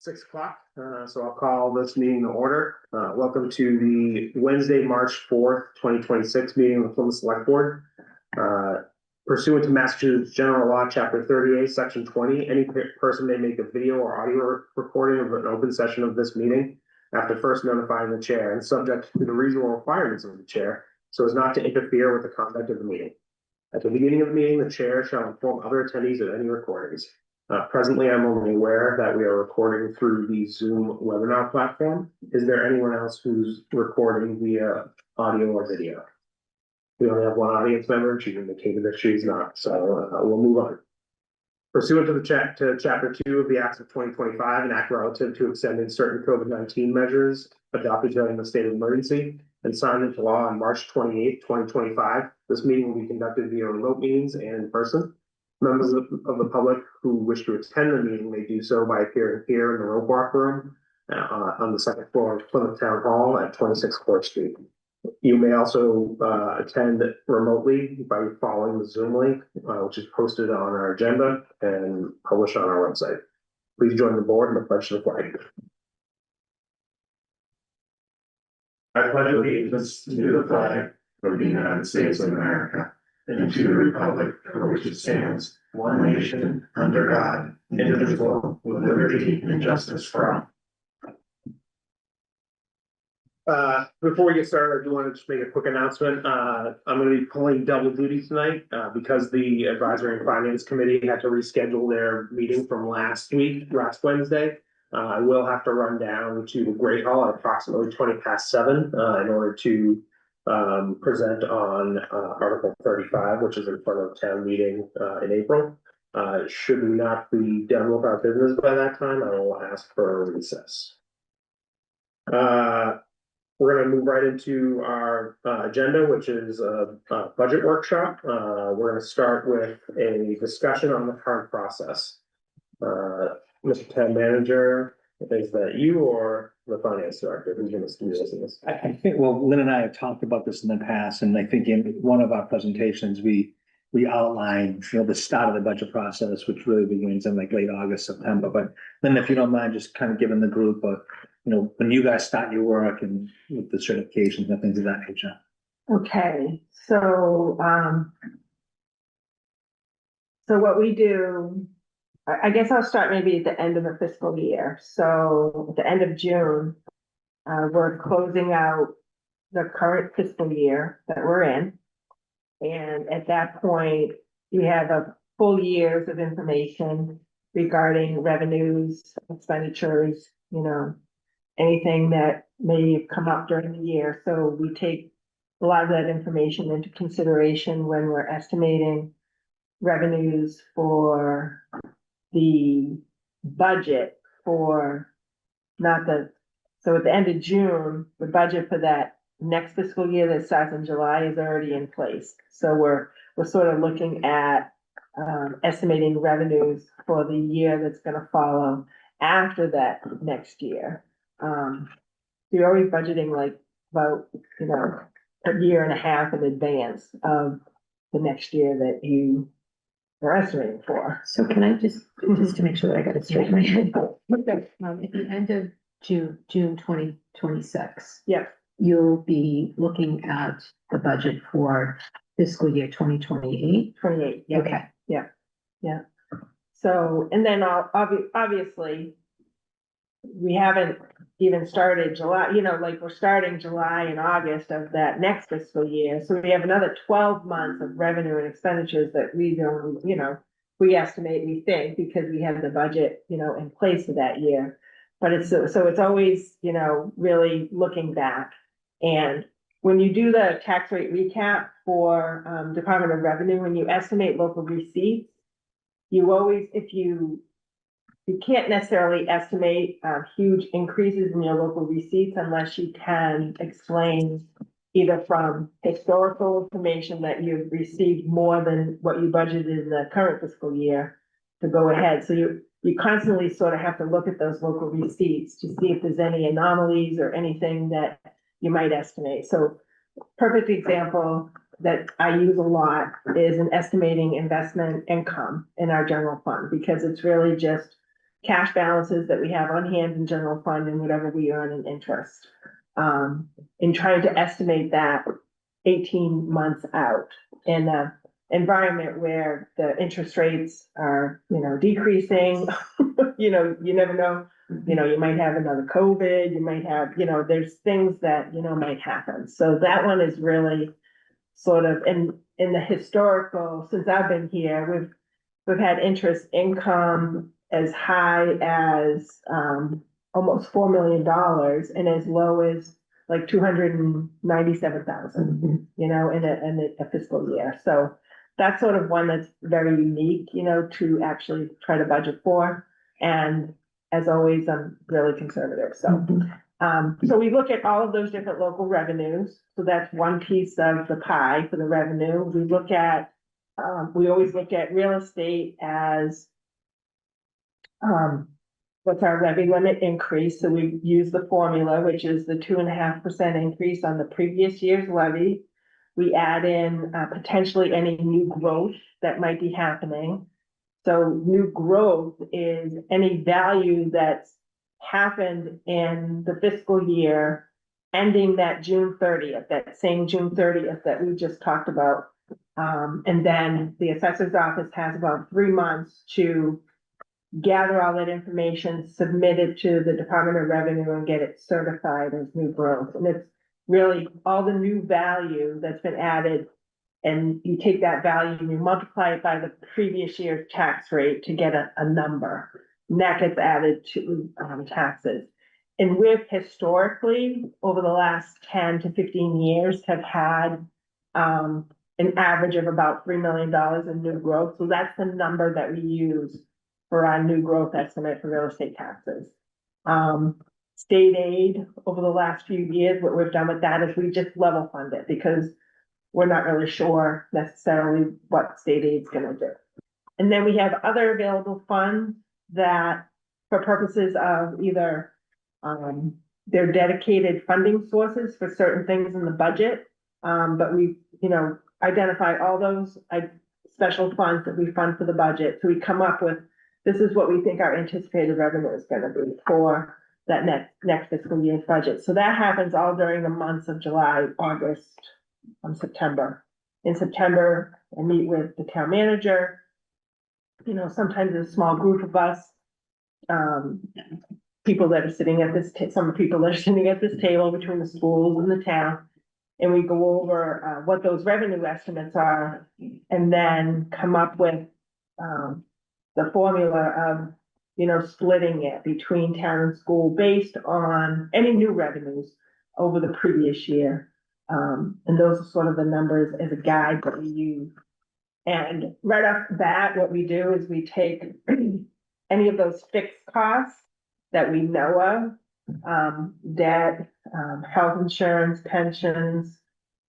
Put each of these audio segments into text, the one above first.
6 o'clock, so I'll call this meeting to order. Welcome to the Wednesday, March 4th, 2026 meeting of the Plymouth Select Board. Pursuant to Massachusetts General Law, Chapter 38, Section 20, any person may make a video or audio recording of an open session of this meeting after first notifying the chair and subject to the reasonable requirements of the chair so as not to interfere with the conduct of the meeting. At the beginning of the meeting, the chair shall inform other attendees of any recordings. Presently, I'm only aware that we are recording through the Zoom webinar platform. Is there anyone else who's recording via audio or video? We only have one audience member. She indicated that she's not, so we'll move on. Pursuant to Chapter 2 of the Acts of 2025, an act relative to extending certain COVID-19 measures adopted during the state of emergency and signed into law on March 28, 2025, this meeting will be conducted via remote means and in person. Members of the public who wish to attend the meeting may do so by appearing here in the Roadblock Room on the second floor of Plymouth Town Hall at 26 Court Street. You may also attend remotely by following the Zoom link, which is posted on our agenda and published on our website. Please join the board in the pledge to the flag. I pledge allegiance to the flag of the United States of America and to the republic for which it stands, one nation, under God, indivisible, with liberty and justice for all. Before we get started, I do want to just make a quick announcement. I'm going to be pulling double duty tonight because the Advisory and Finance Committee had to reschedule their meeting from last Wednesday. I will have to run down to the Great Hall at approximately 7:20 in order to present on Article 35, which is in front of town meeting in April. Should we not be done with our business by that time, I will ask for a recess. We're going to move right into our agenda, which is a budget workshop. We're going to start with a discussion on the current process. Mr. Town Manager, is that you or the Finance Director who's going to do this? I think, well, Lynn and I have talked about this in the past, and I think in one of our presentations, we outlined, the start of the budget process, which really begins in like late August, September. But Lynn, if you don't mind, just kind of giving the group when you guys start your work and with the certifications and things of that nature. Okay, so what we do, I guess I'll start maybe at the end of the fiscal year. So at the end of June, we're closing out the current fiscal year that we're in. And at that point, we have a full years of information regarding revenues, expenditures, anything that may have come up during the year. So we take a lot of that information into consideration when we're estimating revenues for the budget for so at the end of June, the budget for that next fiscal year that starts in July is already in place. So we're sort of looking at estimating revenues for the year that's going to follow after that next year. You're always budgeting like about, a year and a half in advance of the next year that you are estimating for. So can I just to make sure that I got it straight in my head? At the end of June 2026. Yeah. You'll be looking at the budget for fiscal year 2028. 28. Yeah. Okay. Yeah. So, and then obviously, we haven't even started July, we're starting July and August of that next fiscal year. So we have another 12 months of revenue and expenditures that we don't, we estimate, we think, because we have the budget, in place for that year. But it's always, really looking back. And when you do the tax rate recap for Department of Revenue, when you estimate local receipts, you always, you can't necessarily estimate huge increases in your local receipts unless you can explain either from historical information that you've received more than what you budgeted in the current fiscal year to go ahead. So you constantly sort of have to look at those local receipts to see if there's any anomalies or anything that you might estimate. So perfect example that I use a lot is in estimating investment income in our general fund, because it's really just cash balances that we have on hand in general fund and whatever we earn in interest. In trying to estimate that 18 months out in a environment where the interest rates are, decreasing, you never know, you might have another COVID, you might have, there's things that, might happen. So that one is really sort of in the historical, since I've been here, we've had interest income as high as, almost $4 million and as low as like 297,000, in a fiscal year. So that's sort of one that's very unique, to actually try to budget for. And as always, I'm really conservative. So, so we look at all of those different local revenues. So that's one piece of the pie for the revenue. We look at, we always look at real estate as, what's our levy limit increase? So we use the formula, which is the 2.5% increase on the previous year's levy. We add in potentially any new growth that might be happening. So new growth is any value that's happened in the fiscal year ending that June 30th, that same June 30th that we just talked about. And then the assessor's office has about 3 months to gather all that information, submit it to the Department of Revenue and get it certified as new growth. And it's really all the new value that's been added. And you take that value and you multiply it by the previous year's tax rate to get a number. And that gets added to taxes. And we've historically, over the last 10 to 15 years, have had an average of about $3 million in new growth. So that's the number that we use for our new growth estimate for real estate taxes. State aid over the last few years, what we've done with that is we just level fund it because we're not really sure necessarily what state aid's gonna do. And then we have other available funds that for purposes of either, they're dedicated funding sources for certain things in the budget. But we, identify all those special funds that we fund for the budget. So we come up with, this is what we think our anticipated revenue is gonna be for that next fiscal year's budget. So that happens all during the months of July, August, September. In September, I meet with the town manager. Sometimes a small group of us, people that are sitting at this, some people that are sitting at this table between the schools and the town. And we go over what those revenue estimates are and then come up with the formula of, splitting it between town and school based on any new revenues over the previous year. And those are sort of the numbers as a guide that we use. And right off the bat, what we do is we take any of those fixed costs that we know of, debt, health insurance, pensions,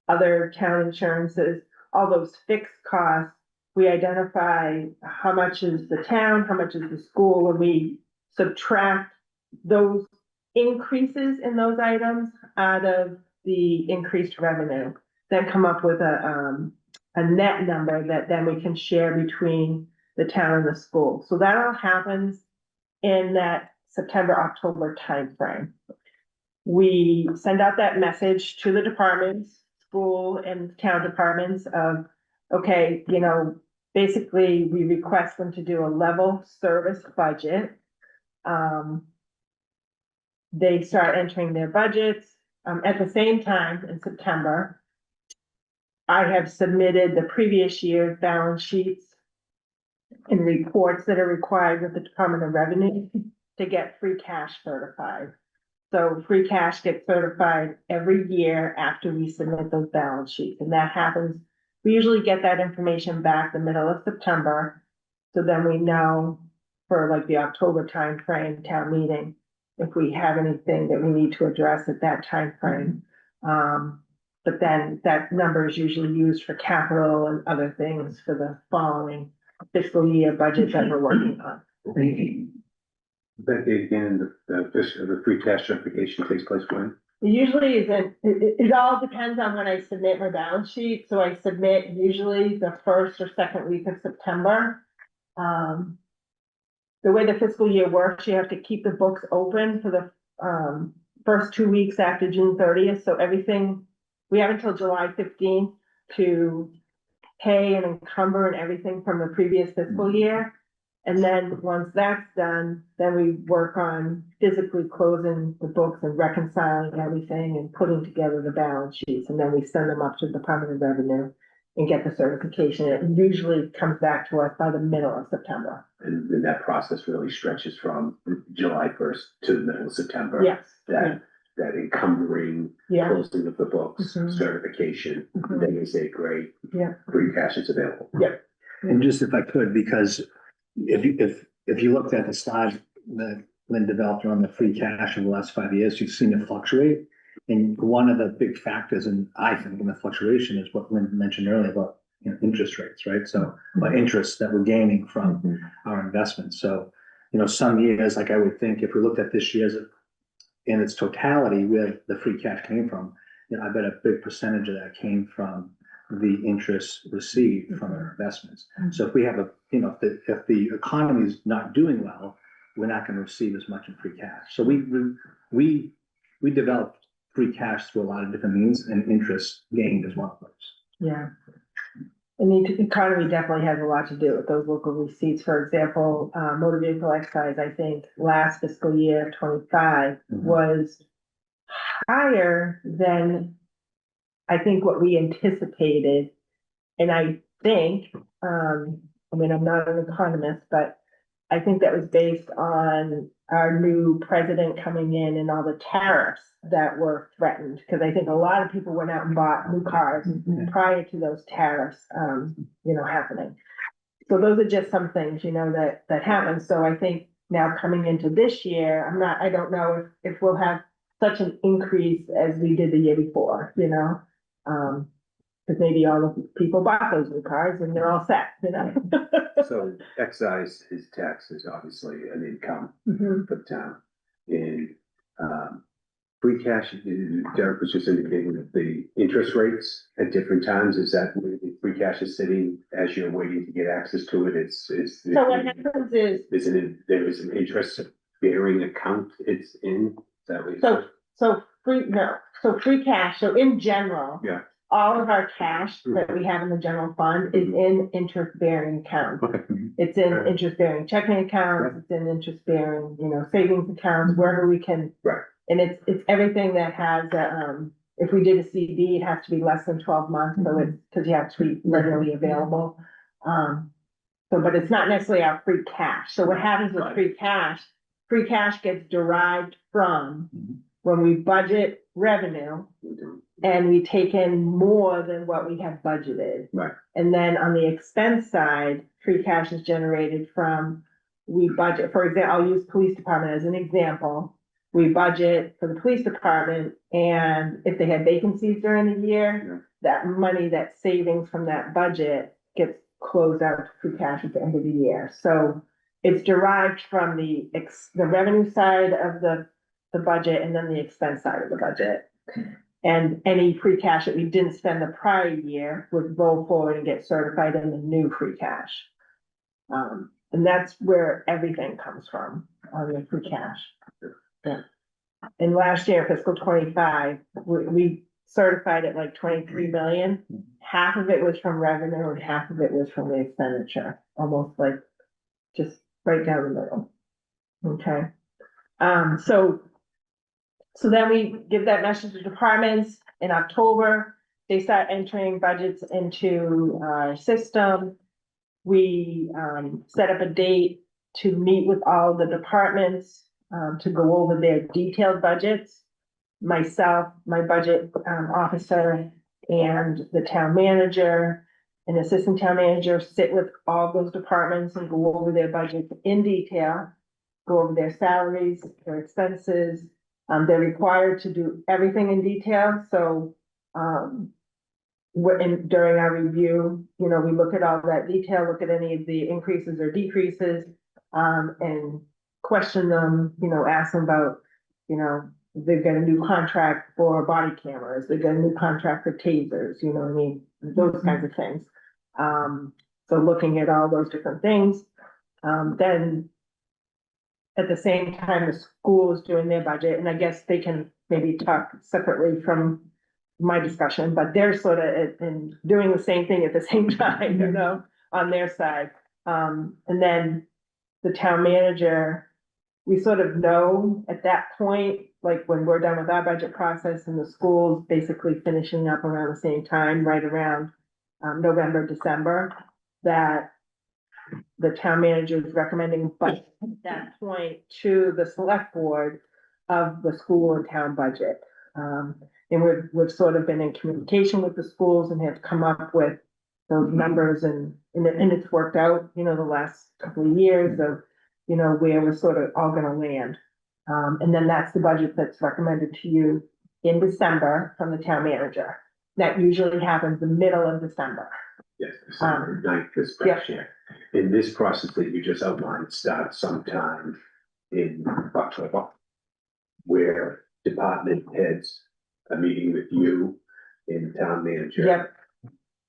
other town insurances, all those fixed costs. We identify how much is the town, how much is the school, and we subtract those increases in those items out of the increased revenue, then come up with a net number that then we can share between the town and the school. So that all happens in that September, October timeframe. We send out that message to the departments, school and town departments of, okay, basically we request them to do a level service budget. They start entering their budgets. At the same time in September, I have submitted the previous year's balance sheets and reports that are required with the Department of Revenue to get free cash certified. So free cash gets certified every year after we submit those balance sheets. And that happens, we usually get that information back the middle of September. So then we know for like the October timeframe town meeting, if we have anything that we need to address at that timeframe. But then that number is usually used for capital and other things for the following fiscal year budget that we're working on. Becky, again, the free cash certification takes place when? Usually it all depends on when I submit my balance sheet. So I submit usually the first or second week of September. the way the fiscal year works, you have to keep the books open for the, first 2 weeks after June 30th, so everything, we have until July 15th to pay and encumber and everything from the previous fiscal year. And then, once that's done, then we work on physically closing the books and reconciling everything and putting together the balance sheets, and then we send them up to the Department of Revenue and get the certification. It usually comes back to us by the middle of September. And that process really stretches from July 1st to the middle of September. Yes. That encumbering, Yeah. closing of the books, Mhm. certification, Mhm. then you say, great. Yeah. Free cash is available. Yeah. And just if I could, because if you looked at the slide that Lynn developed on the free cash in the last 5 years, you've seen it fluctuate. And one of the big factors, and I think in the fluctuation, is what Lynn mentioned earlier about, interest rates, right? So, or interest that we're gaining from our investments. So, some years, like I would think, if we looked at this year's in its totality, where the free cash came from, I bet a big percentage of that came from the interest received from our investments. So if we have if the economy is not doing well, we're not going to receive as much in free cash. So we developed free cash through a lot of different means, and interest gained is one of those. Yeah. And the economy definitely has a lot to do with those local receipts. For example, motor vehicle excise, I think last fiscal year, 25, was higher than I think what we anticipated. And I think, I'm not an economist, but I think that was based on our new president coming in and all the tariffs that were threatened. Because I think a lot of people went out and bought new cars prior to those tariffs, happening. So those are just some things, that happen. So I think now coming into this year, I don't know if we'll have such an increase as we did the year before, because maybe all the people bought those new cars and they're all set, So excise is tax is obviously an income Mhm. for the town. And free cash, Derek was just indicating that the interest rates at different times, is that where the free cash is sitting as you're waiting to get access to it? So what happens is, There is an interest bearing account it's in? Is that what you said? free cash, so in general. Yeah. All of our cash that we have in the general fund is in interest-bearing accounts. Okay. It's in interest-bearing checking accounts, it's in interest-bearing, savings accounts, wherever we can. Right. And it's everything that has, if we did a CD, it has to be less than 12 months, so it's, because you have to be readily available. But it's not necessarily our free cash. So what happens with free cash gets derived from when we budget revenue and we take in more than what we have budgeted. Right. And then on the expense side, free cash is generated from, we budget, for example, I'll use police department as an example. We budget for the police department, and if they had vacancies during the year, that money, that savings from that budget gets closed out to free cash at the end of the year. So it's derived from the revenue side of the budget and then the expense side of the budget. And any free cash that we didn't spend the prior year would roll forward and get certified in the new free cash. And that's where everything comes from, on the free cash. Yeah. And last year, fiscal 25, we certified at like 23 million. Half of it was from revenue and half of it was from the expenditure, almost like just right down the middle. Okay. So then we give that message to departments. In October, they start entering budgets into our system. We set up a date to meet with all the departments to go over their detailed budgets. Myself, my budget officer, and the town manager and assistant town manager sit with all those departments and go over their budgets in detail, go over their salaries, their expenses. They're required to do everything in detail, so during our review, we look at all that detail, look at any of the increases or decreases, and question them, ask them about, they've got a new contract for body cameras, they've got a new contract for tasers, those kinds of things. So looking at all those different things, then at the same time, the school is doing their budget, and I guess they can maybe talk separately from my discussion, but they're sort of in doing the same thing at the same time, you know, on their side. And then the town manager, we sort of know at that point, like when we're done with our budget process and the school's basically finishing up around the same time, right around November, December, that the town manager is recommending, but at that point to the select board of the school and town budget. And we've sort of been in communication with the schools and have come up with those numbers and it's worked out, you know, the last couple of years of, you know, where we're sort of all gonna land. And then that's the budget that's recommended to you in December from the town manager. That usually happens the middle of December. Yes, December 9th this yeah. past year. In this process that you just outlined starts sometime in October, where department heads are meeting with you and the town manager. Yep.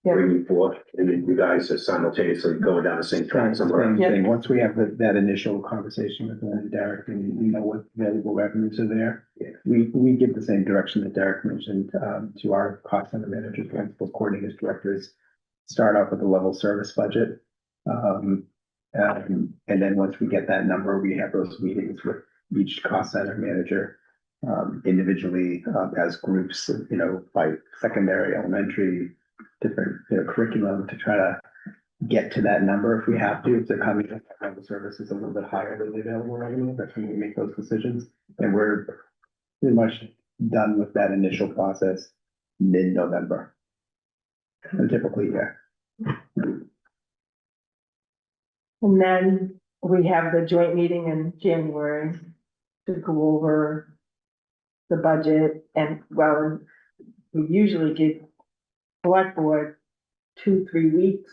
Yep. Bringing forth, and then you guys are simultaneously going down the same track somewhere. Same Yeah. thing. Once we have that initial conversation with Lynn and Derek and we know what valuable revenues are there. Yeah. We give the same direction that Derek mentioned, to our cost center managers, principals, coordinators, directors. Start off with a level service budget. And then once we get that number, we have those meetings with each cost center manager. Individually, as groups, you know, by secondary, elementary, different, you know, curriculum to try to get to that number if we have to. If they're coming, if the service is a little bit higher than the available revenue, that's when we make those decisions. And we're pretty much done with that initial process mid-November. Typically, yeah. And then we have the joint meeting in January to go over the budget and, well, we usually give select board 2-3 weeks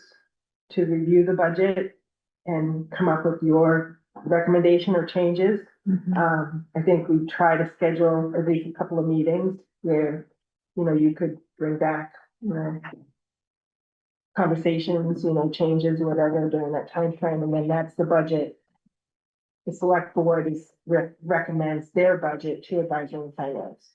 to review the budget and come up with your recommendation or changes. I think we try to schedule at least a couple of meetings where, you know, you could bring back, you know, conversations, you know, changes or whatever during that time frame, and then that's the budget. The select board recommends their budget to advisory and finance.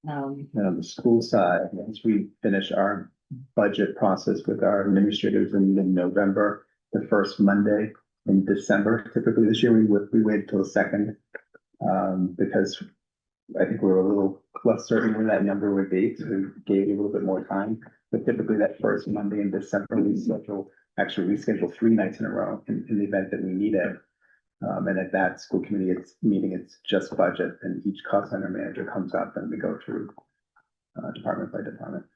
On the school side, once we finish our budget process with our administrators in November, the first Monday in December, typically this year, we waited till the second. Because I think we were a little less certain where that number would be, so we gave you a little bit more time. But typically that first Monday in December, we schedule 3 nights in a row in the event that we need it. And at that school committee, it's just budget, and each cost center manager comes up and we go through department by department.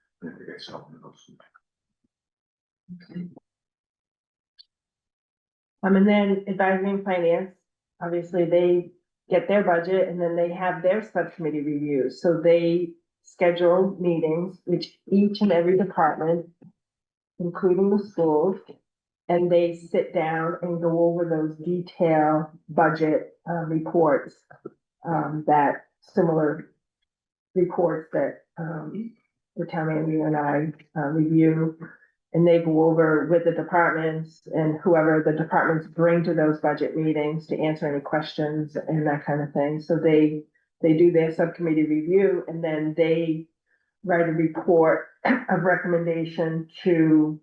And then advisory and finance, obviously they get their budget and then they have their subcommittee reviews. So they schedule meetings, which each and every department, including the schools, and they sit down and go over those detailed budget reports, that similar reports that the town manager and I review. And they go over with the departments and whoever the departments bring to those budget meetings to answer any questions and that kind of thing. So they do their subcommittee review and then they write a report of recommendation to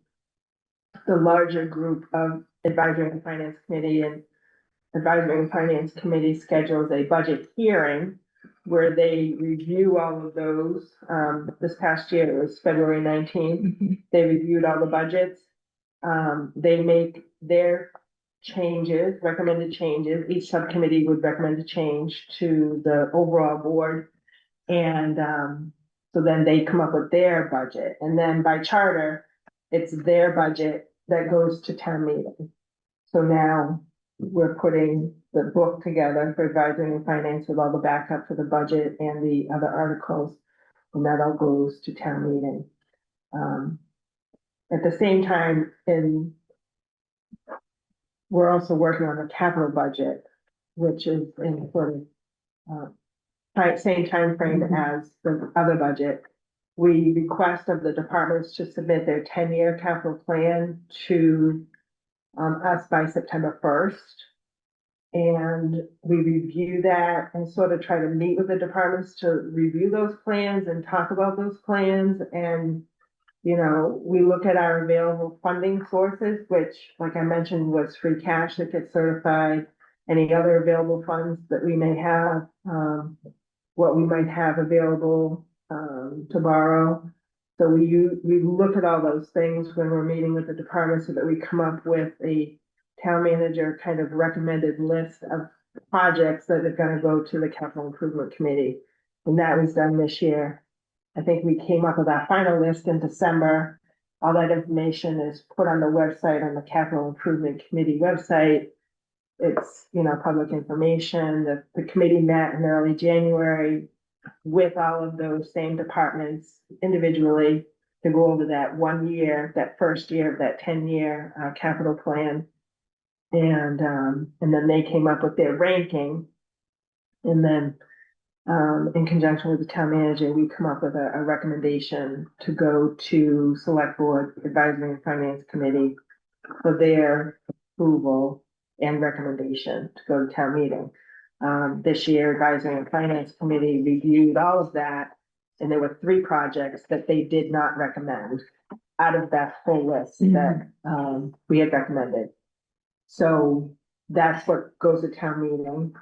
the larger group of advisory and finance committee, and advisory and finance committee schedules a budget hearing where they review all of those. This past year, it was February 19th. They reviewed all the budgets. They make their changes, recommended changes. Each subcommittee would recommend a change to the overall board. And so then they come up with their budget. And then by charter, it's their budget that goes to town meeting. So now we're putting the book together for advisory and finance with all the backup for the budget and the other articles, and that all goes to town meeting. At the same time, we're also working on the capital budget, which is in sort of same time frame as the other budget. We request of the departments to submit their 10-year capital plan to us by September 1st. And we review that and sort of try to meet with the departments to review those plans and talk about those plans. And, we look at our available funding sources, which, like I mentioned, was free cash that gets certified, any other available funds that we may have, what we might have available, to borrow. So we look at all those things when we're meeting with the department so that we come up with a town manager kind of recommended list of projects that are gonna go to the capital improvement committee. And that was done this year. I think we came up with our final list in December. All that information is put on the website, on the capital improvement committee website. It's, public information. The committee met in early January with all of those same departments individually to go over that 1 year, that first year of that 10-year capital plan. And then they came up with their ranking. And then in conjunction with the town manager, we come up with a recommendation to go to select board advisory and finance committee for their approval and recommendation to go to town meeting. This year, advisory and finance committee reviewed all of that, and there were 3 projects that they did not recommend out of that full list that we had recommended. So that's what goes to town meeting.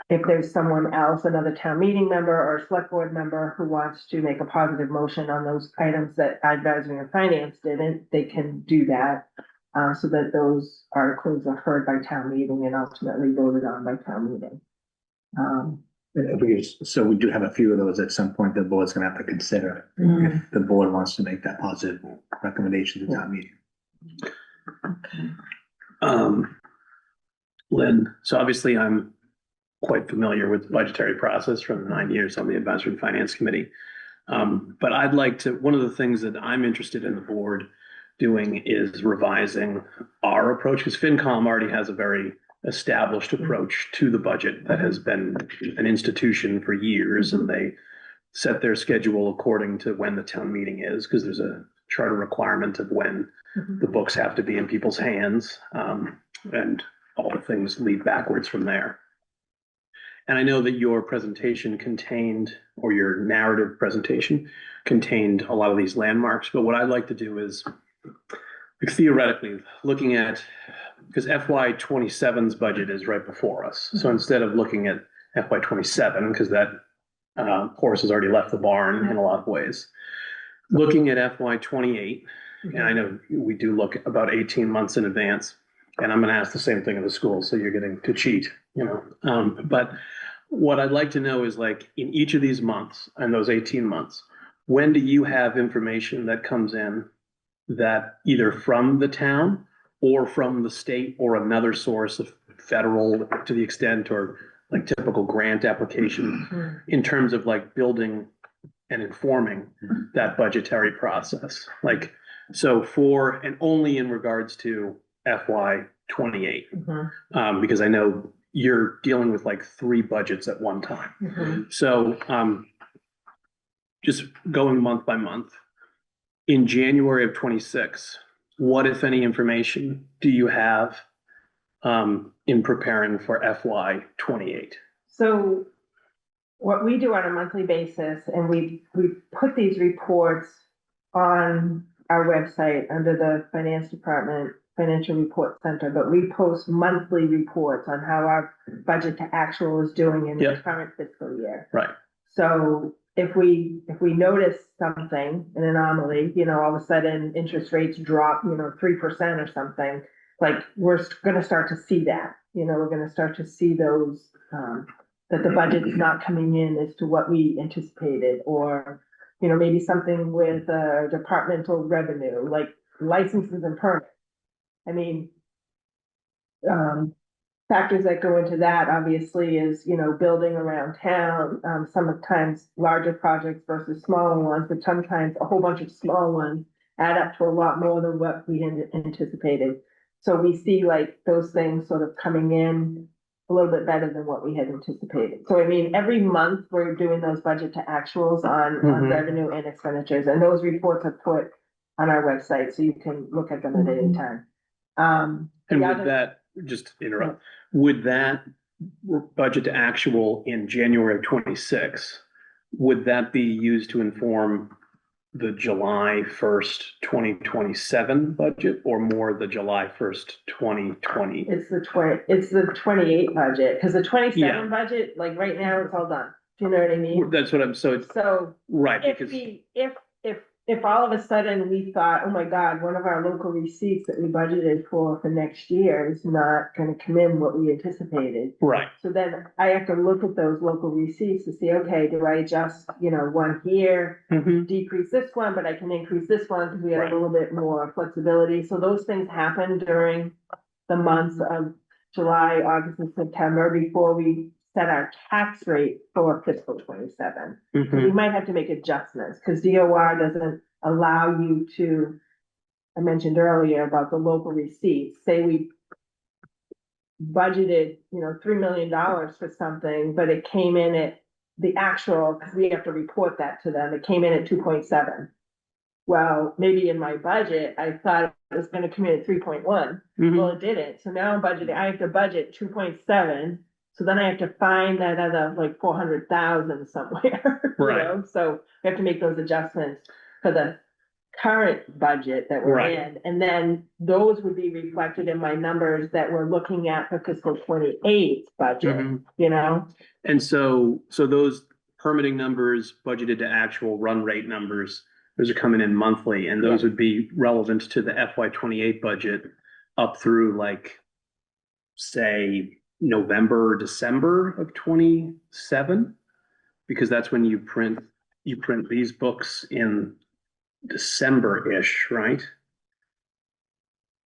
If there's someone else, another town meeting member or a select board member who wants to make a positive motion on those items that advisory and finance didn't, they can do that. So that those articles are heard by town meeting and ultimately voted on by town meeting. So we do have a few of those at some point the board's gonna have to consider if the board wants to make that positive recommendation to town meeting. Lynn, so obviously I'm quite familiar with the budgetary process from 9 years on the advisory and finance committee. But I'd like to, one of the things that I'm interested in the board doing is revising our approach, because FinCom already has a very established approach to the budget that has been an institution for years, and they set their schedule according to when the town meeting is, because there's a charter requirement of when the books have to be in people's hands, and all the things lead backwards from there. And I know that your presentation contained, or your narrative presentation contained a lot of these landmarks, but what I'd like to do is, like, theoretically, looking at, because FY 27's budget is right before us. So instead of looking at FY 27, because that horse has already left the barn in a lot of ways, looking at FY 28, and I know we do look about 18 months in advance, and I'm gonna ask the same thing of the school, so you're getting to cheat, but what I'd like to know is, like, in each of these months and those 18 months, when do you have information that comes in that either from the town or from the state or another source of federal, to the extent, or like typical grant application, in terms of like building and informing that budgetary process? Like, so for, and only in regards to FY 28, because I know you're dealing with like 3 budgets at one time. So just going month by month, in January of 26, what, if any, information do you have in preparing for FY 28? So what we do on a monthly basis, and we put these reports on our website under the finance department, financial report center, but we post monthly reports on how our budget to actual is doing in the current fiscal year. Right. So if we notice something, an anomaly, all of a sudden interest rates drop, 3% or something, like, we're gonna start to see that, we're gonna start to see those, that the budget is not coming in as to what we anticipated, or, maybe something with departmental revenue, like licenses and permits. I mean, factors that go into that obviously is, building around town, sometimes larger projects versus smaller ones, but sometimes a whole bunch of small ones add up to a lot more than what we anticipated. So we see like those things sort of coming in a little bit better than what we had anticipated. So I mean, every month we're doing those budget to actuals on revenue and expenditures, and those reports are put on our website, so you can look at them at any time. And with that, just interrupt, would that budget to actual in January of 26, would that be used to inform the July 1st, 2027 budget or more the July 1st, 2020? It's the 28 budget, because the Yeah. 27 budget, like right now, it's all done. Do you know what I mean? That's what I'm, so it's, So right, if because, if all of a sudden we thought, oh my God, one of our local receipts that we budgeted for next year is not gonna come in what we anticipated. right, So then I have to look at those local receipts to see, okay, do I adjust, one here, mhm, decrease this one, but I can increase this one because we have Right. a little bit more flexibility. So those things happen during the months of July, August, and September before we set our tax rate for fiscal 27. So we mhm, might have to make adjustments because DOR doesn't allow you to, I mentioned earlier about the local receipts, say we budgeted, $3 million for something, but it came in at the actual, because we have to report that to them, it came in at 2.7. Well, maybe in my budget, I thought it was gonna come in at 3.1. Well, mhm, it didn't. So now I'm budgeting, I have to budget 2.7. So then I have to find that other like 400,000 somewhere. Right. So we have to make those adjustments for the current budget that we're Right. in. And then those would be reflected in my numbers that we're looking at for fiscal 28 budget, mhm. And so those permitting numbers budgeted to actual run rate numbers, those are coming in monthly, and those Yeah. would be relevant to the FY 28 budget up through like, say, November or December of 27, because that's when you print these books in December-ish, right?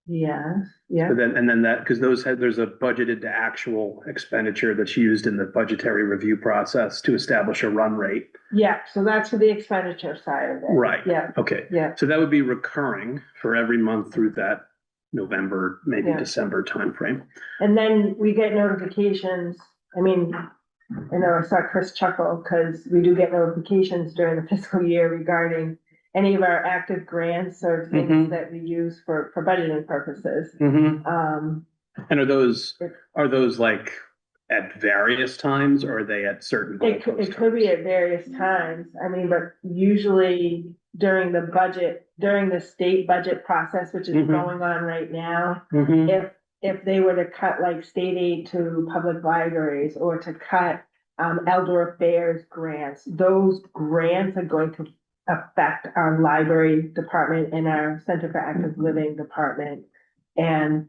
Yeah, yeah. But then, and then that, because there's a budgeted to actual expenditure that's used in the budgetary review process to establish a run rate. Yeah, so that's for the expenditure side of it. Right. Yeah, Okay, yeah. so that would be recurring for every month through that November, maybe Yeah. December timeframe. And then we get notifications, I mean, I know I saw Chris chuckle, because we do get notifications during the fiscal year regarding any of our active grants or things Mhm. that we use for budgeting purposes. Mm-hmm. Um, And are those like at various times or are they at certain? it could be at various times, I mean, but usually during the state budget process, which is Mhm. going on right now, Mhm. if they were to cut like state aid to public libraries or to cut elder affairs grants, those grants are going to affect our library department and our Center for Active Living department. And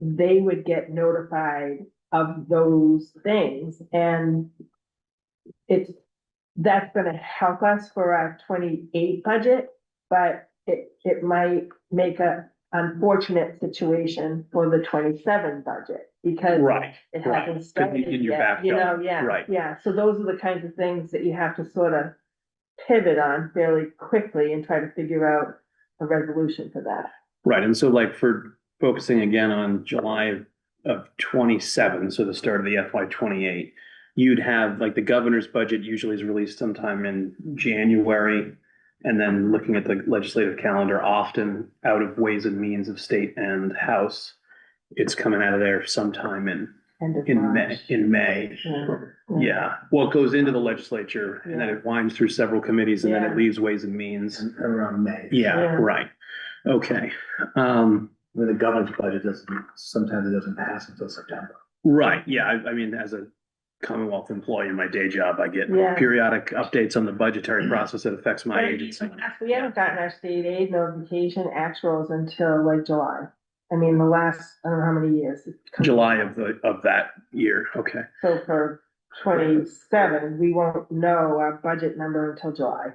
they would get notified of those things, and that's gonna help us for our 28 budget, but it might make a unfortunate situation for the 27 budget, because Right, it right. hasn't Could be started in your yet, backyard, yeah, right. yeah. So those are the kinds of things that you have to sort of pivot on fairly quickly and try to figure out a resolution for that. Right, and so like for focusing again on July of 27, so the start of the FY 28, you'd have like the governor's budget usually is released sometime in January. And then looking at the legislative calendar, often out of Ways and Means of State and House, it's coming out of there sometime End of in March. May. Yeah, well, it goes into the legislature and then it winds through several committees and then Yeah. it leaves Ways and Means. Around May. Yeah, Yeah. right. Okay. When the governor's budget sometimes it doesn't pass until September. Right, yeah, I mean, as a Commonwealth employee in my day job, I get Yeah. periodic updates on the budgetary process that affects my agency. We haven't gotten our state aid notification actuals until like July. I mean, the last, I don't know how many years. July of that year, okay. So for 27, we won't know our budget number until July.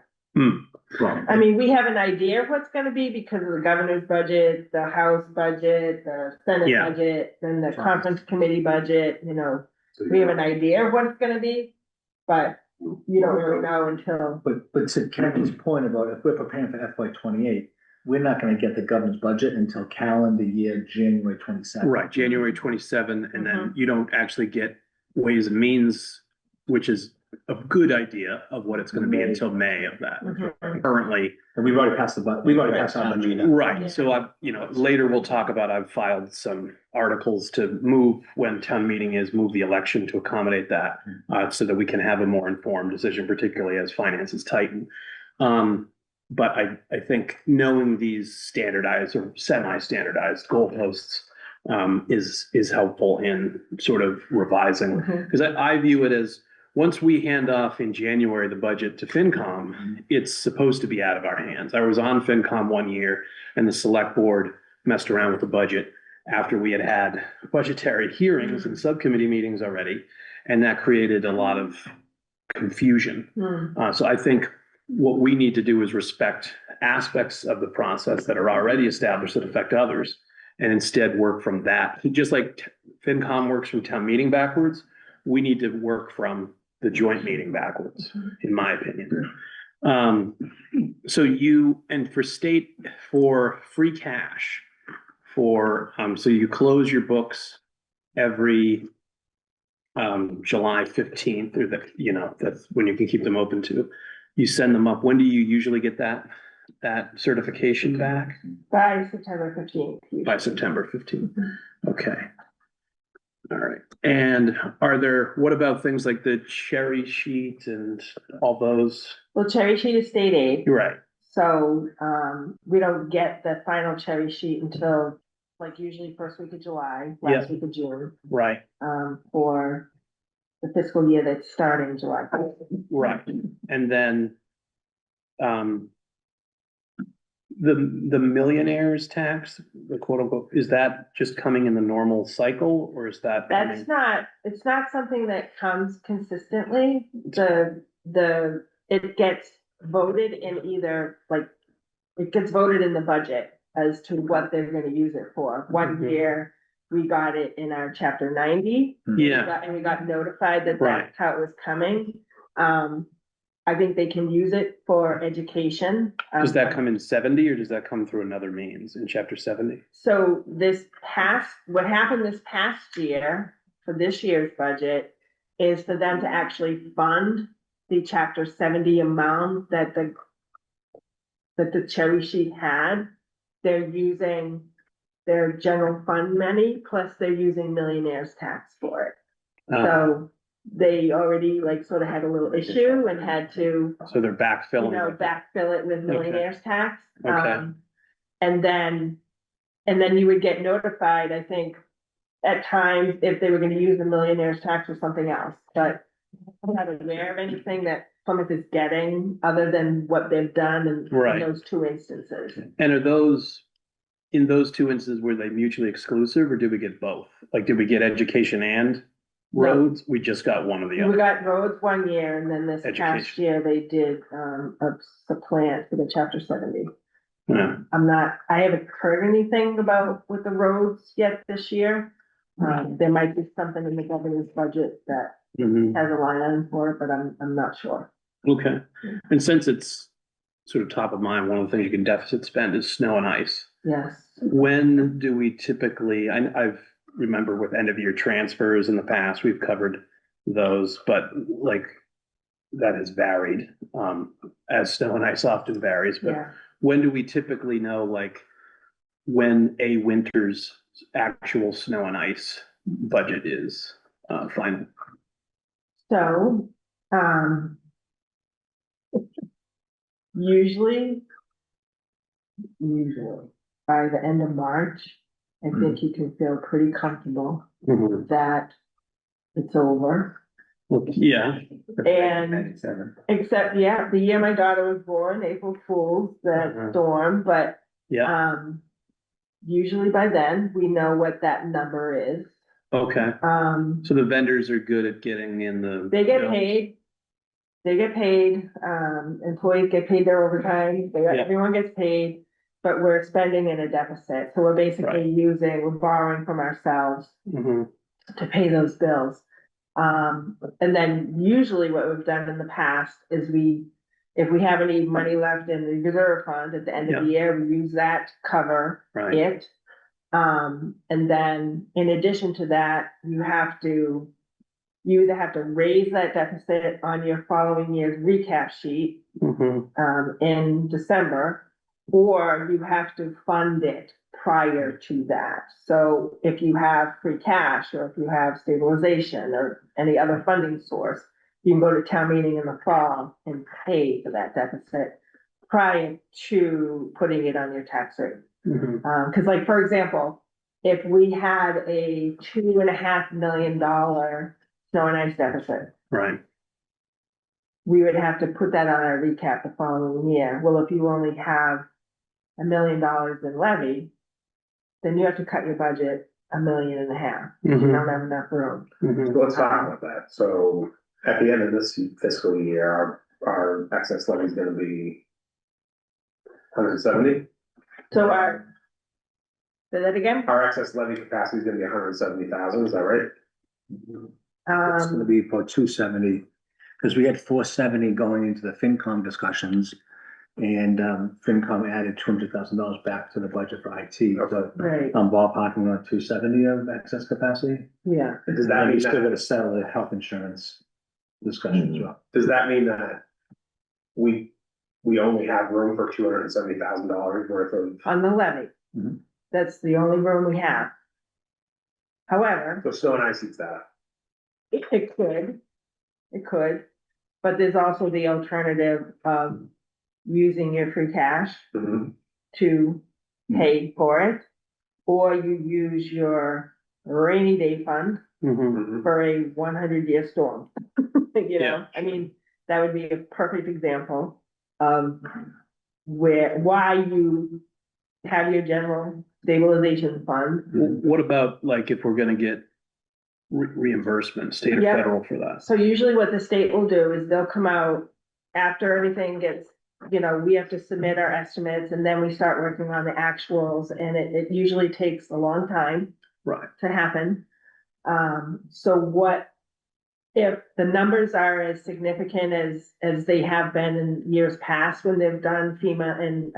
Well, I mean, we have an idea of what's gonna be because of the governor's budget, the House budget, the Senate Yeah. budget, then the conference committee budget, we have an idea of what it's gonna be, but you don't really know until. But to Kevin's point about if we're preparing for FY 28, we're not gonna get the governor's budget until calendar year January 27. Right, January 27, and then Mhm. you don't actually get Ways and Means, which is a good idea of what it's gonna be until May of that. Currently, And we've already passed we've already passed on the budget. right, so later we'll talk about, I've filed some articles to move when town meeting is, move the election to accommodate that. So that we can have a more informed decision, particularly as finances tighten. But I think knowing these standardized or semi-standardized goalposts is helpful in sort of revising. Because I view it as, once we hand off in January the budget to FinCom, it's supposed to be out of our hands. I was on FinCom one year and the select board messed around with the budget after we had budgetary hearings and subcommittee meetings already. And that created a lot of confusion. So I think what we need to do is respect aspects of the process that are already established that affect others, and instead work from that. Just like FinCom works from town meeting backwards, we need to work from the joint meeting backwards, in my opinion. So for free cash, so you close your books every July 15th, or that's when you can keep them open to. You send them up. When do you usually get that certification back? By September 15th. By September 15th. Okay. All right. And what about things like the cherry sheet and all those? Well, cherry sheet is state aid. You're right. So, we don't get the final cherry sheet until like usually first week of July, last week of June, Right. for the fiscal year that's starting July. Right. And then, the millionaires tax, the quote unquote, is that just coming in the normal cycle, or is that? It's not something that comes consistently. It gets voted in it gets voted in the budget as to what they're gonna use it for. One year, we got it in our chapter 90. Yeah. And we got notified that Right. that's how it was coming. I think they can use it for education. Does that come in 70, or does that come through another means in chapter 70? So what happened this past year, for this year's budget, is for them to actually fund the chapter 70 amount that the cherry sheet had. They're using their general fund money, plus they're using millionaires tax for it. So they already sort of had a little issue and had to, So they're backfilling. backfill it with millionaires tax. Okay. And then you would get notified, I think, at times if they were gonna use the millionaires tax or something else, but I'm not aware of anything that Plymouth is getting other than what they've done in Right. those two instances. And in those two instances, were they mutually exclusive, or did we get both? Like, did we get education and roads? We just got one or the We other. got roads one year, and then this past Education. year they did, a supplant for the chapter 70. Yeah. I haven't heard anything about with the roads yet this year. There might be something in the governor's budget that Mhm. has a line item for it, but I'm not sure. Okay. And since it's sort of top of mind, one of the things you can deficit spend is snow and ice. Yes. When do we typically, I've remember with end of year transfers in the past, we've covered those, but that has varied, as snow and ice often varies, but Yeah. when do we typically know, when a winter's actual snow and ice budget is, final? So, usually by the end of March, I think you can feel pretty comfortable that it's over. Yeah. And except, the year my daughter was born, April Fool's, that storm, but, Yeah, usually by then, we know what that number is. okay. So the vendors are good at getting in the. They get paid. Employees get paid their overtime, Yeah. everyone gets paid, but we're spending in a deficit, so we're basically we're borrowing from ourselves Mhm. to pay those bills. And then usually what we've done in the past is if we have any money left in the reserve fund at the end of the year, we use that to cover Right. it. And then in addition to that, you have to you either have to raise that deficit on your following year's recap sheet, in December, or you have to fund it prior to that. So if you have free cash, or if you have stabilization or any other funding source, you can go to town meeting in the fall and pay for that deficit prior to putting it on your tax rate. Cause like, for example, if we had a $2.5 million snow and ice deficit, Right, we would have to put that on our recap the following year. Well, if you only have $1 million in levy, then you have to cut your budget $1.5 million. You don't have enough room. So let's talk about that. So at the end of this fiscal year, our excess levy is gonna be 170. So say that again? Our excess levy capacity is gonna be 170,000, is that right? It's gonna be for 270, because we had 470 going into the FinCom discussions. And FinCom added $200,000 back to the budget for IT, so Right, I'm ballparking on 270 of excess capacity. yeah. Does And that then mean you still that, gotta settle the health insurance discussion as well. does that mean that we only have room for $270,000 worth of, On the levy. Mhm. That's the only room we have. However, so snow and ice eats that? it could, but there's also the alternative of using your free cash Mhm. to pay for it, or you use your rainy day fund Mhm. for a 100-year storm. You know, Yeah. I mean, that would be a perfect example of why you have your general stabilization fund. What about like if we're gonna get reimbursement, state or Yeah. federal for that? So usually what the state will do is they'll come out after everything gets, we have to submit our estimates, and then we start working on the actuals, and it usually takes a long time Right, to happen. So what, if the numbers are as significant as they have been in years past when they've done FEMA and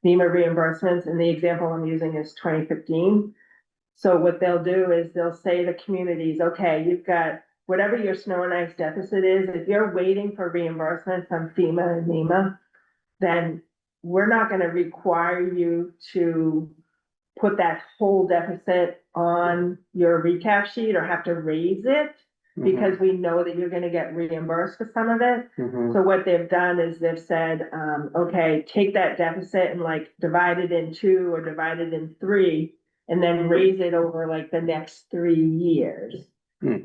NEMA reimbursements, and the example I'm using is 2015. So what they'll do is they'll say to communities, okay, you've got whatever your snow and ice deficit is, if you're waiting for reimbursement from FEMA and NEMA, then we're not gonna require you to put that whole deficit on your recap sheet or have to raise it, because we know that you're gonna get reimbursed for some of it. So what they've done is they've said, okay, take that deficit and like divide it in 2 or divide it in 3, and then raise it over like the next 3 years.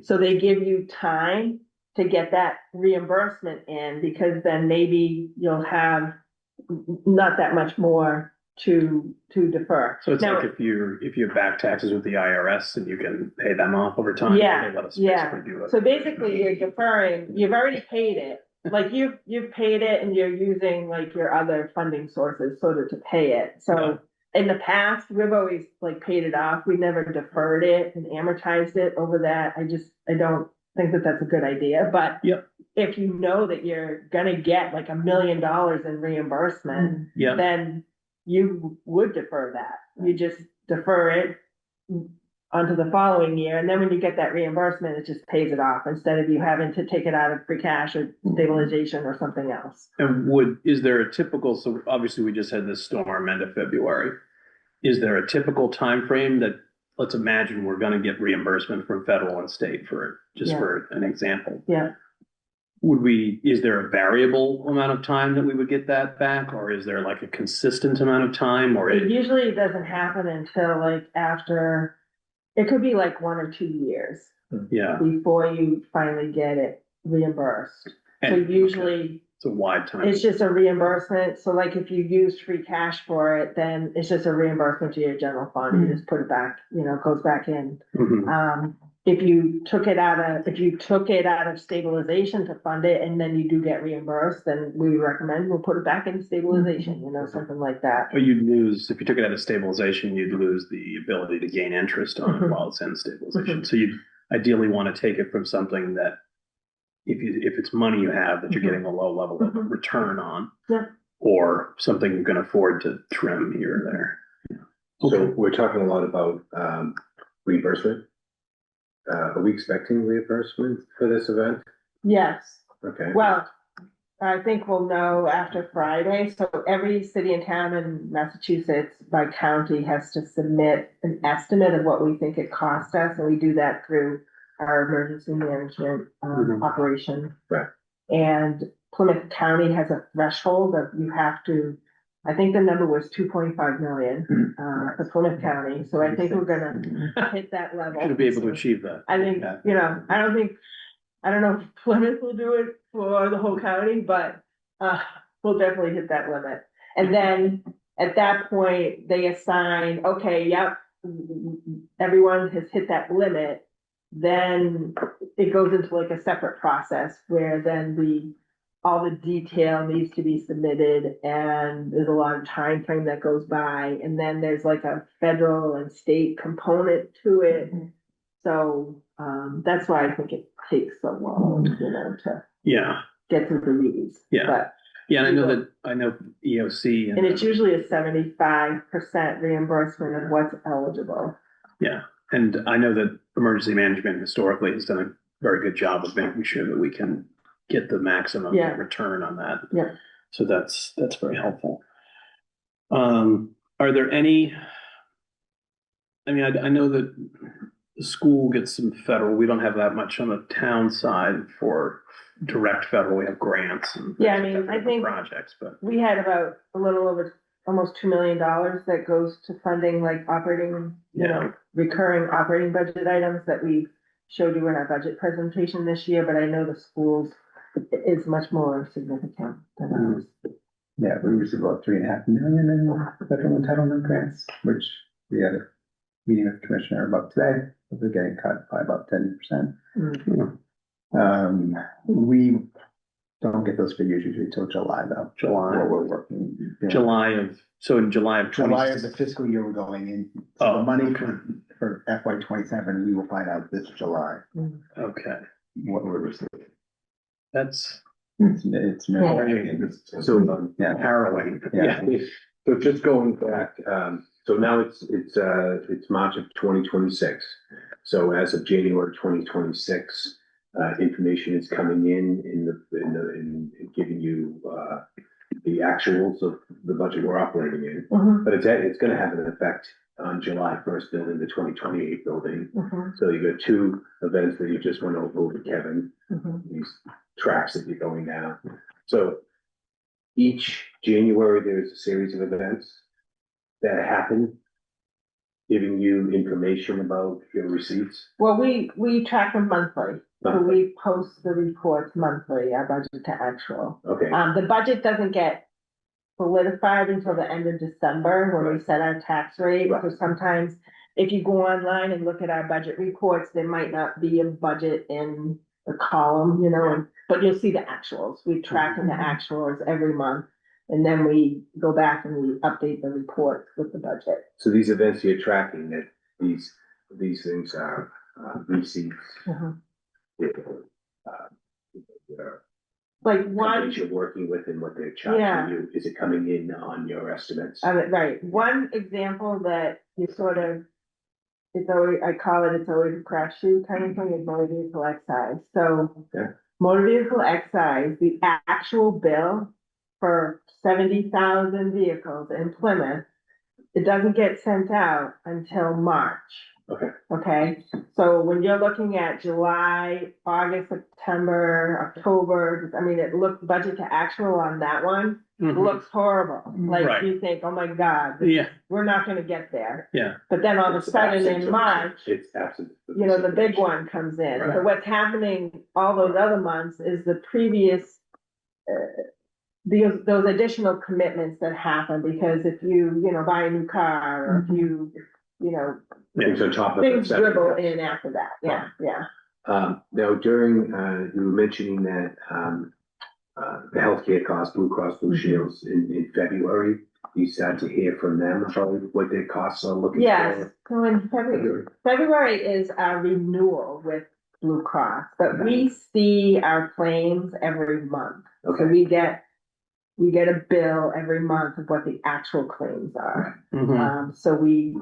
So they give you time to get that reimbursement in, because then maybe you'll have not that much more to defer. so it's Now- like if you have back taxes with the IRS and you can pay them off over time. Yeah, they let us yeah. basically do it. So basically you're deferring, you've already paid it, like you've paid it and you're using like your other funding sources sort of to pay it. So in the past, we've always like paid it off. We never deferred it and amortized it over that. I don't think that that's a good idea, but Yep. if you know that you're gonna get like $1 million in reimbursement, Yeah, then you would defer that. You just defer it onto the following year, and then when you get that reimbursement, it just pays it off instead of you having to take it out of free cash or stabilization or something else. and is there a typical, so obviously we just had this storm end of February. Is there a typical time frame that, let's imagine we're gonna get reimbursement from federal and state for an example? Yeah. Is there a variable amount of time that we would get that back, or is there like a consistent amount of time, or? It usually doesn't happen until like after, it could be like 1 or 2 years Yeah. before you finally get it reimbursed. So And- usually It's a wide time. it's just a reimbursement. So like if you used free cash for it, then it's just a reimbursement to your general fund. You just put it back, it goes back in. Mhm. If you took it out of stabilization to fund it and then you do get reimbursed, then we recommend we'll put it back in stabilization, something like that. But you'd lose, if you took it out of stabilization, you'd lose the ability to gain interest on it Mhm. while it's in stabilization. So you'd ideally want to take it from something that if it's money you have that you're Mhm. getting a low level of Mhm. return on. Yeah. Or something you can afford to trim here or there. So we're talking a lot about reimbursement. are we expecting reimbursement for this event? Yes, Okay. well, I think we'll know after Friday, so every city and town in Massachusetts by county has to submit an estimate of what we think it cost us, and we do that through our emergency management, operation. Right. And Plymouth County has a threshold that you have to, I think the number was 2.5 million, for Plymouth County, so I think we're gonna hit that level. Should be able to achieve that. I think, I don't know if Plymouth will do it for the whole county, but, we'll definitely hit that limit. And then at that point, they assign, okay, yep, everyone has hit that limit. Then it goes into like a separate process where then all the detail needs to be submitted and there's a lot of time frame that goes by. And then there's like a federal and state component to it. So, that's why I think it takes so long, to Yeah, get through the weeds. Yeah. But, yeah, and I know EOC and it's usually a 75% reimbursement of what's eligible. yeah, and I know that emergency management historically has done a very good job of making sure that we can get the maximum Yeah. return on that. Yeah. So that's very helpful. Are there any? I mean, I know that the school gets some federal. We don't have that much on the town side for direct federal. We have grants and Yeah, I things mean, like that I for think- projects, but We had about a little over, almost $2 million that goes to funding like operating, recurring operating budget items that we showed you in our budget presentation this year, but I know the schools is much more significant than ours. Yeah, we received about 3.5 million in federal entitlement grants, which we had a meeting with the commissioner about today. We're getting cut by about 10%. We don't get those figures usually till July though. July. Where we're working. in July of 20. July is the fiscal year we're going in. So the money for FY 27, we will find out this July Okay, what we're receiving. that's It's So, yeah. harrowing. Yeah. so just going back, so now it's March of 2026. So as of January 2026, information is coming in giving you, the actuals of the budget we're operating in. Mhm, But it's gonna have an effect on July 1st building, the 2028 building. mhm, So you got two events that you just went over with Kevin, mhm. these tracks that you're going down. So each January, there's a series of events that happen, giving you information about your receipts. Well, we track them monthly, so we post the reports monthly, our budget to actual. Okay, The budget doesn't get solidified until the end of December when we set our tax rate. Right. So sometimes if you go online and look at our budget reports, there might not be a budget in the column, but you'll see the actuals. We track in the actuals every month. And then we go back and we update the report with the budget. so these events you're tracking, that these things are receipts. Mhm. uh, Like one, Companies you're working with and what they're Yeah. charging you, is it coming in on your estimates? right, one example that you sort of, it's always, it's always a crapshoot kind of thing, is motor vehicle excise. So Yeah. motor vehicle excise, the actual bill for 70,000 vehicles in Plymouth, it doesn't get sent out until March. Okay. Okay, so when you're looking at July, August, September, October, I mean, it looks budget to actual on that one, Mhm. looks horrible. Like Right. you think, oh my God, Yeah, we're not gonna get there. yeah, But then all of a It's sudden absent in of- March, It's absent. of the big one comes in. So Right. what's happening all those other months is the previous, those additional commitments that happen, because if you, buy a new car, or if you, Things on top of. things the dribble 70. in after that, yeah. Now during, you were mentioning that, the healthcare costs, Blue Cross Blue Shields in February, you start to hear from them about what their costs are looking for. Yes, so in February is our renewal with Blue Cross, but we see our claims every month. So Okay, we get a bill every month of what the actual claims are. Mhm. So we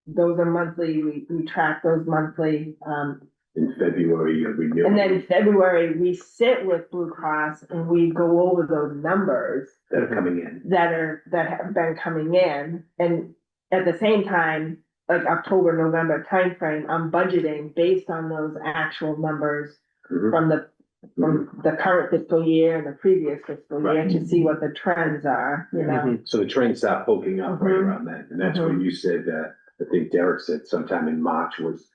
those are monthly, we track those monthly, In February, you renew. and then in February, we sit with Blue Cross and we go over those numbers That are coming in. that have been coming in, and at the same time, like October, November timeframe, I'm budgeting based on those actual numbers Mhm. from the current fiscal year and the previous fiscal year Right. to see what the trends are, you know? So the trends start poking up right Mhm. around that, and that's when you said, I think Derek said sometime in March was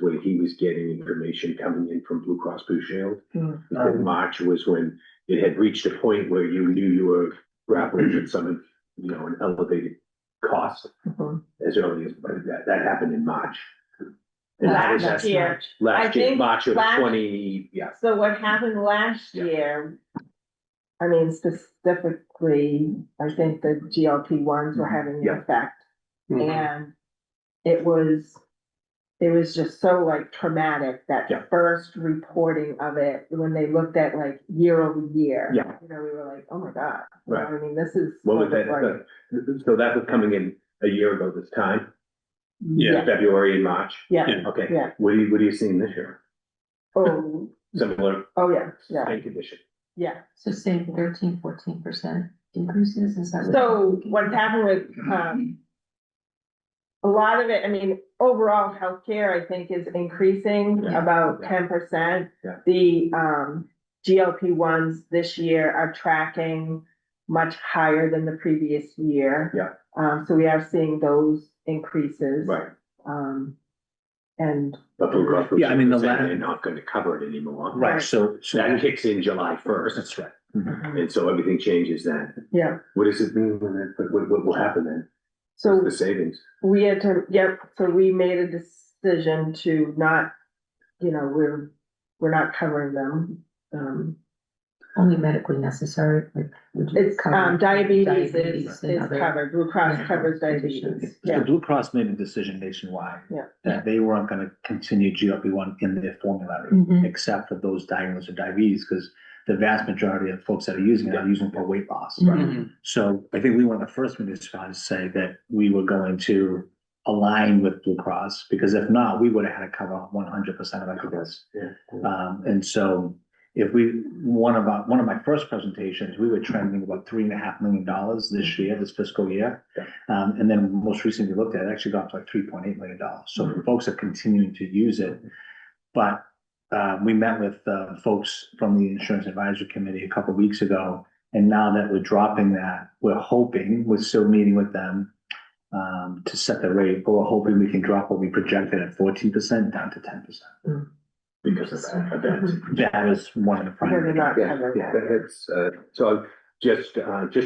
when he was getting information coming in from Blue Cross Blue Shield. Mm. He said March was when it had reached a point where you knew you were grappling with some, an elevated cost Mhm. as early as, but that happened in March. And that was Last year. I Last year, think March of last- 20, yeah. So what happened last Yeah. year, I mean, specifically, I think the GLP ones were having an Yeah. effect. Mhm. And it was just so like traumatic, that Yeah. first reporting of it, when they looked at like year over year. Yeah. You know, we were like, oh my God, Right. I mean, this is. What was sort of like- that? So that was coming in a year ago this time, Yeah. February and March? Yeah, Yeah. Okay. Yeah. What are you seeing this year? oh, Similar, yeah, same condition? yeah. So same 13-14% increases, is that? what- So what's happened with, a lot of it, I mean, overall healthcare, I think, is increasing Yeah. about Yeah. 10%. Yeah. The, GLP ones this year are tracking much higher than the previous year. Yeah. So we are seeing those increases. Right. And, But Blue Cross Blue Yeah, I mean, Shield the is saying la- they're not gonna cover it anymore. Right, so That kicks in July first, that's right. and so everything changes then. yeah, What does it mean when what will happen then? so The savings? we had to, so we made a decision to not, we're not covering them. Only medically necessary, like. would you It's, cover diabetes diabetes and is other covered, Blue Cross medical covers conditions? diabetes, So yeah, Blue Cross made a decision nationwide. Yeah. That they weren't gonna continue GLP-1 in their formulary, Mhm. except for those diagnosed with diabetes, because the vast majority of folks that are using it are using it for weight loss. Mhm. So I think we were the first municipalities to say that we were going to align with Blue Cross, because if not, we would have had to cover 100% of our this. Yeah. And so if one of my first presentations, we were trending about $3.5 million this year, this fiscal year. And then most recently looked at it, actually got up to like $3.8 million. So folks are continuing to use it. But we met with folks from the Insurance Advisory Committee a couple of weeks ago. And now that we're dropping that, we're still meeting with them to set the rate, but we're hoping we can drop what we projected at 14% down to 10%. Because of that event. That was one of the because they're primary. not Yeah, covering yeah, that. it's, so just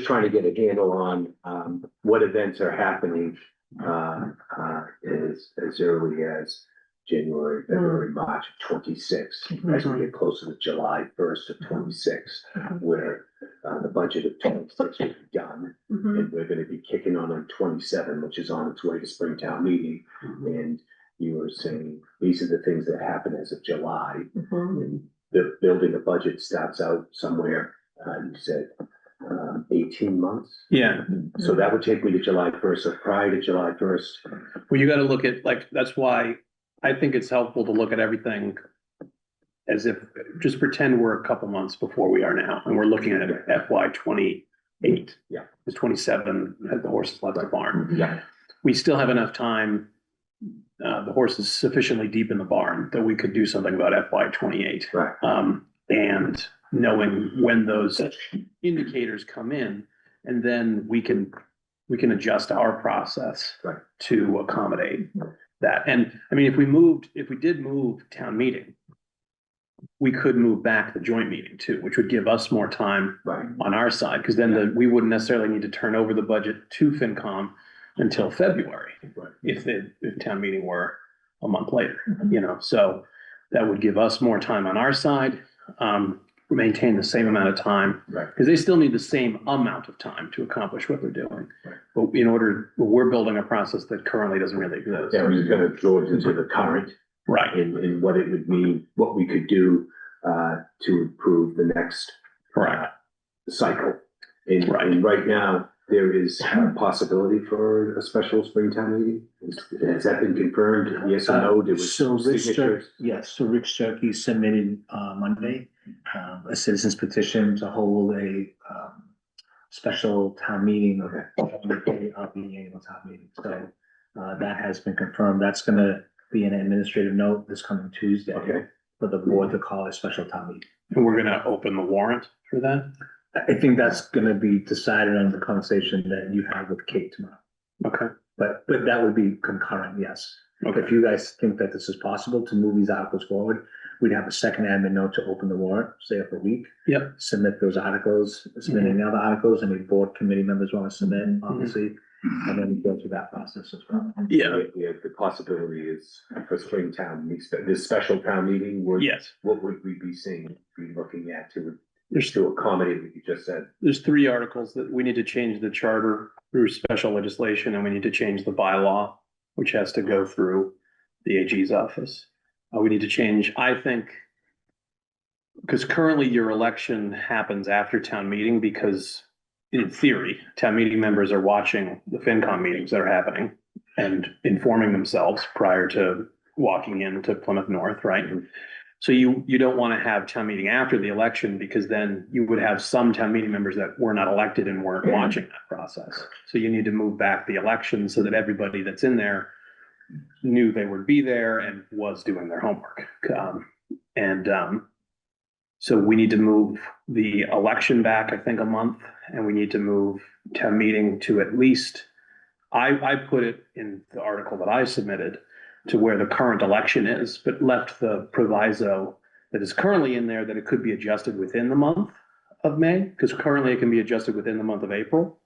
trying to get a handle on, what events are happening, as early as January, February, March of 26, as we get closer to July 1st of 26, where, the budget of 26 will be done, Mhm. and we're gonna be kicking on 27, which is on its way to Springtown meeting, and you were saying, these are the things that happen as of July. Mhm. And the building a budget starts out somewhere, you said, 18 months. Yeah, So that would take me to July 1st, so prior to July 1st. well, you gotta look at, like, that's why I think it's helpful to look at everything as if, just pretend we're a couple months before we are now, and we're looking at it FY 28. Yeah. It's 27, as the horses left the barn. Yeah. We still have enough time, the horse is sufficiently deep in the barn that we could do something about FY 28. Right. And knowing when those indicators come in, and then we can adjust our process Right. to accommodate that. And I mean, if we did move town meeting, we could move back the joint meeting too, which would give us more time Right. on our side, because then we wouldn't necessarily need to turn over the budget to FinCom until February, Right. if town meeting were a month later, so that would give us more time on our side, maintain the same amount of time, Right. because they still need the same amount of time to accomplish what they're doing. Right. But we're building a process that currently doesn't really exist. Yeah, we're just gonna absorb into the current Right, and what it would mean, what we could do, to improve the next correct. cycle. And, Right. and right now, there is a possibility for a special springtime meeting? Has that been confirmed? Yes or no? There was So Rich, signatures? yes, so Rich Turkey submitted, Monday, a citizen's petition to hold a, special town meeting of the annual town meeting. So, that has been confirmed. That's gonna be an administrative note this coming Tuesday. Okay. For the board to call a special town meeting. And we're gonna open the warrant for that? I think that's gonna be decided on the conversation that you have with Kate tomorrow. Okay, But that would be concurrent, yes. okay, If you guys think that this is possible to move these articles forward, we'd have a second admin note to open the warrant, say up a week. Yep. Submit those articles, submit any other articles, any board committee members want to submit, obviously, and then go through that process as well. yeah, Yeah, the possibility is for springtime, this special town meeting, yes. what would we be seeing, be looking at There's to accommodate what you just said? There's three articles that we need to change the charter through special legislation, and we need to change the bylaw, which has to go through the AG's office. We need to change, I think, because currently your election happens after town meeting, because in theory, town meeting members are watching the FinCom meetings that are happening and informing themselves prior to walking into Plymouth North, right? So you don't want to have town meeting after the election, because then you would have some town meeting members that were not elected and weren't watching that process. So you need to move back the election so that everybody that's in there knew they would be there and was doing their homework. So we need to move the election back, I think, a month, and we need to move town meeting to at least, I put it in the article that I submitted to where the current election is, but left the proviso that is currently in there that it could be adjusted within the month of May, because currently it can be adjusted within the month of April,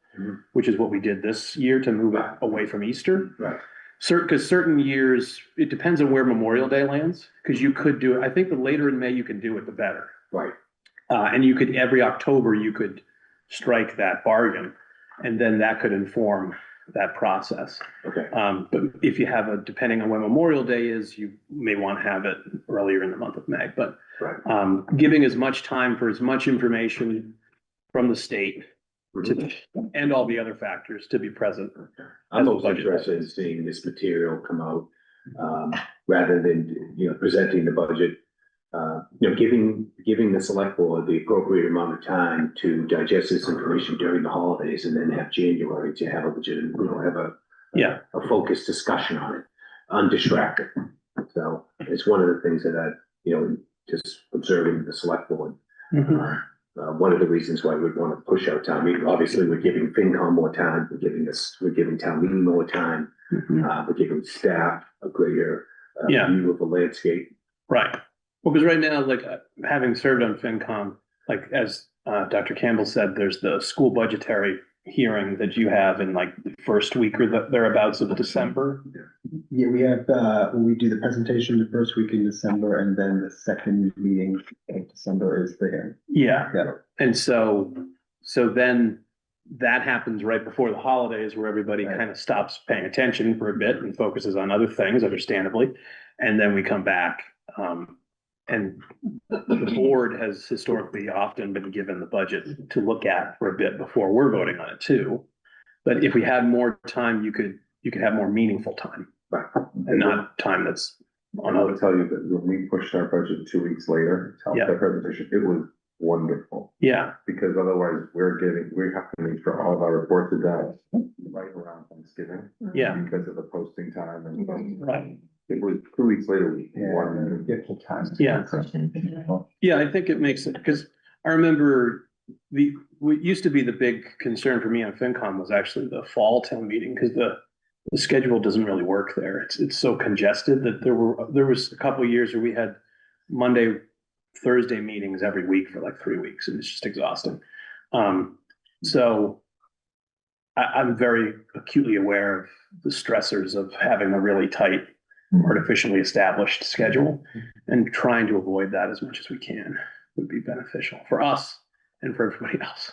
which is what we did this year to move it away from Easter. Right. Because certain years, it depends on where Memorial Day lands, because you could do it, I think the later in May you can do it, the better. Right. And you could, every October, you could strike that bargain, and then that could inform that process. Okay. But if you have depending on when Memorial Day is, you may want to have it earlier in the month of May, but Right. Giving as much time for as much information from the state to, and all the other factors to be present. I'm most interested in seeing this material come out, rather than, presenting the budget. Giving the select board the appropriate amount of time to digest this information during the holidays, and then have January to have a legitimate, have a focused discussion on it, undistracted. So it's one of the things that just observing the select board. One of the reasons why we'd want to push out town meeting, obviously, we're giving FinCom more time, we're giving town meeting more time, we're giving staff a greater view of the landscape. Right. Well, because right now, like having served on FinCom, like as Dr. Campbell said, there's the school budgetary hearing that you have in like the first week or thereabouts of December. Yeah, we have, we do the presentation the first week in December, and then the second meeting of December is the hearing. Yeah. Yeah. And so then that happens right before the holidays, where everybody Right. kind of stops paying attention for a bit and focuses on other things, understandably. And then we come back. And the board has historically often been given the budget to look at for a bit before we're voting on it too. But if we had more time, you could have more meaningful time, Right. and not time that's on I other. will tell you that when we pushed our budget 2 weeks later, to Yeah. the presentation, it was wonderful. Yeah, Because otherwise we have to make sure all of our reports are done right around Thanksgiving. yeah, Because of the posting time and right. it was 2 weeks later, we Yeah, won. get the time. Yeah. Yeah, I think it makes it, because I remember what used to be the big concern for me on FinCom was actually the fall town meeting, because the schedule doesn't really work there. It's so congested that there was a couple of years where we had Monday, Thursday meetings every week for like 3 weeks, and it's just exhausting. So I'm very acutely aware of the stressors of having a really tight, artificially established schedule, and trying to avoid that as much as we can would be beneficial for us and for everybody else.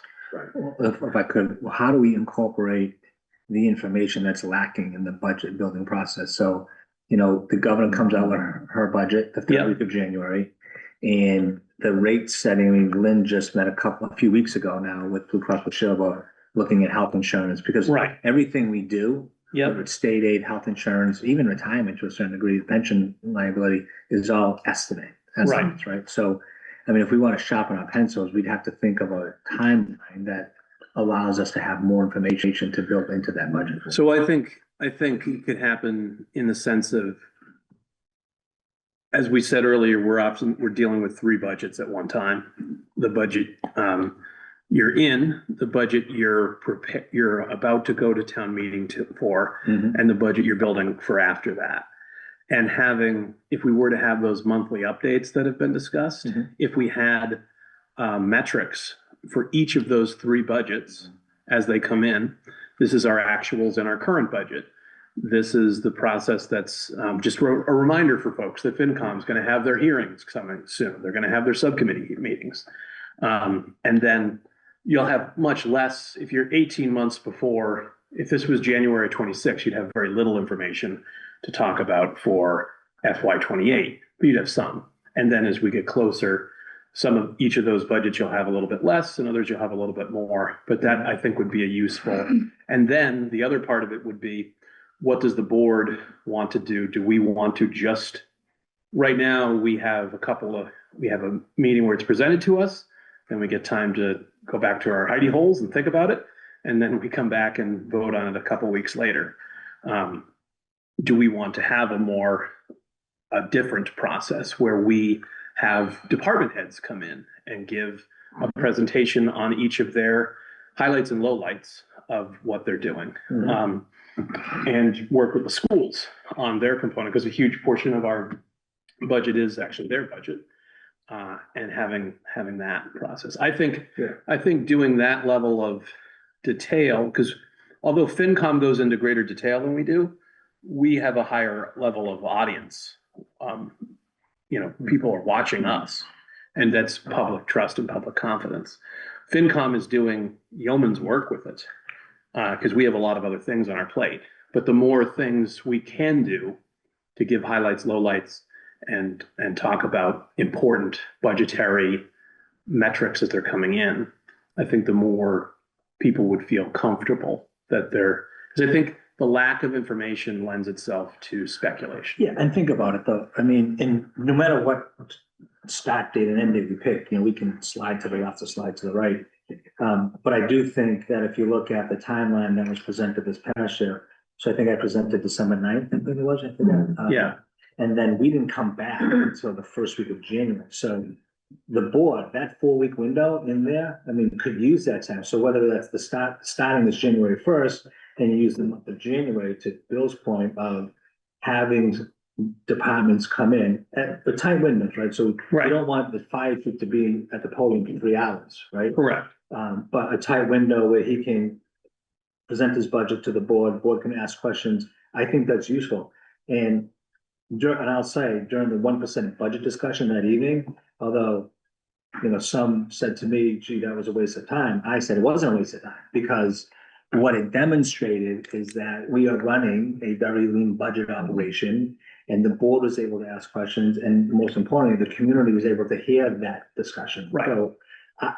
Well, if I could, well, how do we incorporate the information that's lacking in the budget building process? So, the governor comes out with her budget the third week of January, and the rate setting, I mean, Lynn just met a few weeks ago now with Blue Cross Blue Shield about looking at health insurance, because Right. everything we do, whether Yep, it's state aid, health insurance, even retirement to a certain degree, pension liability is all estimates, right? So, I mean, if we want to sharpen our pencils, we'd have to think of a timeline that allows us to have more information to build into that budget. so I think it could happen in the sense of, as we said earlier, we're dealing with three budgets at one time. The budget, you're in, the budget you're about to go to town meeting for, Mhm. and the budget you're building for after that. And if we were to have those monthly updates that have been discussed, Mhm. if we had metrics for each of those three budgets as they come in, this is our actuals in our current budget. This is the process that's just a reminder for folks that FinCom is going to have their hearings coming soon. They're going to have their subcommittee meetings. And then you'll have much less, if you're 18 months before, if this was January 26, you'd have very little information to talk about for FY 28, but you'd have some. And then as we get closer, some of each of those budgets, you'll have a little bit less, and others you'll have a little bit more. But that, I think, would be a useful. And then the other part of it would be, what does the board want to do? Do we want to just, right now, we have a meeting where it's presented to us, then we get time to go back to our hidey holes and think about it, and then we come back and vote on it a couple weeks later. Do we want to have a different process where we have department heads come in and give a presentation on each of their highlights and lowlights of what they're doing? And work with the schools on their component, because a huge portion of our budget is actually their budget, and having that process. I think doing that level of detail, because although FinCom goes into greater detail than we do, we have a higher level of audience. People are watching us, and that's public trust and public confidence. FinCom is doing yeoman's work with it, because we have a lot of other things on our plate. But the more things we can do to give highlights, lowlights, and talk about important budgetary metrics as they're coming in, I think the more people would feel comfortable that because I think the lack of information lends itself to speculation. Yeah, and think about it though. I mean, no matter what start date and end date we pick, we can slide to the left or slide to the right. But I do think that if you look at the timeline that was presented this past year, so I think I presented December 9th, I think it was, I forgot. Yeah. And then we didn't come back until the first week of January. So the board, that 4-week window in there, I mean, could use that time. So whether that's starting this January 1st, and you use the month of January, to Bill's point of having departments come in at the tight windows, right? So we don't want the fire chief to be at the podium for 3 hours, right? Correct. But a tight window where he can present his budget to the board can ask questions. I think that's useful. And I'll say, during the 1% budget discussion that evening, although, some said to me, gee, that was a waste of time, I said it wasn't a waste of time, because what it demonstrated is that we are running a very lean budget operation, and the board was able to ask questions, and most importantly, the community was able to hear that discussion. Right. So,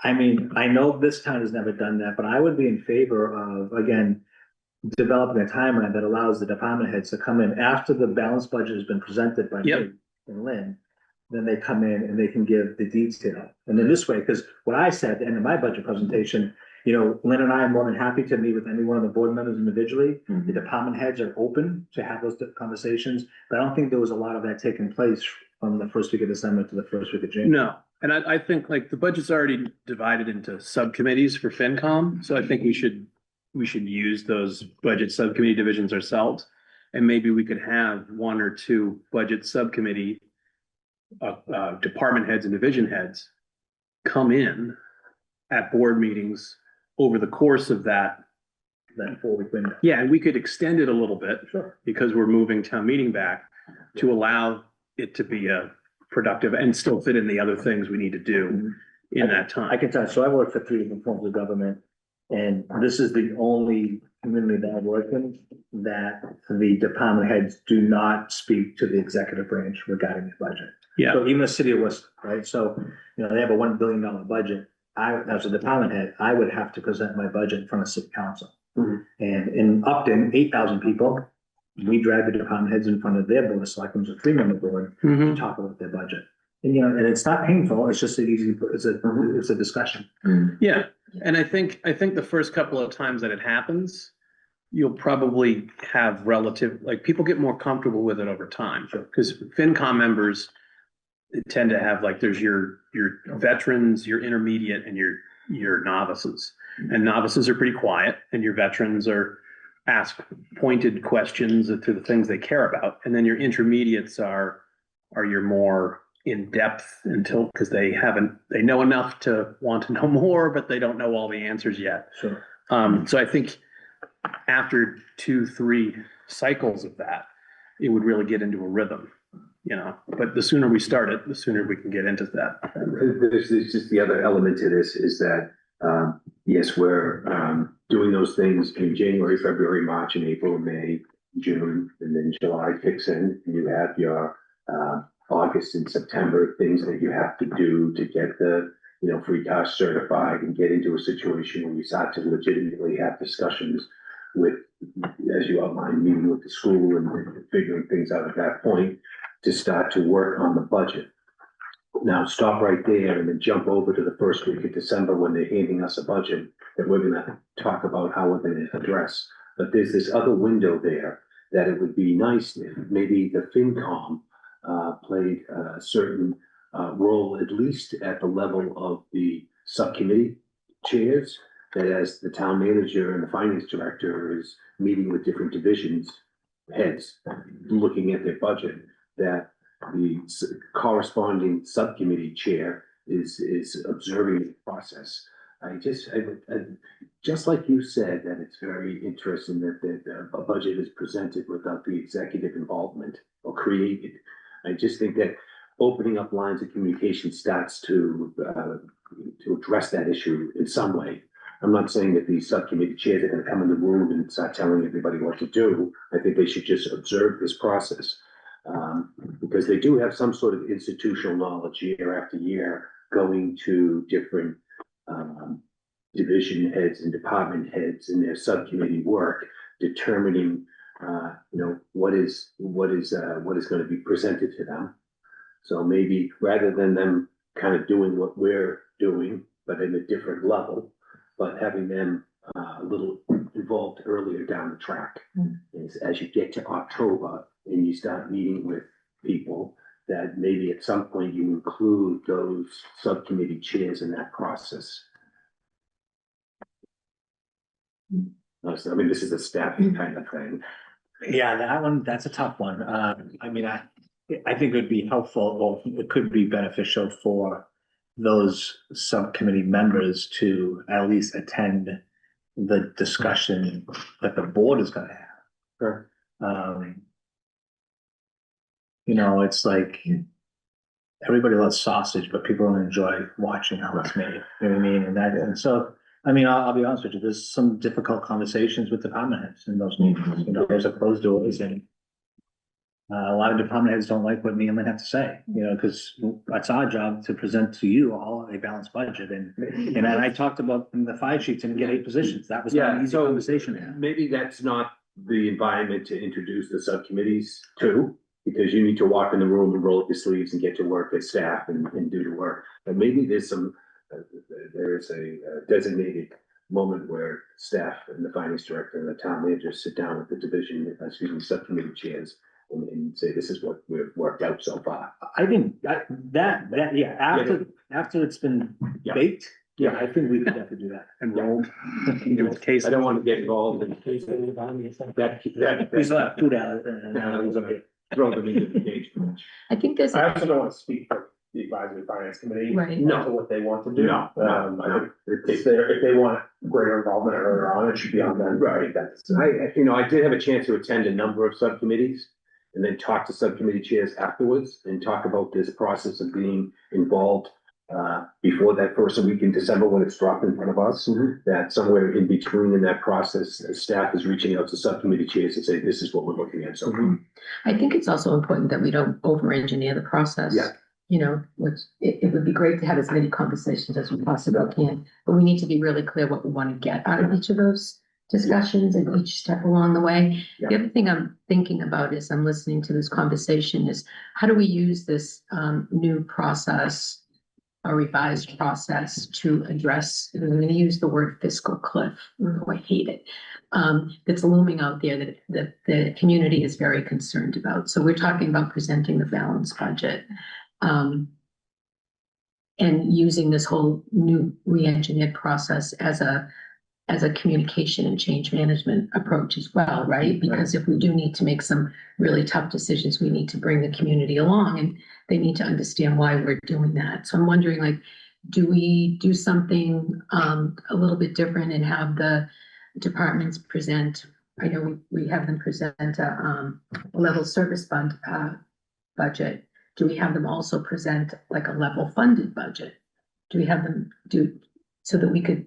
I mean, I know this town has never done that, but I would be in favor of, again, developing a timeline that allows the department heads to come in after the balanced budget has been presented by me and Lynn. Then they come in and they can give the detail. And then this way, because what I said at the end of my budget presentation, Lynn and I are more than happy to meet with any one of the board members individually. The department heads are open to have those conversations, but I don't think there was a lot of that taking place from the first week of December to the first week of January. No, and I think the budget's already divided into subcommittees for FinCom, so I think we should use those budget subcommittee divisions ourselves, and maybe we could have 1 or 2 budget subcommittee department heads and division heads come in at board meetings over the course of that 4-week window. Yeah, and we could extend it a little bit. Sure. Because we're moving town meeting back to allow it to be a productive and still fit in the other things we need to do in that time. I can tell you, so I work for 3 different forms of government, and this is the only community that I work in that the department heads do not speak to the executive branch regarding the budget. Yeah. So even the city of Worcester, right? So, they have a $1 billion budget. as a department head, I would have to present my budget in front of city council. Mhm. And in Upton, 8,000 people, we drag the department heads in front of their board of selectmen, a 3-member board, to talk about their budget. And, and it's not painful, it's just it's a discussion. Yeah, and I think the first couple of times that it happens, you'll probably have people get more comfortable with it over time. Because FinCom members tend to have there's your veterans, your intermediate, and your novices. And novices are pretty quiet, and your veterans ask pointed questions to the things they care about. And then your intermediates are your more in depth because they know enough to want to know more, but they don't know all the answers yet. Sure. So I think after 2-3 cycles of that, it would really get into a rhythm, but the sooner we start it, the sooner we can get into that. There's just the other element to this is that, yes, we're doing those things in January, February, March, and April, May, June, and then July kicks in. And you have your August and September things that you have to do to get the free cash certified and get into a situation where you start to legitimately have discussions with, as you outlined, meeting with the school and figuring things out at that point to start to work on the budget. Now, stop right there and then jump over to the first week of December when they're handing us a budget that we're gonna talk about how we're gonna address. But there's this other window there that it would be nice if maybe the FinCom played a certain role, at least at the level of the subcommittee chairs, that as the town manager and the finance director is meeting with different divisions heads, looking at their budget, that the corresponding subcommittee chair is observing the process. I just like you said, that it's very interesting that a budget is presented without the executive involvement or created. I just think that opening up lines of communication starts to address that issue in some way. I'm not saying that these subcommittee chairs are going to come in the room and start telling everybody what to do. I think they should just observe this process. Because they do have some sort of institutional knowledge year after year, going to different division heads and department heads in their subcommittee work, determining what is going to be presented to them. So maybe rather than them kind of doing what we're doing, but in a different level, but having them a little involved earlier down the track, as you get to October and you start meeting with people, that maybe at some point you include those subcommittee chairs in that process. I mean, this is a staffing kind of thing. Yeah, that's a tough one. I mean, I think it would be helpful, or it could be beneficial for those subcommittee members to at least attend the discussion that the board is gonna have. Sure. It's like everybody loves sausage, but people don't enjoy watching how it's made. You know what I mean? And so, I mean, I'll be honest with you, there's some difficult conversations with department heads in those meetings. There's a closed doors, and a lot of department heads don't like what me and Lynn have to say, because it's our job to present to you all a balanced budget. And I talked about in the 5 sheets and get 8 positions. That was not an easy conversation to have. Maybe that's not the environment to introduce the subcommittees to, because you need to walk in the room and roll up your sleeves and get to work as staff and do the work. But maybe there's a designated moment where staff and the finance director and the town manager sit down with the subcommittee chairs and say, this is what we've worked out so far. I think after it's been baked, I think we could definitely do that. And rolled into a case. I don't want to get involved in We still have food out. throw them into the cage. I think there's, I also don't want to speak for the advisory finance committee. Right. No, what they want to do. No. I think if they want greater involvement earlier on, it should be on them. Right. I did have a chance to attend a number of subcommittees and then talk to subcommittee chairs afterwards and talk about this process of being involved before that first week in December when it's dropped in front of us. That somewhere in between in that process, staff is reaching out to subcommittee chairs and say, this is what we're looking at. So I think it's also important that we don't over-engineer the process. Yeah. you know, which it would be great to have as many conversations as we possibly can, but we need to be really clear what we want to get out of each of those discussions and each step along the way. Yeah. The other thing I'm thinking about as I'm listening to this conversation is how do we use this new process or revised process to address, and I'm going to use the word fiscal cliff, oh, I hate it, that's looming out there that the community is very concerned about. So we're talking about presenting the balanced budget. And using this whole new re-engineered process as a communication and change management approach as well, right? Because if we do need to make some really tough decisions, we need to bring the community along and they need to understand why we're doing that. So I'm wondering, like, do we do something a little bit different and have the departments present? I know we have them present a level service fund budget. Do we have them also present like a level funded budget? Do we have them do so that we could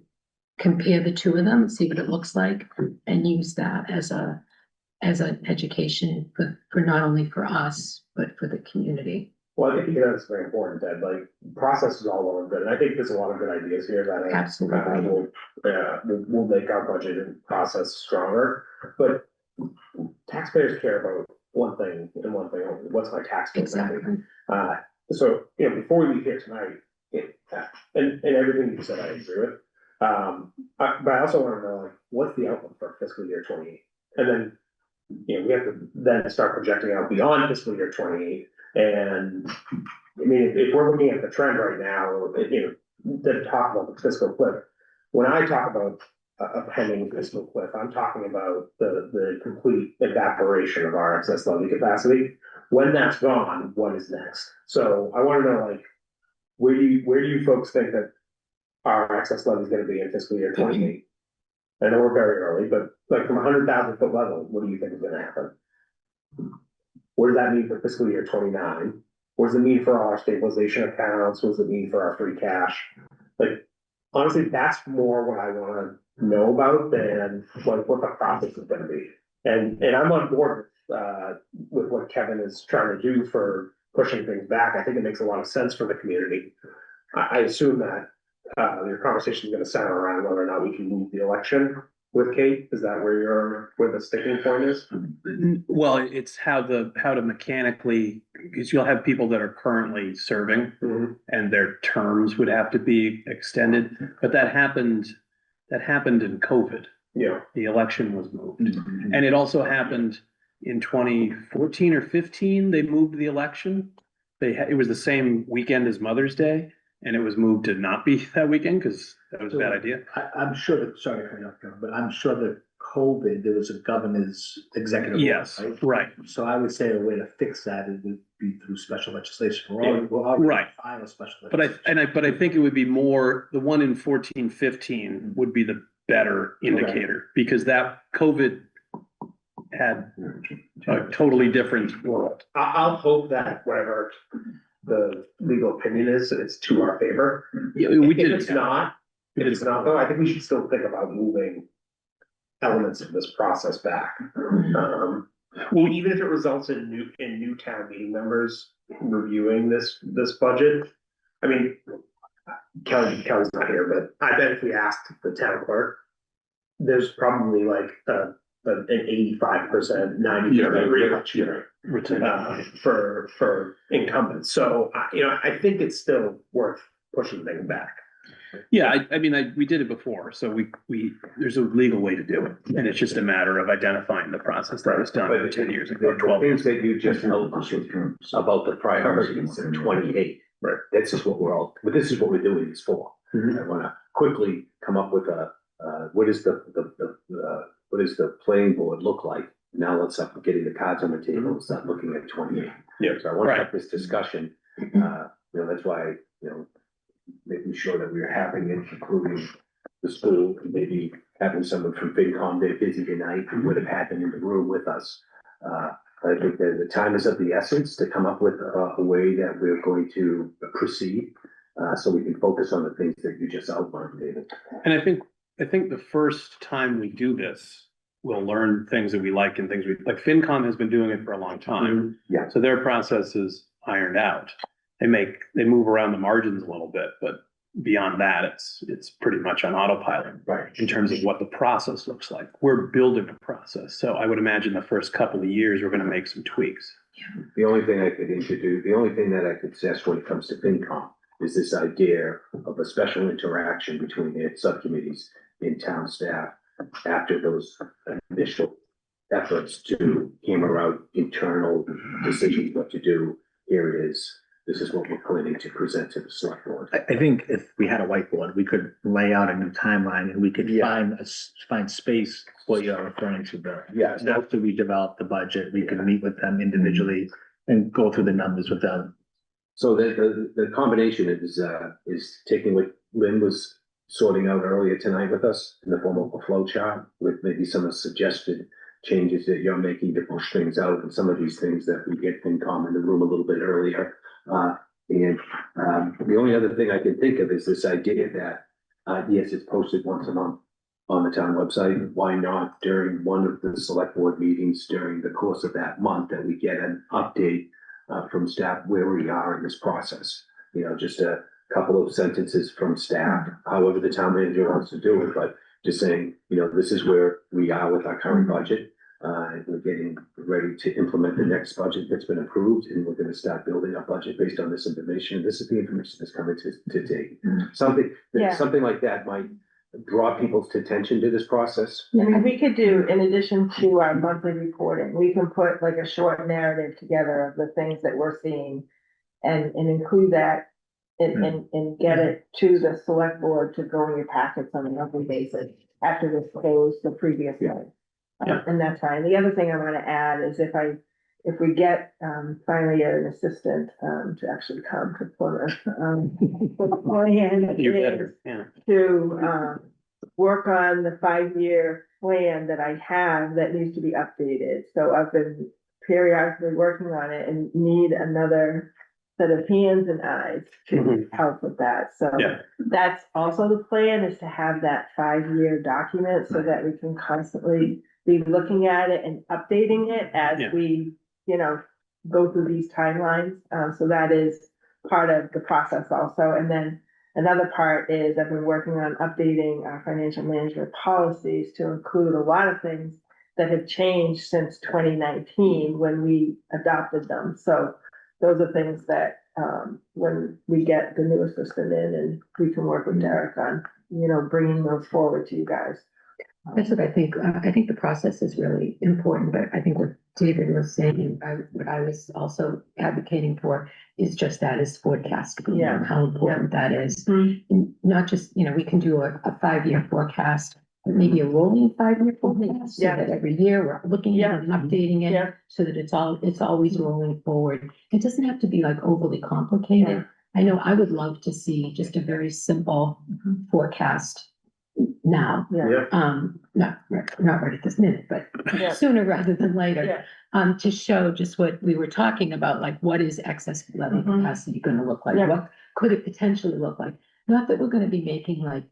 compare the two of them and see what it looks like and use that as an education for not only for us, but for the community? Well, I think that's very important, that like process is all well and good, and I think there's a lot of good ideas here that Absolutely. will make our budget and process stronger. But taxpayers care about one thing and one thing only: what's my tax bill? Exactly. So before we leave here tonight, and everything you said, I agree with. But I also want to know, like, what's the outlook for fiscal year 28, and then we have to then start projecting out beyond fiscal year 28. And I mean, if we're looking at the trend right now, to talk about the fiscal cliff, when I talk about a pending fiscal cliff, I'm talking about the complete evaporation of our excess levy capacity. When that's gone, what is next? So I want to know, like, where do you folks think that our excess levy is going to be in fiscal year 28? I know we're very early, but like from 100,000 foot level, what do you think is going to happen? What does that mean for fiscal year 29? What does it mean for our stabilization accounts? What does it mean for our free cash? Like, honestly, that's more what I want to know about than what the process is going to be. And I'm on board with what Kevin is trying to do for pushing things back. I think it makes a lot of sense for the community. I assume that your conversation is going to center around whether or not we can move the election with Kate. Is that where the sticking point is? Well, it's how to mechanically, because you'll have people that are currently serving and their terms would have to be extended, but that happened in COVID. Yeah. The election was moved. And it also happened in 2014 or 15, they moved the election. It was the same weekend as Mother's Day, and it was moved to not be that weekend because that was a bad idea. I'm sure that, sorry to cut you off, Kevin, but I'm sure that COVID, there was a governor's executive order, Yes, right. So I would say a way to fix that would be through special legislation. We'll Right. file a special But legislation. I think it would be more, the one in 14, 15 would be the better indicator, because that COVID had a totally different world. I'll hope that whatever the legal opinion is, it's to our favor. Yeah, we If did. it's not, though, I think we should still think about moving elements of this process back. Well, even if it results in new town meeting members reviewing this budget. I mean, Kelly's not here, but I bet if we asked the town clerk, there's probably like an 85%, 90% for incumbents. So I think it's still worth pushing things back. Yeah, I mean, we did it before, so we there's a legal way to do it, and it's just a matter of identifying the process that was done 10 years ago, 12 years Things that you just told us about the priorities in 28. Right. This is what this is what we're doing this for. I want to quickly come up with what is the playing board look like? Now let's start getting the cards on the table and start looking at 28. Yeah. So I want to have this discussion. That's why, making sure that we're having it, including the school, maybe having someone from FinCom, they're busy tonight, who would have had them in the room with us. I think that the time is of the essence to come up with a way that we're going to proceed, so we can focus on the things that you just outlined, David. And I think the first time we do this, we'll learn things that we like and things FinCom has been doing it for a long time. Yeah. So their process is ironed out. they move around the margins a little bit, but beyond that, it's pretty much on autopilot. Right. In terms of what the process looks like. We're building a process. So I would imagine the first couple of years, we're gonna make some tweaks. The only thing I could introduce, the only thing that I could suggest when it comes to FinCom is this idea of a special interaction between the subcommittees and town staff after those initial efforts to hammer out internal decisions, what to do. Here it is. This is what we're planning to present to the select board. I think if we had a whiteboard, we could lay out a new timeline and we could find space what you're referring to, Bill. Yes. After we develop the budget, we can meet with them individually and go through the numbers with them. So the combination is taking what Lynn was sorting out earlier tonight with us in the form of a flow chart with maybe some of the suggested changes that you're making to push things out and some of these things that we get FinCom in the room a little bit earlier. The only other thing I can think of is this idea that, yes, it's posted once a month on the town website. Why not during one of the select board meetings during the course of that month that we get an update from staff where we are in this process? You know, just a couple of sentences from staff, however the town manager wants to do it, but just saying, you know, this is where we are with our current budget. We're getting ready to implement the next budget that's been approved, and we're gonna start building our budget based on this information. This is the information that's coming to date. Yeah. Something like that might draw people's attention to this process. I mean, we could do, in addition to our monthly reporting, we can put like a short narrative together of the things that we're seeing and include that and get it to the select board to go in your packets on a monthly basis after this goes the previous one. And that's fine. The other thing I want to add is if we get finally an assistant to actually come to Plymouth, beforehand You is better, yeah. to work on the 5-year plan that I have that needs to be updated. So I've been periodically working on it and need another set of hands and eyes to help with that. So Yeah. that's also the plan, is to have that 5-year document so that we can constantly be looking at it and updating it as Yeah. we, you know, go through these timelines. So that is part of the process also. And then another part is I've been working on updating our financial management policies to include a lot of things that have changed since 2019 when we adopted them. So those are things that, when we get the new assistant in, and we can work with Derek on, you know, bringing those forward to you guys. That's what I think. I think the process is really important, but I think what David was saying, what I was also advocating for is just that, is forecasting. Yeah. How important that is. Mhm. And not just, you know, we can do a 5-year forecast, but maybe a rolling 5-year forecast. So Yeah. that every year we're looking at it and updating it. Yeah. So that it's always rolling forward. It doesn't have to be like overly complicated. I know I would love to see just a very simple forecast now. Yeah. Not right at this minute, but Yeah. sooner rather than later. Yeah. To show just what we were talking about, like what is excess levy Mhm. capacity gonna look like? Yeah. What could it potentially look like? Not that we're gonna be making like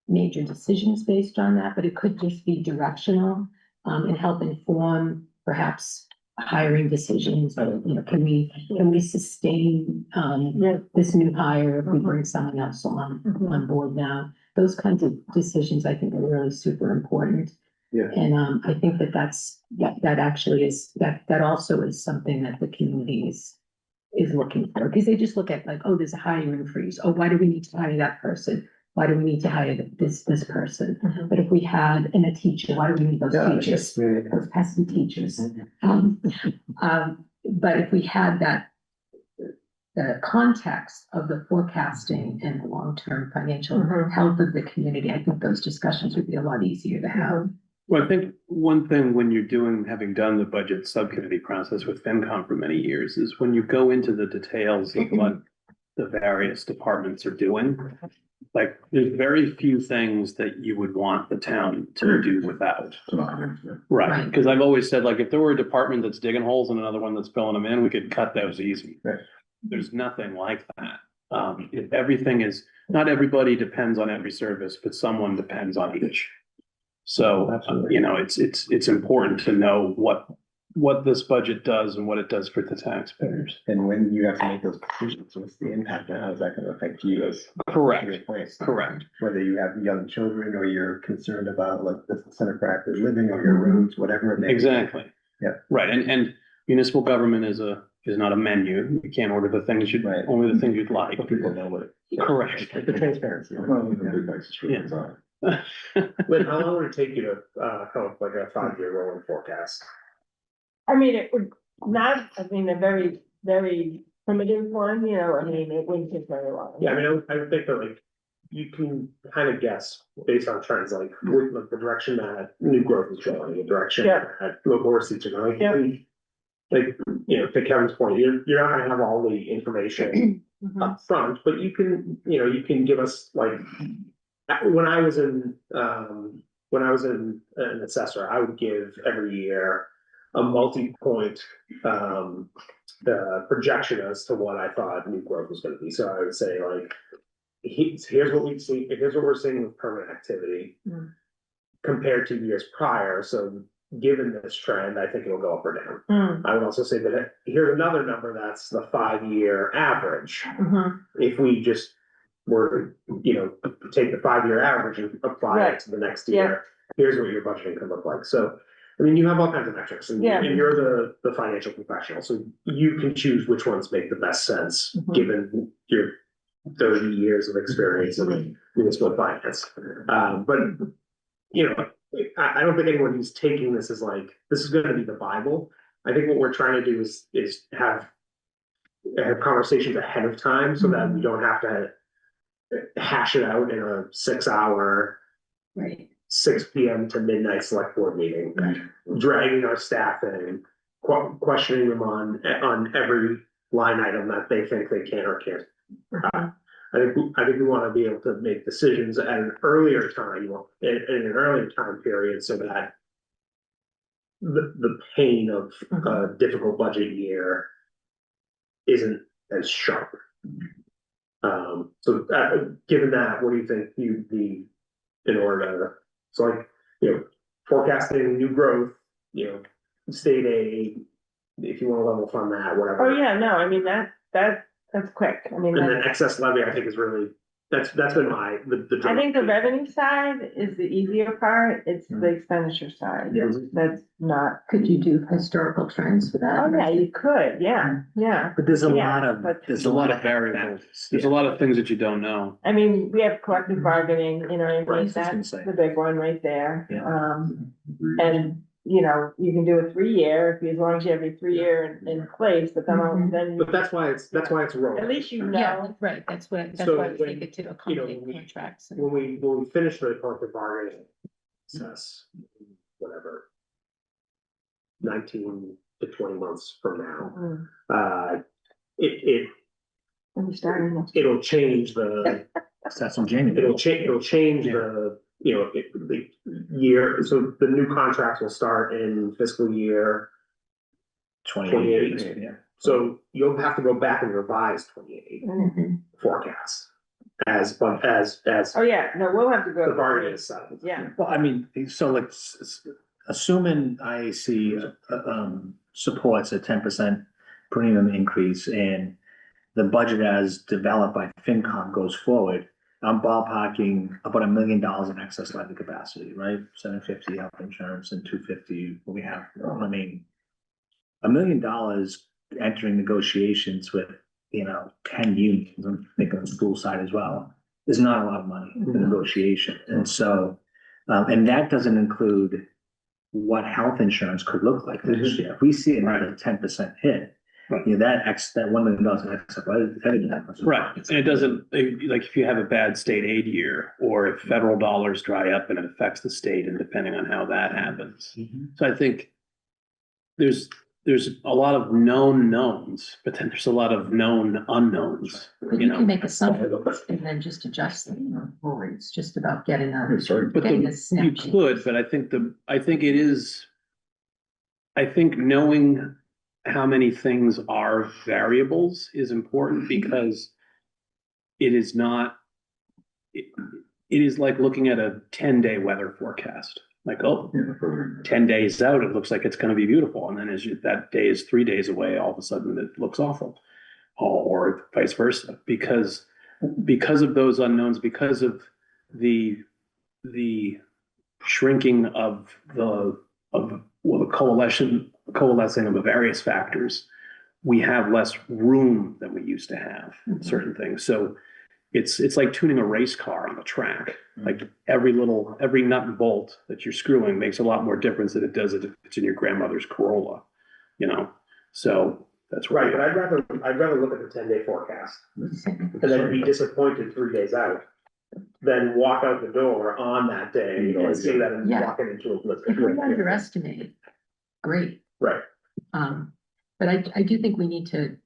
major decisions based on that, but it could just be directional, and help inform perhaps hiring decisions, or, you know, can we sustain, Yeah. this new hire if we bring someone else on board now? Those kinds of decisions, I think, are really super important. Yeah. And I think that actually is, that also is something that the community is looking for, because they just look at like, oh, there's a hiring freeze. Oh, why do we need to hire that person? Why do we need to hire this person? Mhm. But if we had, and a teacher, why do we need those teachers? Those pesky teachers. But if we had that, the context of the forecasting and the long-term financial Mhm. health of the community, I think those discussions would be a lot easier to have. Well, I think one thing when you're having done the budget subcommittee process with FinCom for many years, is when you go into the details of what the various departments are doing. Like, there's very few things that you would want the town to do without. Right, Right. because I've always said, like, if there were a department that's digging holes and another one that's filling them in, we could cut those easy. Right. There's nothing like that. If everything is, not everybody depends on every service, but someone depends on each. So, you know, it's important to know what what this budget does and what it does for the taxpayers. And when you have to make those decisions, what's the impact and how is that gonna affect you as? Correct, your place? correct. Whether you have young children or you're concerned about like the center for active living or your roads, whatever it may be. Exactly. Yeah. Right, and municipal government is not a menu. You can't order the things you'd, Right. only the things you'd like. But people know what it. Correct. The transparency. Yeah. Lynn, how long would it take you to, come up with like a 5-year rolling forecast? I mean, it would not, I mean, a very, very primitive one, you know, I mean, it wouldn't take very long. Yeah, I mean, I would think that like, you can kind of guess based on trends, like, with like the direction that new growth is going, the direction Yeah. that local receipts are going. Yeah. Like, you know, to Kevin's point, you're not gonna have all the information Mhm. up front, but you can, you know, you can give us like. When I was in, an assessor, I would give every year a multi-point, projection as to what I thought new growth was gonna be, so I would say like. Here's what we've seen, here's what we're seeing with permanent activity. Mm. Compared to years prior, so given this trend, I think it'll go up or down. Mm, I would also say that here's another number that's the 5-year average. mhm. If we just were, you know, take the 5-year average and apply Right. it to the next Yeah. year, here's what your budgeting could look like. So, I mean, you have all kinds of metrics and Yeah. and you're the financial professional, so you can choose which ones make the best sense, Mhm. given your 30 years of experience in municipal finance. But, you know, I don't think anyone who's taking this is like, this is gonna be the Bible. I think what we're trying to do is have conversations ahead of time so that we don't have to hash it out in a 6-hour, Right. 6 p.m. to midnight select board meeting, dragging our staff in, questioning them on every line item that they think they can or can't. I think we want to be able to make decisions at an earlier time, in an earlier time period, so that the pain of a difficult budget year isn't as sharp. Given that, what do you think you'd need in order to, so like, you know, forecasting new growth, you know, state aid, if you want to level fund that, whatever. Oh, yeah, no, I mean, that's quick, I mean, And then excess levy, I think is really, that's been the. I think the revenue side is the easier part, it's the expenditure side, Yes. that's not. Could you do historical trends for that? Oh, yeah, you could, yeah, But there's a Yeah, lot of, but- there's There's a lot of variables. There's a lot of things that you don't know. I mean, we have collective bargaining, you know, Right, I I was mean, just gonna that's say. the big one right there. Yeah. And, you know, you can do a 3-year, as long as you have your 3-year in place, but then But that's why it's rolling. at least you Yeah, know. right, that's why I was when, thinking to you know, accommodate contracts. and- when we finish the collective bargaining process, whatever. 19 to 20 months from now, Mm, when you start in the- it'll change the, Starts in January. it'll change the, you know, the year, so the new contracts will start in fiscal year. 28. Yeah. So you'll have to go back and revise 28 Mhm. forecast as Oh, yeah, no, we'll have to the go. bargain is settled. Yeah, Well, I mean, so like, assuming IAC, supports a 10% premium increase and the budget as developed by FinCom goes forward, I'm ballparking about $1 million in excess levy capacity, right? $750 health insurance and $250 we have, I mean, $1 million entering negotiations with, you know, 10 unions, I'm thinking the school side as well, is not a lot of money in negotiation. And so, and that doesn't include what health insurance could look like next year. If we see another 10% hit, you know, that $1 million in excess, Right, and it doesn't, like, if you have a bad state aid year, or if federal dollars dry up and it affects the state, and depending on how that happens. So I think there's a lot of known knowns, but then there's a lot of known unknowns, But you you can know? make assumptions and then just adjust them, or it's just about getting a, But getting a you snapshot. could, but I think knowing how many things are variables is important, because it is not, it is like looking at a 10-day weather forecast. Like, oh, Yeah, for- 10 days out, it looks like it's gonna be beautiful, and then that day is 3 days away, all of a sudden it looks awful. Or vice versa, because of those unknowns, because of the shrinking of the coalescing of the various factors, we have less room than we used to have certain things. So it's like tuning a race car on the track. Like every nut and bolt that you're screwing makes a lot more difference than it does if it's in your grandmother's Corolla, you know? So that's Right, but I'd rather look at the 10-day forecast and then be disappointed 3 days out. Then walk out the door on that day and see that and Yeah. walking into a blizzard. If we underestimate, great. Right. But I do think we need to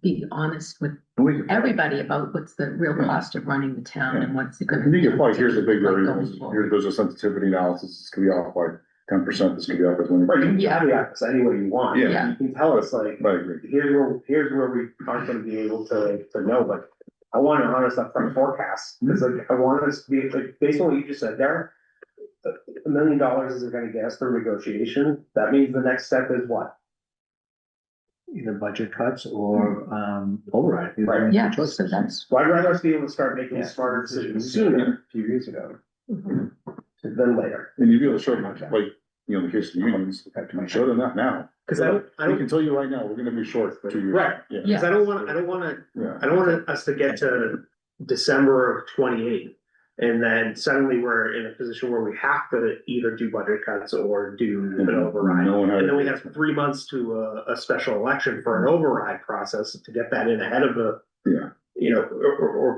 be honest with everybody about what's the real cost of running the town and what's it I gonna. think your point, here's the big look variable, going forward. here, there's a sensitivity analysis, this could be off by 10%, this could be off by 20%. Right, you can Yeah. caveat this any way you want. Yeah. You can tell us like, I agree. here's where we aren't gonna be able to know, but I want an honest upfront forecast, because like, I want us to be, like, based on what you just said there, $1 million isn't gonna get us through negotiation. That means the next step is what? Either budget cuts or, override. These are Right. Yeah, choices. so that's. So I'd rather us be able to start making Yeah. smarter decisions sooner A few years ago. than later. And you'd be able to show them, like, in the case of the unions, show them that now. Cause I We don't, can tell you right now, we're gonna be short for 2 years. right, Yeah. cause I don't want us to get to December of 28. And then suddenly we're in a position where we have to either do budget cuts or do an override. No one had- And then we have 3 months to a special election for an override process to get that in ahead of the. Yeah. You know,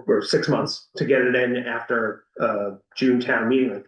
or 6 months to get it in after June town meeting. Like,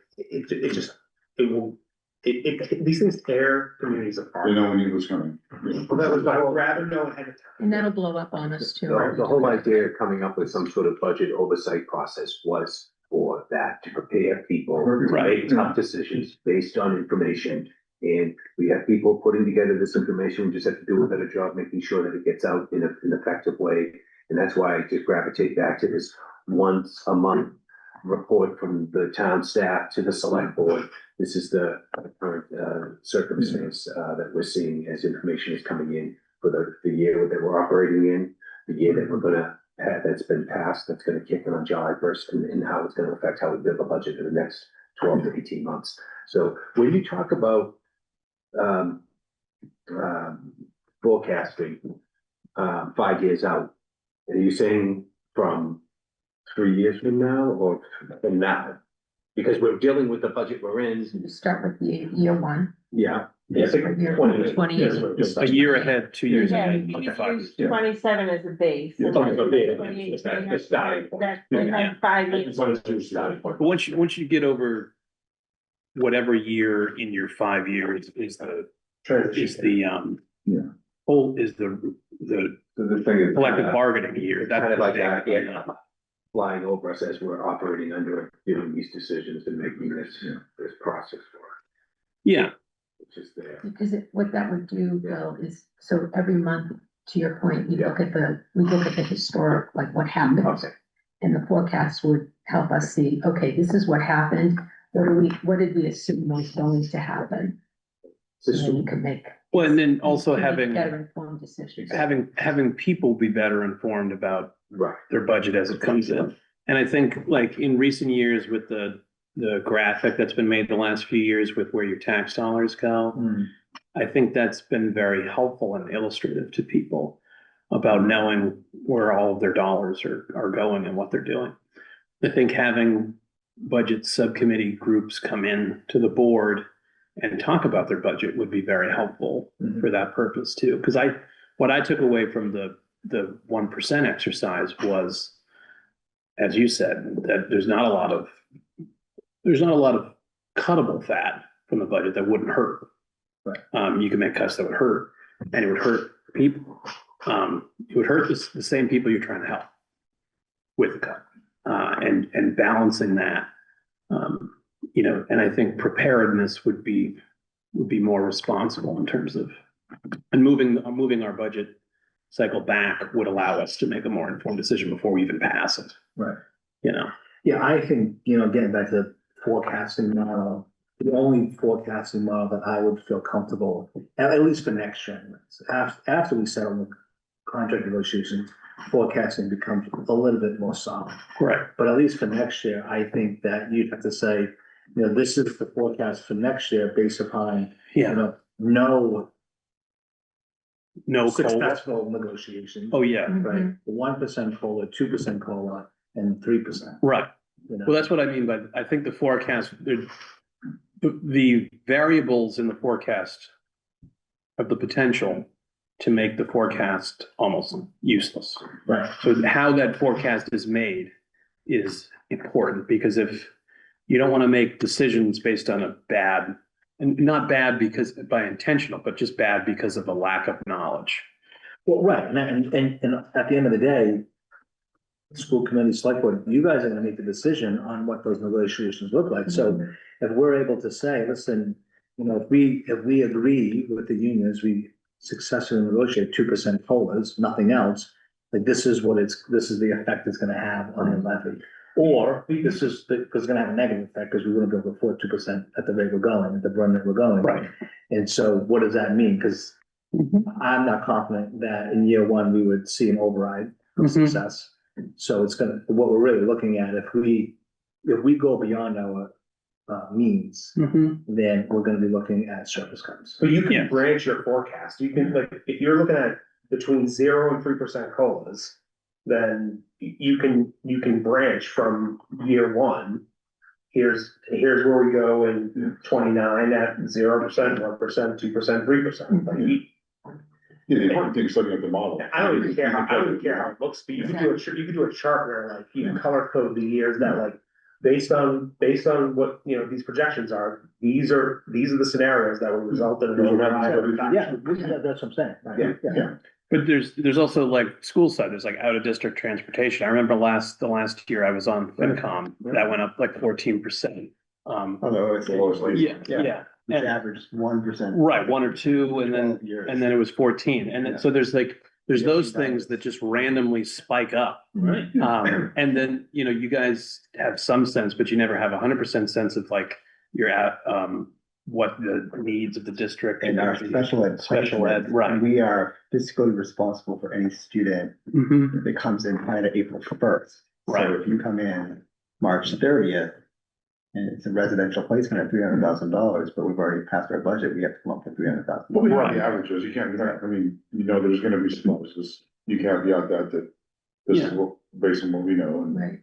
these things tear communities apart. They know when it was coming. Yeah. Well, that was, I would rather know ahead of time. And that'll blow up on us too. The whole idea of coming up with some sort of budget oversight process was for that, to prepare people to make tough decisions based on information. And we have people putting together this information, we just have to do a better job making sure that it gets out in an effective way. And that's why I just gravitate back to this once a month report from the town staff to the select board. This is the current circumstance that we're seeing as information is coming in for the year that we're operating in, the year that we're gonna have, that's been passed, that's gonna kick in on July 1st, and how it's gonna affect how we build a budget in the next 12 to 18 months. So when you talk about forecasting 5 years out, are you saying from 3 years from now or from now? Because we're dealing with the budget we're in. So start with the year one. Yeah. Yeah, it's like Year 20. 20. a year ahead, 2 years Yeah, ahead. you up to can 5 use years. 27 as a base. Yeah, and it's then a base. 28, It's that- and it's starting point. that- and then 5 years. But once you get over whatever year in your 5 years is the Yeah. whole, is the So the thing is. collective bargaining year. That's Kind of like that, the- yeah, flying over us as we're operating under, doing these decisions and making this process work, Yeah, which is there. Because what that would do, Bill, is, so every month, to your point, we look at the historic, like what happened. Okay. And the forecast would help us see, okay, this is what happened, what did we assume was going to happen? So then you can make. well, and then also you can make having, Better informed decisions. having people be better informed about Right. their budget as it comes in. And I think like in recent years with the graphic that's been made the last few years with where your tax dollars go, I think that's been very helpful and illustrative to people about knowing where all of their dollars are going and what they're doing. I think having budget subcommittee groups come in to the board and talk about their budget would be very helpful for that purpose too. Because what I took away from the 1% exercise was, as you said, that there's not a lot of cuttable fat from the budget that wouldn't hurt. Right. You can make cuts that would hurt, and it would hurt people. It would hurt the same people you're trying to help with the cut, and balancing that. And I think preparedness would be more responsible in terms of, and moving our budget cycle back would allow us to make a more informed decision before we even pass it. Right. You know, Yeah, I think, getting back to the forecasting model, the only forecasting model that I would feel comfortable, at least for next year. After we settle the contract negotiations, forecasting becomes a little bit more solid. Right. But at least for next year, I think that you'd have to say, you know, this is the forecast for next year based upon, you Yeah, know, no COLA. successful negotiations. Oh, yeah, Right, 1% COLA, 2% COLA, and 3%. right. You know? Well, that's what I mean, but I think the forecast, the variables in the forecast have the potential to make the forecast almost useless. Right. So how that forecast is made is important, because if you don't want to make decisions based on a bad, and not bad because by intentional, but just bad because of a lack of knowledge. Well, right, and at the end of the day, school committee, select board, you guys are gonna make the decision on what those negotiations look like. So if we're able to say, listen, you know, if we agree with the unions, we successfully negotiate 2% COLAs, nothing else, like this is the effect it's gonna have on the levy. Or this is, because it's gonna have a negative effect, because we wouldn't be able to afford 2% at the rate we're going, at the run that we're going. Right. And so what does that mean? Because I'm not confident that in year one, we would see an override of success. So it's what we're really looking at, if we go beyond our means, then we're gonna be looking at surface cuts. So you can Yeah. branch your forecast. You can, like, if you're looking at between 0 and 3% COLAs, then you can branch from year one. Here's where we go in 29 at 0%, 1%, 2%, 3%. Yeah, the important thing is setting up the model. I don't even care how it looks, but you can do a chart where, like, you can color code the years that, like, based on what, you know, these projections are, these are the scenarios that will result in an override. Yeah, that's what I'm saying. Right? Yeah. But there's also like school side, there's like out of district transportation. I remember the last year I was on FinCom, that went up like 14%. Although it's the lowest. Yeah. Which And- averaged 1%. Right, 1 or 2, and then it was 14. And then, so there's those things that just randomly spike up. Right. And then, you know, you guys have some sense, but you never have 100% sense of like, you're at, what the needs of the district. And our special ed. Special ed, right. We are fiscally responsible for any student Mhm. that comes in prior to April 1st. Right. So if you come in March 30th, and it's a residential placement at $300,000, but we've already passed our budget, we have to come up with $300,000. Well, we have the averages, you can't, I mean, you know, there's gonna be some losses, you can't be out that this is what, based on what we know, and. Right.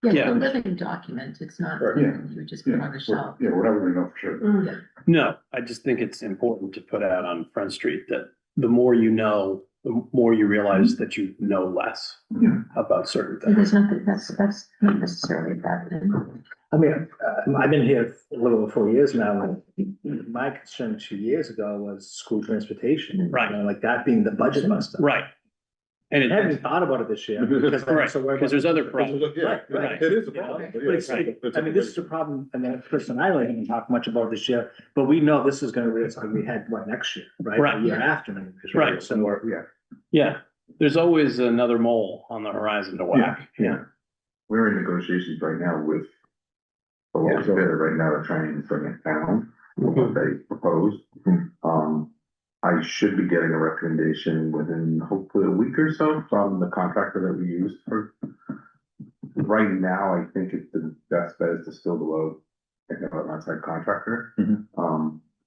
Yeah, Yeah. it's a living document. It's not, Right, you yeah. know, you just put on the shelf. Yeah, we're never gonna know for sure. Yeah. No, I just think it's important to put out on Front Street that the more you know, the more you realize that you know less Yeah. about certain And things. that's not necessarily a bad thing. I mean, I've been here a little over 4 years now. And my concern 2 years ago was school transportation. Right. You know, like that being the budget buster. Right. And I haven't it, thought about it this year. Because I'm right, so worried because about- there's other problems. Yeah, Right. it is a You know, problem. but yeah, it's, it's I mean, this is a problem, I mean, Chris and I haven't talked much about this year, but we know this is gonna be something we had, next year, right? Right. The year after. maybe, Right. So, Yeah. Yeah, there's always another mole on the horizon to whack. Yeah. We're in negotiations right now with the lowest bidder right now to try and bring it down, what they proposed. I should be getting a recommendation within hopefully a week or so from the contractor that we used for. Right now, I think it's the best bet is to still below, an outside contractor.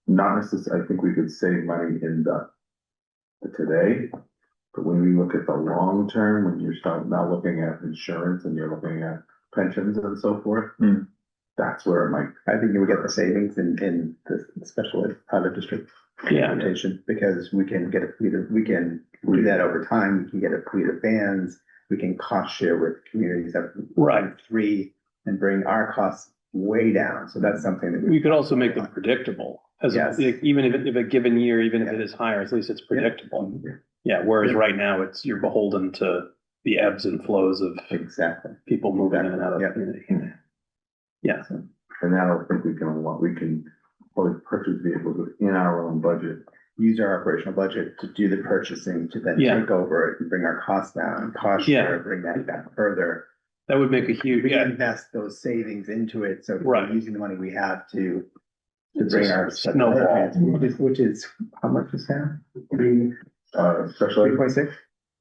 Not necessarily, I think we could save money in the today. But when we look at the long term, when you're starting now looking at insurance and you're looking at pensions and so forth, that's where it might. I think you would get the savings in the special ed out of district Yeah. transportation, because we can get we can do that over time, we can get a fleet of vans, we can cost share with communities that Right. 3 and bring our costs way down, so that's something that We could also make them predictable, as Yes. even if a given year, even if it is higher, at least it's predictable. Yeah, whereas right now you're beholden to the ebbs and flows of Exactly. people moving in and out of the Yeah. community. Yeah, And now I think we can probably purchase vehicles within our own budget. Use our operational budget to do the purchasing, to then Yeah. take over it and bring our costs down, cost Yeah. share, bring that down further. that would make a huge, We yeah, invest those savings into it, so Right. we're using the money we have to to bring our Snowball. which is, how much is that? Especially, 3.6?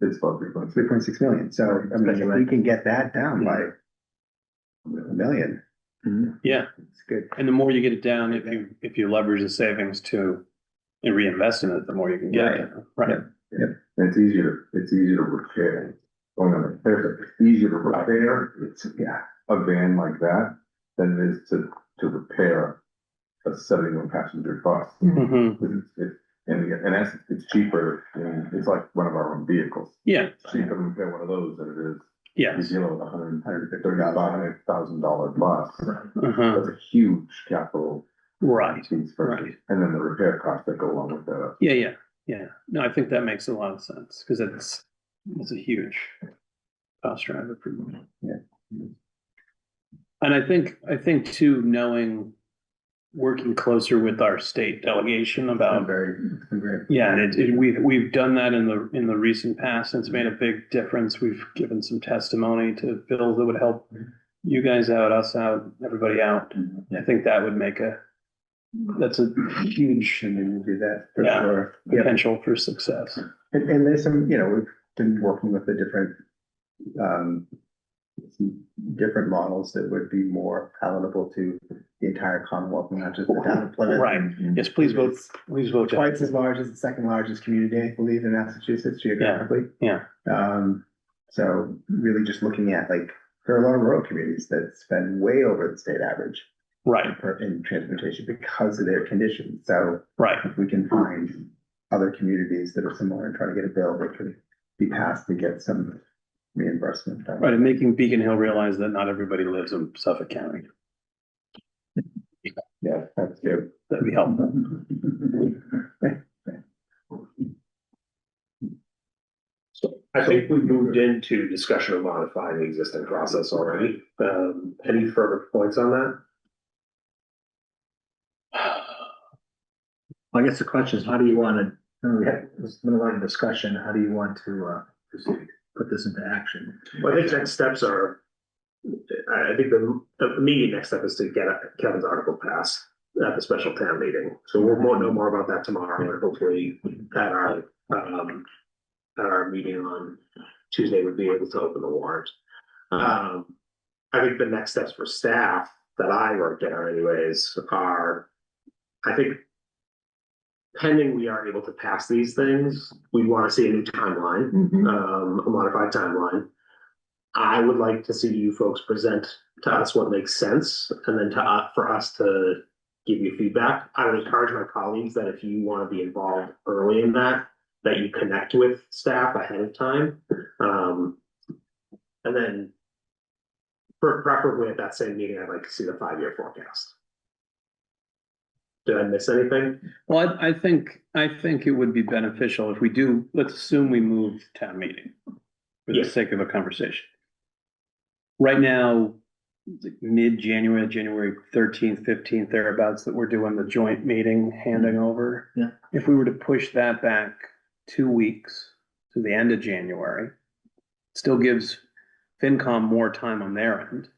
it's about 3.6. 3.6 million, so, I mean, if we can get that down by a million, Yeah, it's good. and the more you get it down, if you leverage the savings to and reinvest in it, the more you can get it down, right? And it's easier to repair. Going on the repair, it's easier to repair a van like that than it is to repair a 71 passenger bus. Mhm. And essence, it's cheaper, and it's like one of our own vehicles. Yeah, It's cheaper to repair one of those than it is yes. to deal with $135,000 bus. Uh-huh. That's a huge capital. Right, Piece for right. And then the repair costs that go along with that. Yeah. No, I think that makes a lot of sense, because it's a huge cost driver for me. Yeah. And I think too, working closer with our state delegation about, It's been great. yeah, and we've done that in the recent past, and it's made a big difference. We've given some testimony to bills that would help you guys out, us out, everybody out. I think that would that's a huge Do that for Yeah. sure. Yeah, potential for success. and there's some, we've been working with the some different models that would be more palatable to the entire Commonwealth, and not just the town of Plymouth. Right. Yes, please vote. Please vote. Twice as large as the second largest community, I believe, in Massachusetts geographically. Yeah. So really just looking at, like, there are a lot of rural communities that spend way over the state average Right. in transportation because of their conditions. So Right. if we can find other communities that are similar and try to get a bill that could be passed to get some reimbursement. Right, and making Beacon Hill realize that not everybody lives in Suffolk County. Yeah, that's good. That'd be helpful. So I think we moved into discussion of modifying the existing process already. Any further points on that? I guess the question is, how do you want to, there's been a lot of discussion, how do you want to, put this into action? Well, I think next steps are, I think the immediate next step is to get Kevin's article passed at the special town meeting. So we'll know more about that tomorrow, and hopefully at our meeting on Tuesday would be able to open the warrant. I think the next steps for staff that I worked at anyways are, I think pending we are able to pass these things, we want to see a new timeline, a modified timeline. I would like to see you folks present to us what makes sense, and then for us to give you feedback. I would encourage my colleagues that if you want to be involved early in that you connect with staff ahead of time. And then preferably at that same meeting, I'd like to see the 5-year forecast. Did I miss anything? Well, I think it would be beneficial if we do, let's assume we move to town meeting for the Yeah. sake of a conversation. Right now, mid-January, January 13th, 15th, thereabouts, that we're doing the joint meeting, handing over. Yeah. If we were to push that back 2 weeks to the end of January, still gives FinCom more time on their end,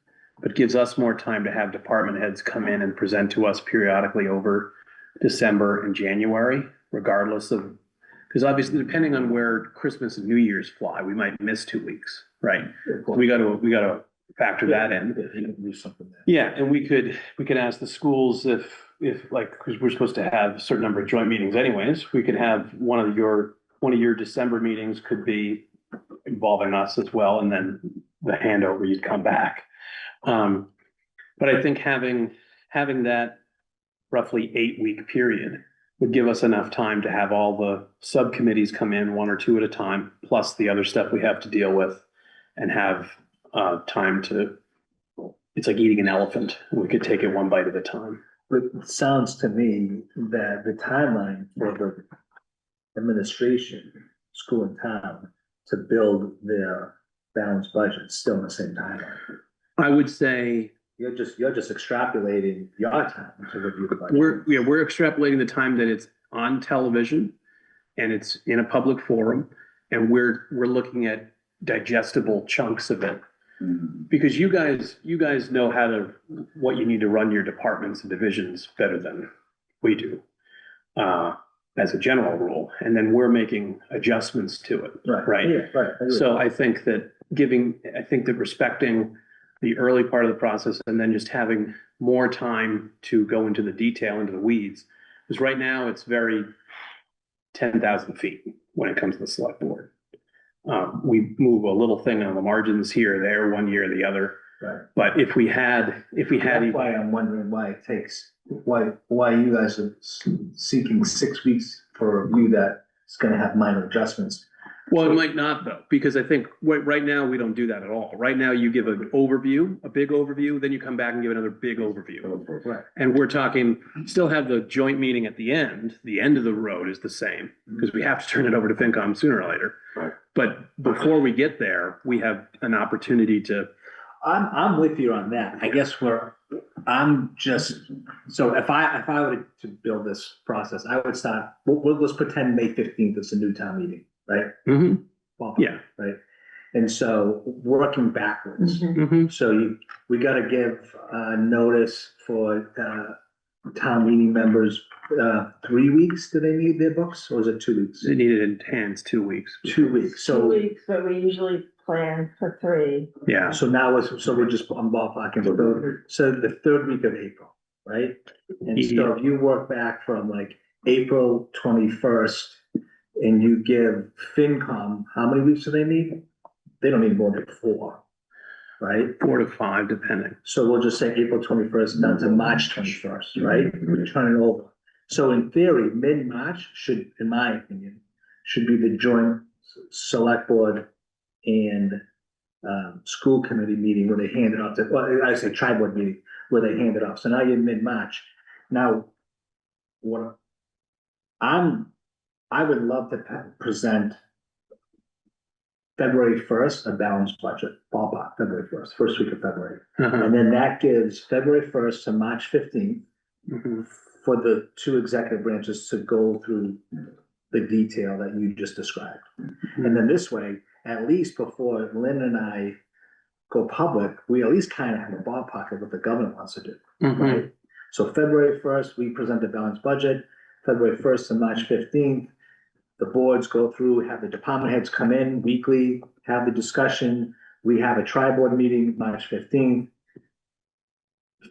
but gives us more time to have department heads come in and present to us periodically over December and January, regardless of, because obviously depending on where Christmas and New Year's fly, we might miss 2 weeks, right? We gotta factor that in. Yeah, and we could ask the schools if like, because we're supposed to have a certain number of joint meetings anyways, we could have one of your December meetings could be involving us as well, and then the handover, you'd come back. But I think having that roughly 8-week period would give us enough time to have all the subcommittees come in 1 or 2 at a time, plus the other stuff we have to deal with, and have time to, it's like eating an elephant. We could take it one bite at a time. But it sounds to me that the timeline for the administration, school and town, to build their balanced budget is still in the same timeline. I would say You're just extrapolating your time to review the budget. we're extrapolating the time that it's on television and it's in a public forum, and we're looking at digestible chunks of it. Because you guys know what you need to run your departments and divisions better than we do. As a general rule, and then we're making adjustments to it. Right. Yeah, right. I agree. So I think that respecting the early part of the process and then just having more time to go into the detail, into the weeds. Because right now it's very 10,000 feet when it comes to the select board. We move a little thing on the margins here or there, one year or the other. Right. But if we had. That's why I'm wondering why it takes, why you guys are seeking 6 weeks for a review that's gonna have minor adjustments. Well, it might not though, because I think right now we don't do that at all. Right now you give an overview, a big overview, then you come back and give another big overview. Right. And we're talking, still have the joint meeting at the end of the road is the same, because we have to turn it over to FinCom sooner or later. Right. But before we get there, we have an opportunity to, I'm with you on that. I guess I'm just, so if I were to build this process, I would start, let's pretend May 15th is a new town meeting, right? Ballpark, yeah. Right. And so working backwards. Mhm. So we gotta give notice for town meeting members, 3 weeks, do they need their books, or is it 2 weeks? They need it in hands 2 weeks. 2 weeks, 2 so, weeks, but we usually plan for 3. Yeah. so now we're just, I'm ballparking, so the 3rd week of April, right? And so if you work back from like April 21st and you give FinCom, how many weeks do they need? They don't need more than 4, right? 4 to 5, depending. So we'll just say April 21st down to March 21st, right? We're turning it over. So in theory, mid-March should, in my opinion, should be the joint select board and school committee meeting where they hand it off to, well, I say tri-board meeting where they hand it off. So now you're mid-March. Now, I would love to present February 1st, a balanced budget, ballpark, February 1st, first week of February. And then that gives February 1st to March 15th for the 2 executive branches to go through the detail that you just described. And then this way, at least before Lynn and I go public, we at least kind of have a ballpark of what the government wants to do, right? So February 1st, we present a balanced budget. February 1st to March 15th, the boards go through, have the department heads come in weekly, have the discussion. We have a tri-board meeting, March 15th.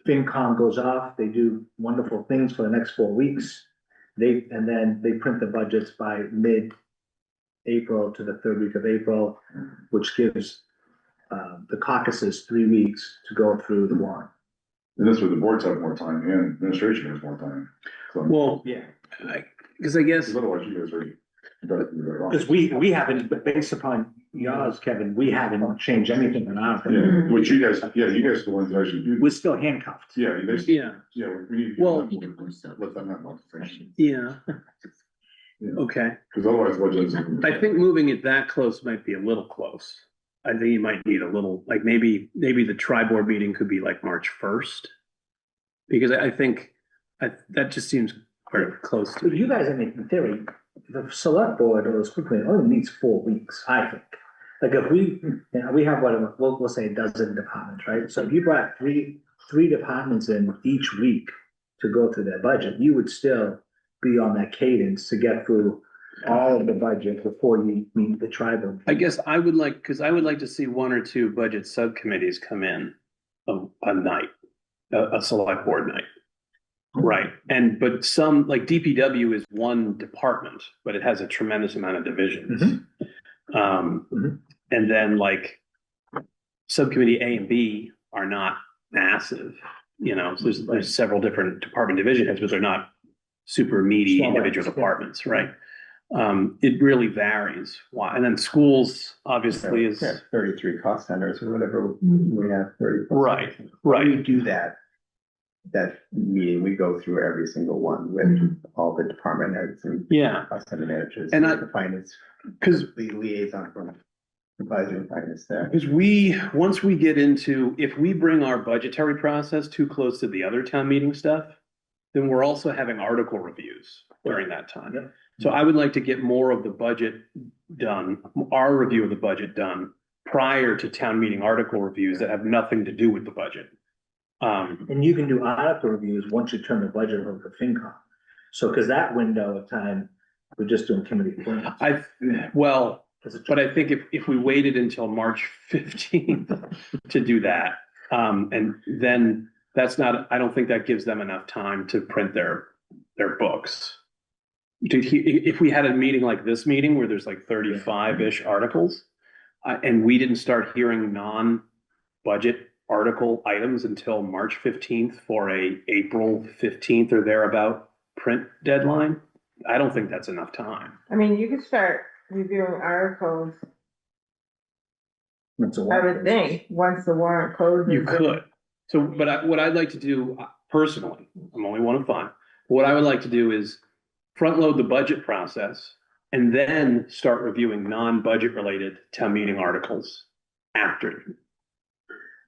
FinCom goes off, they do wonderful things for the next 4 weeks. And then they print the budgets by mid-April to the 3rd week of April, which gives the caucuses 3 weeks to go through the warrant. And that's where the boards have more time and administration has more time. So, Well, Yeah. because I guess. otherwise you guys are. Because we haven't, but based upon yours, Kevin, we haven't changed anything in our. Yeah, which you guys are the ones that actually do. We're still handcuffed. Yeah, they, Yeah. yeah, we need. Well- Even more so. Let them have notification, Yeah. Yeah. Okay. because otherwise what does? I think moving it that close might be a little close. I think you might need a little, like maybe the tri-board meeting could be like March 1st. Because I think that just seems very close to But me. you guys, I mean, in theory, the select board or the school committee only needs 4 weeks, I think. Like if we have whatever, we'll say a dozen departments, right? So if you brought three departments in each week to go through their budget, you would still be on that cadence to get through all of the budget before you meet the tribal. I guess I would like to see 1 or 2 budget subcommittees come in a night, a select board night. Right, but some, like DPW is one department, but it has a tremendous amount of divisions. And then like subcommittee A and B are not massive, so there's several different department division heads, but they're not super meaty Small individual ones, yeah. departments, right? It really varies. Why? And then schools obviously is, 33 cost centers or whatever, we have 30. right. We do that meeting, we go through every single one with all the department heads and Yeah, cost center managers. And the finance, because the liaison from advisory and finance there. Because once we get into, if we bring our budgetary process too close to the other town meeting stuff, then we're also having article reviews during that time. Yep. So I would like to get more of the budget done, our review of the budget done prior to town meeting article reviews that have nothing to do with the budget. And you can do article reviews once you turn the budget over to FinCom. So, cause that window of time, we're just doing committee appointments. But I think if we waited until March 15th to do that, and then that's not, I don't think that gives them enough time to print their books. If we had a meeting like this meeting where there's like 35-ish articles, and we didn't start hearing non-budget article items until March 15th for a April 15th or thereabout print deadline, I don't think that's enough time. I mean, you could start reviewing articles, It's a I warrant would process. think, once the warrant closes. You could. So, but what I'd like to do personally, I'm only one of five. What I would like to do is front load the budget process and then start reviewing non-budget related town meeting articles after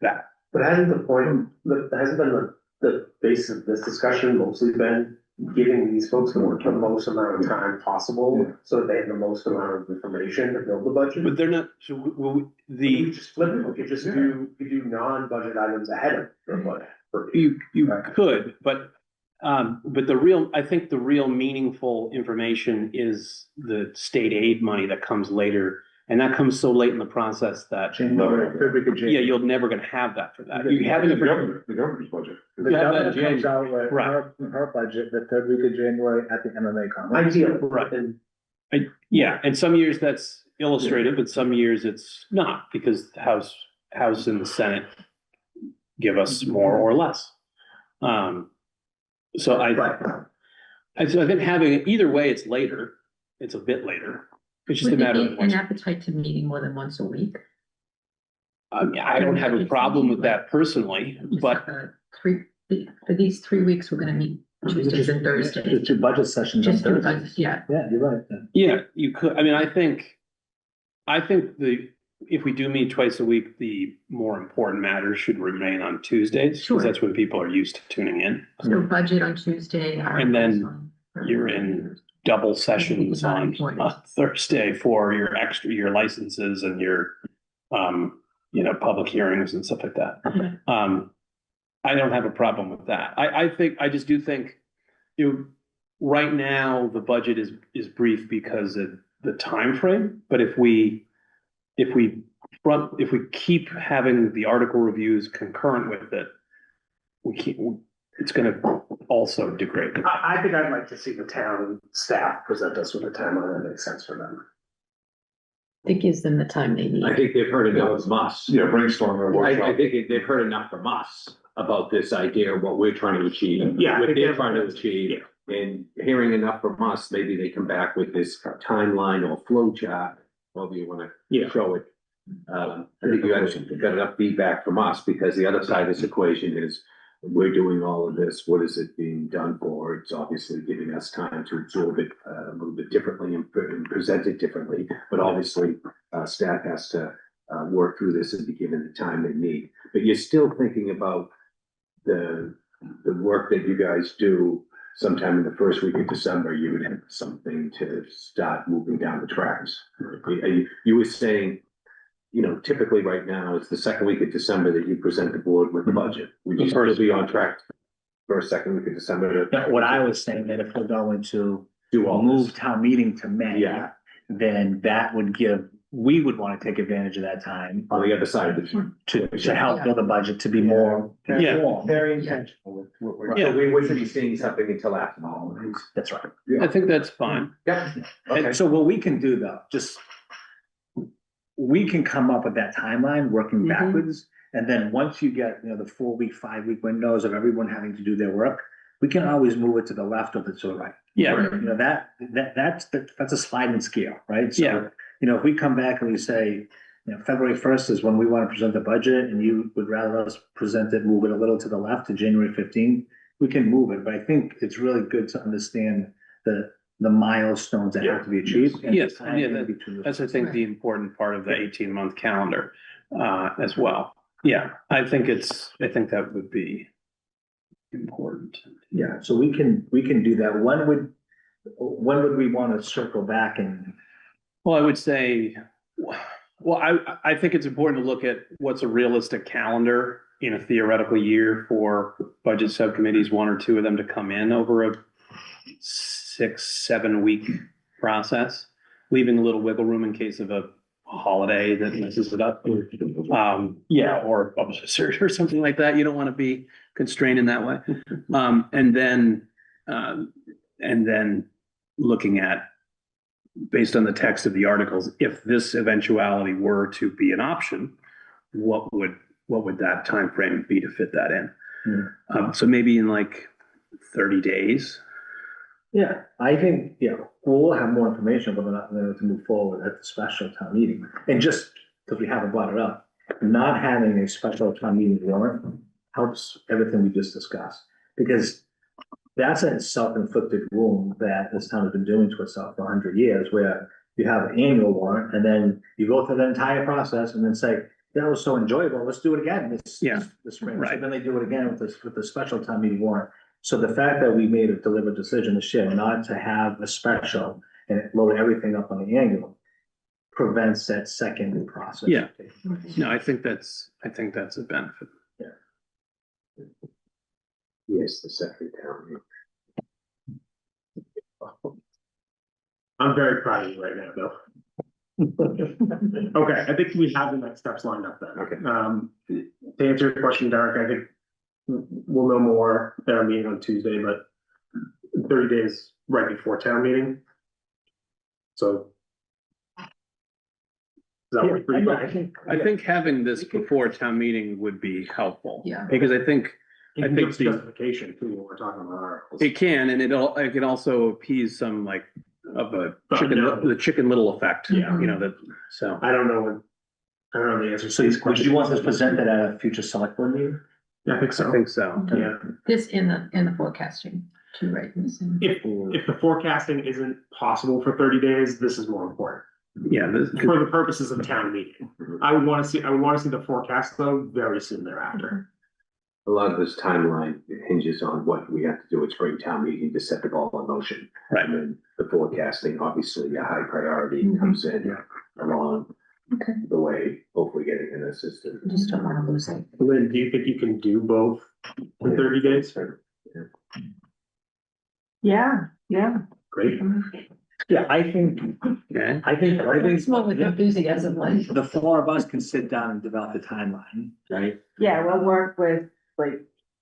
that. But hasn't the point, hasn't been the basis of this discussion mostly been giving these folks the most amount of time possible so that they have the most amount of information to build the budget? But they're not, so You just flip it, you could just do, you do non-budget items ahead of the budget. you could, but I think the real meaningful information is the state aid money that comes later. And that comes so late in the process that, January, third week of yeah, January. you're never gonna have that for that. You have The it. governor's budget. The You have that governor in comes out with Right. her budget the third week of January at the MMA conference. Ideal. Right. And Yeah, and some years that's illustrative, but some years it's not, because the House and the Senate give us more or less. So I think having it, either way, it's later, it's a bit later. It's just a Would there matter be of an when. appetite to meeting more than once a week? I don't have a problem with that personally, Just but have a for these 3 weeks, we're gonna meet Tuesdays and The Thursdays. two budget sessions on Just do Thursday. budgets, yeah. Yeah, you're right. yeah, you could, I mean, I think if we do meet twice a week, the more important matters should remain on Tuesdays, Sure. because that's when people are used to tuning in. So budget on Tuesday. And then articles You're in double sessions on Thursday for your licenses and your, public hearings and stuff like that. Okay. I don't have a problem with that. I just do think, right now, the budget is brief because of the time frame. But if we keep having the article reviews concurrent with it, it's gonna also degrade. I think I'd like to see the town staff present us with a timeline that makes sense for them. It gives them the time they need. I think they've heard enough from us. Yeah, brainstorm or I workshop. think they've heard enough from us about this idea of what we're trying to achieve. Yeah, I What think they're they're- trying to achieve, and hearing enough from us, maybe they come back with this timeline or flow chart, however you wanna show it. I think you got enough feedback from us, because the other side of this equation is, we're doing all of this, what is it being done for? It's obviously giving us time to absorb it a little bit differently and present it differently, but obviously, staff has to work through this and be given the time they need. But you're still thinking about the work that you guys do. Sometime in the first week of December, you would have something to start moving down the tracks. You were saying, typically right now, it's the second week of December that you present the board with the budget. Would you still be on track for a second week of December to What I was saying, that if we're going to do all move this? town meeting to May. Yeah. Then that would we would want to take advantage of that time On the other side of the. to help build the budget to be more. Yeah. informed. Very intentional with what we're. Yeah. So we wouldn't be seeing something until after the holidays. That's right. I think that's fine. Yeah. And so what we can do though, we can come up with that timeline working Mhm. backwards. And then once you get, the 4-week, 5-week windows of everyone having to do their work, we can always move it to the left or to the right. Yeah, That's a sliding scale, right? So, Yeah. If we come back and we say, February 1st is when we want to present the budget and you would rather us present it, move it a little to the left to January 15th, we can move it. But I think it's really good to understand the milestones that have to be achieved. and the Yes, time yeah, in between. that's, I think, the important part of the 18-month calendar, as well. Yeah, I think that would be important. Yeah, so we can do that. When would we want to circle back and? Well, I would say, I think it's important to look at what's a realistic calendar in a theoretical year for budget subcommittees, one or two of them to come in over a 6-7 week process, leaving a little wiggle room in case of a holiday that messes it up. Yeah, or a surgery or something like that. You don't want to be constrained in that way. And then looking at, based on the text of the articles, if this eventuality were to be an option, what would that time frame be to fit that in? So maybe in like 30 days. Yeah, I think, we'll have more information whether or not we're going to move forward at the special town meeting. And just because we haven't brought it up, not having a special town meeting warrant helps everything we just discussed. Because that's a self-inflicted wound that this town has been doing to itself for 100 years, where you have an annual warrant and then you go through the entire process and then say, that was so enjoyable, let's do it again this spring. Right. So then they do it again with the special town meeting warrant. So the fact that we made a deliberate decision this year not to have a special and load everything up on the annual prevents that second process. Yeah. No, I think that's a benefit. Yes, the second town. I'm very proud of you right now, Bill. Okay, I think we have the next steps lined up then. Okay. To answer your question, Derek, I think we'll know more at our meeting on Tuesday, but 30 days right before town meeting. So. Does that work for you? I think having this before town meeting would be helpful. Yeah. Because I think It's justification too, when we're talking about articles. it can, and it can also appease some like of a chicken, No. the Chicken Little effect. Yeah. You know, that, so. I don't know the answer So to these would questions. you want this presented at a future select board meeting? Yeah, I think I so. think so. Yeah. This in the forecasting too, right? This in- If the forecasting isn't possible for 30 days, this is more important. Yeah, For the purposes of town meeting. I would want to see the forecast though very soon thereafter. A lot of this timeline hinges on what we have to do at spring town meeting to set the ball in motion. Right. And then the forecasting, obviously, a high priority Mhm. comes in along Okay, the way, hopefully getting an assistant. just don't want to lose it. Lynn, do you think you can do both in 30 days? Yeah, Great. Yeah, I think, okay. Small with enthusiasm, like. the four of us can sit down and develop the timeline, right? yeah, we'll work with like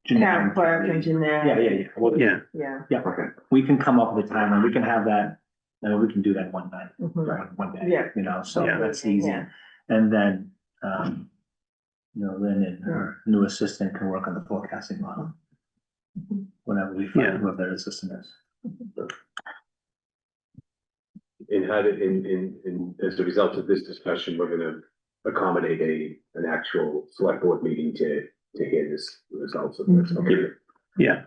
town clerk and Jeanette. Yeah. Well, Yeah, Yeah. Okay. we can come up with a timeline, we can have that, and we can do that one night, Mhm. one day. Yeah. You know, so Yeah. that's easy. Yeah. And then, Lynn and her new assistant can work on the forecasting model. Whenever we Yeah. find whoever their assistant is. And how did, as a result of this discussion, we're gonna accommodate an actual select board meeting to hear this results of this. Okay. yeah,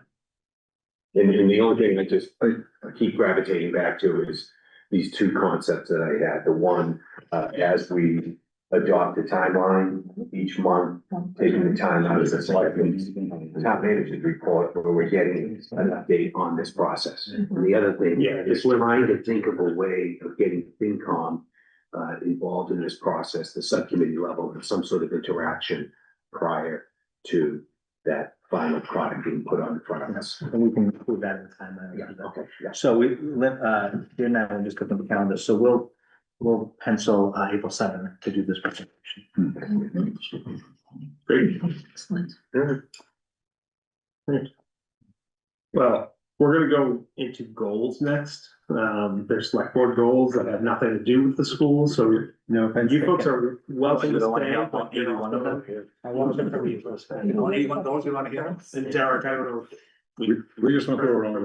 And the only thing I keep gravitating back to is these two concepts that I had. The one, as we adopt the timeline each month, taking the time out of the selectmen's town manager's report where we're getting an update on this process. And the other thing is trying to think of a way of getting FinCom involved in this process, the subcommittee level, and some sort of interaction prior to that final product being put on in front of us. And we can include that in the timeline. Okay, yeah. So Lynn and I will just put them on the calendar, so we'll pencil April 7th to do this presentation. Great. Excellent. Well, we're gonna go into goals next. There's select board goals that have nothing to do with the school, so No offense. you folks are welcome to You don't wanna stay. hear about 81 of them? I want them to read those. You want anyone, those you wanna hear? And Derek, I don't know. We just went through For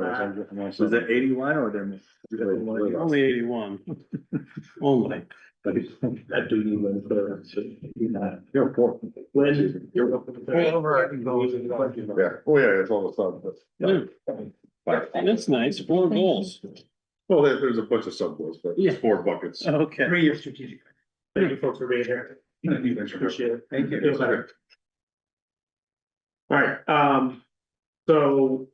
those. Was there 81 or there? only 81. Only. That do you win for. You're four. Lynn, you're welcome to stay. Yeah, oh yeah, it's all the stuff, but. That's nice, 4 goals. Well, there's a bunch of sub goals, but Yeah. it's 4 buckets. Okay. 3-year strategic. Thank you folks for being here. Appreciate it. Thank you. Feel better. All right, so,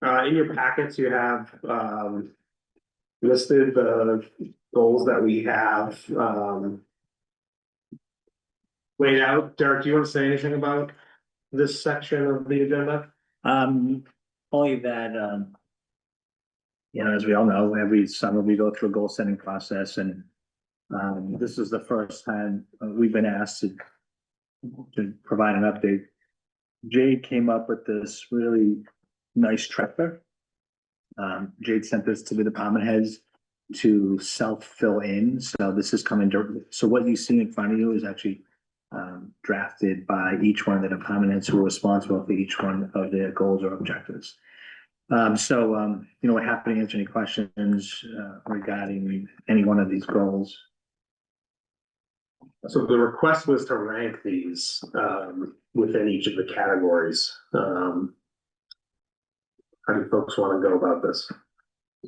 in your packets, you have, listed the goals that we have, laid out. Derek, do you want to say anything about this section of the agenda? Only that, you know, as we all know, every summer we go through a goal setting process and this is the first time we've been asked to provide an update. Jade came up with this really nice tracker. Jade sent this to the department heads to self-fill in. So this is coming directly. So what you see in front of you is actually drafted by each one of the department heads who are responsible for each one of their goals or objectives. You know, we're happy to answer any questions regarding any one of these goals. So the request was to rank these within each of the categories. How do folks want to go about this?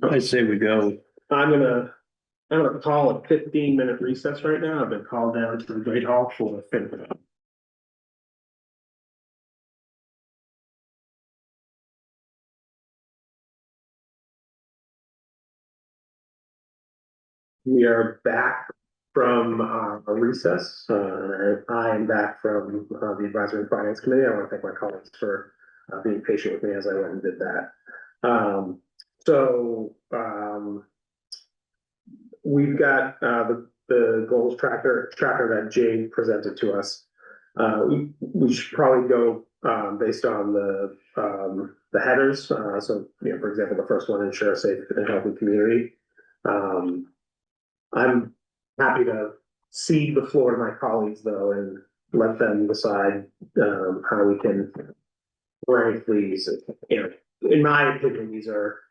I say we go. I'm gonna call a 15-minute recess right now. I've been called down to the Great Hall for 15 minutes. We are back from a recess. I am back from the Advisory and Finance Committee. I want to thank my colleagues for being patient with me as I went and did that. We've got the goals tracker that Jane presented to us. We should probably go based on the headers. So, you know, for example, the first one, ensure a safe and healthy community. I'm happy to cede the floor to my colleagues though, and let them decide how we can rank these. You know, in my opinion, these are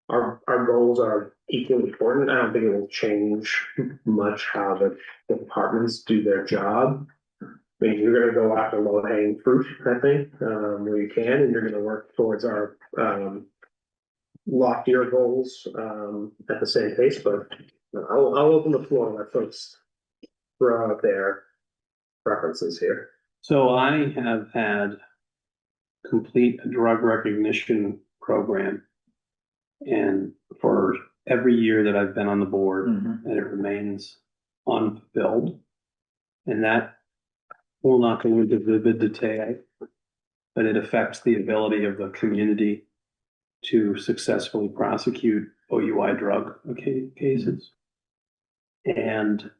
our goals are equally important. I don't think it will change much how the departments do their job. I mean, you're going to go after low-hanging fruit, I think, where you can, and you're going to work towards our loftier goals at the same pace. But I'll open the floor and let folks throw out their preferences here. So I have had complete a drug recognition program. And for every year that I've been on the board, and it remains unfulfilled. And that will not go into vivid detail, but it affects the ability of the community to successfully prosecute OUI drug cases. And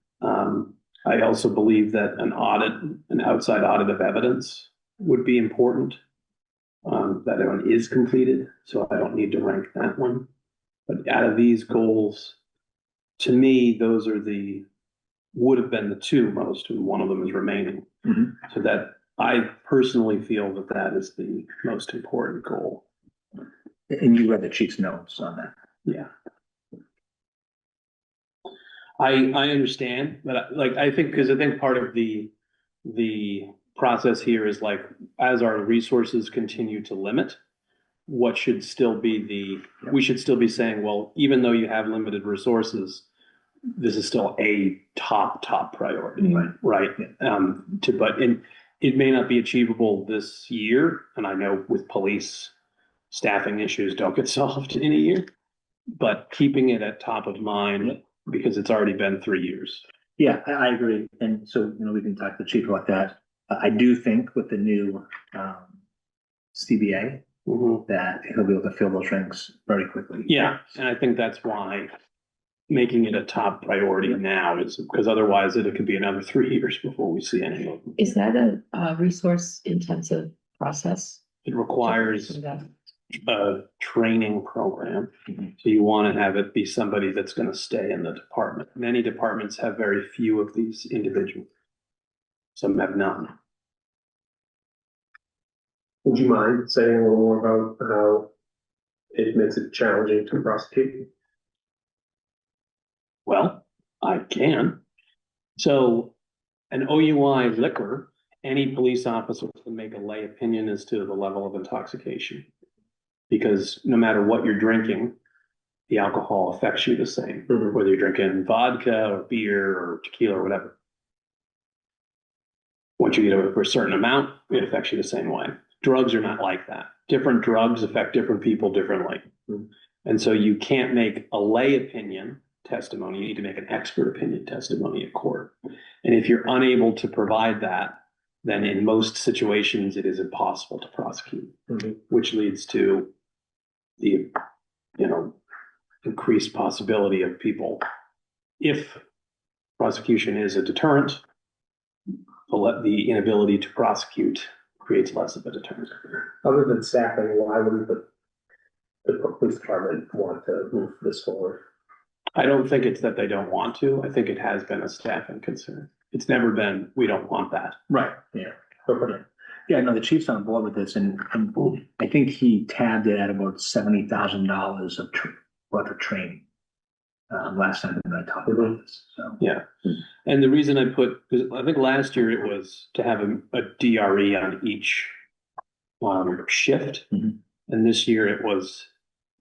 I also believe that an outside audit of evidence would be important. That one is completed, so I don't need to rank that one. But out of these goals, to me, those are would have been the two most, and one of them is remaining. So that I personally feel that is the most important goal. And you read the chief's notes on that. Yeah. I understand, but I think part of the process here is like, as our resources continue to limit, what should still be we should still be saying, well, even though you have limited resources, this is still a top priority, right? But it may not be achievable this year, and I know with police, staffing issues don't get solved in a year, but keeping it at top of mind because it's already been 3 years. Yeah, I agree. And so, you know, we can talk to the chief about that. I do think with the new CBA that he'll be able to fill those ranks very quickly. Yeah, and I think that's why making it a top priority now is because otherwise it could be another 3 years before we see any of them. Is that a resource intensive process? It requires a training program. So you want to have it be somebody that's going to stay in the department. Many departments have very few of these individuals. Some have none. Would you mind saying a little more about how it makes it challenging to prosecute? Well, I can. So an OUI liquor, any police officer can make a lay opinion as to the level of intoxication. Because no matter what you're drinking, the alcohol affects you the same, whether you're drinking vodka or beer or tequila or whatever. Once you get over a certain amount, it affects you the same way. Drugs are not like that. Different drugs affect different people differently. And so you can't make a lay opinion testimony. You need to make an expert opinion testimony at court. And if you're unable to provide that, then in most situations, it is impossible to prosecute, which leads to the you know, increased possibility of people, if prosecution is a deterrent, the inability to prosecute creates less of a deterrent. Other than staffing, why wouldn't the police department want to move this forward? I don't think it's that they don't want to. I think it has been a staffing concern. It's never been, we don't want that. Right, yeah. Yeah, no, the chief's on board with this and I think he tabbed it at about $70,000 of worth of training. Last time that I talked about this, so. Yeah. And the reason I put, because I think last year it was to have a DRE on each shift. Mhm. And this year it was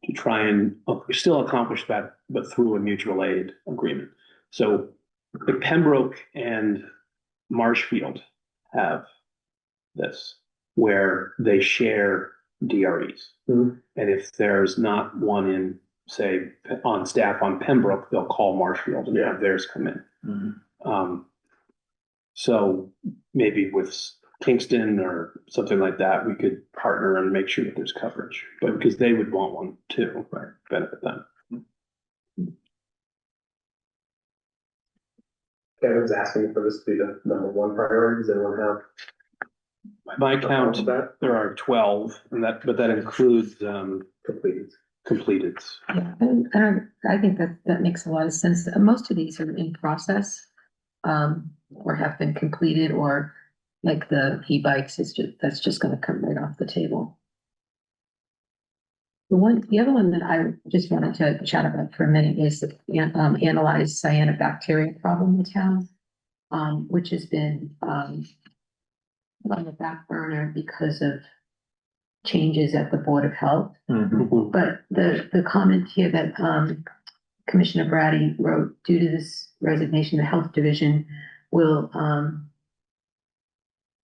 to try and still accomplish that, but through a mutual aid agreement. So the Pembroke and Marshfield have this, where they share DREs. Mhm. And if there's not one in, say, on staff on Pembroke, they'll call Marshfield and have theirs come in. Mhm. So maybe with Kingston or something like that, we could partner and make sure that there's coverage, but because they would want one too, right, benefit them. Kevin's asking for this to be the number one priority. Does anyone have? By my count, that there are 12, and but that includes completed? completed. Yeah, and I think that makes a lot of sense. Most of these are in process, or have been completed, or like the e-bikes that's just gonna come right off the table. The other one that I just wanted to chat about for a minute is the analyze cyanobacteria problem in town, which has been on the back burner because of changes at the Board of Health. Mhm. But the comment here that Commissioner Brady wrote, due to this resignation, the Health Division will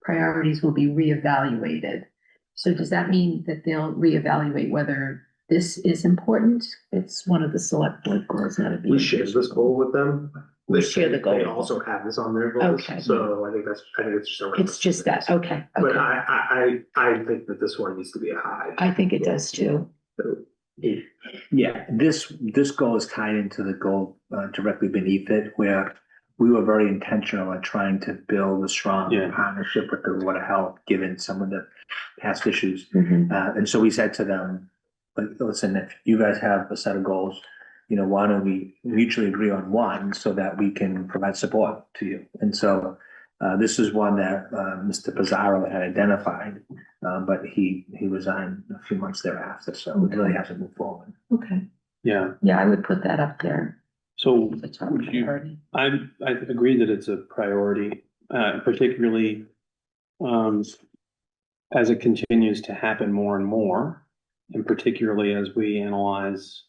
priorities will be reevaluated. So does that mean that they'll reevaluate whether this is important? It's one of the select board goals, not a. We share this goal with them. We share the goal. They also have this on their goals. Okay. So I think it's just. It's just that, okay, But okay. I think that this one needs to be a high. I think it does too. Yeah, this goal is tied into the goal directly beneath it, where we were very intentional on trying to build a strong Yeah. partnership with the Board of Health, given some of the past issues. Mhm. And so we said to them, like, listen, if you guys have a set of goals, why don't we mutually agree on one so that we can provide support to you? And so this is one that Mr. Pizarro had identified, but he resigned a few months thereafter, so it really hasn't moved forward. Okay, Yeah, yeah, I would put that up there. so as a top would you, priority. I agree that it's a priority, particularly as it continues to happen more and more, and particularly as we analyze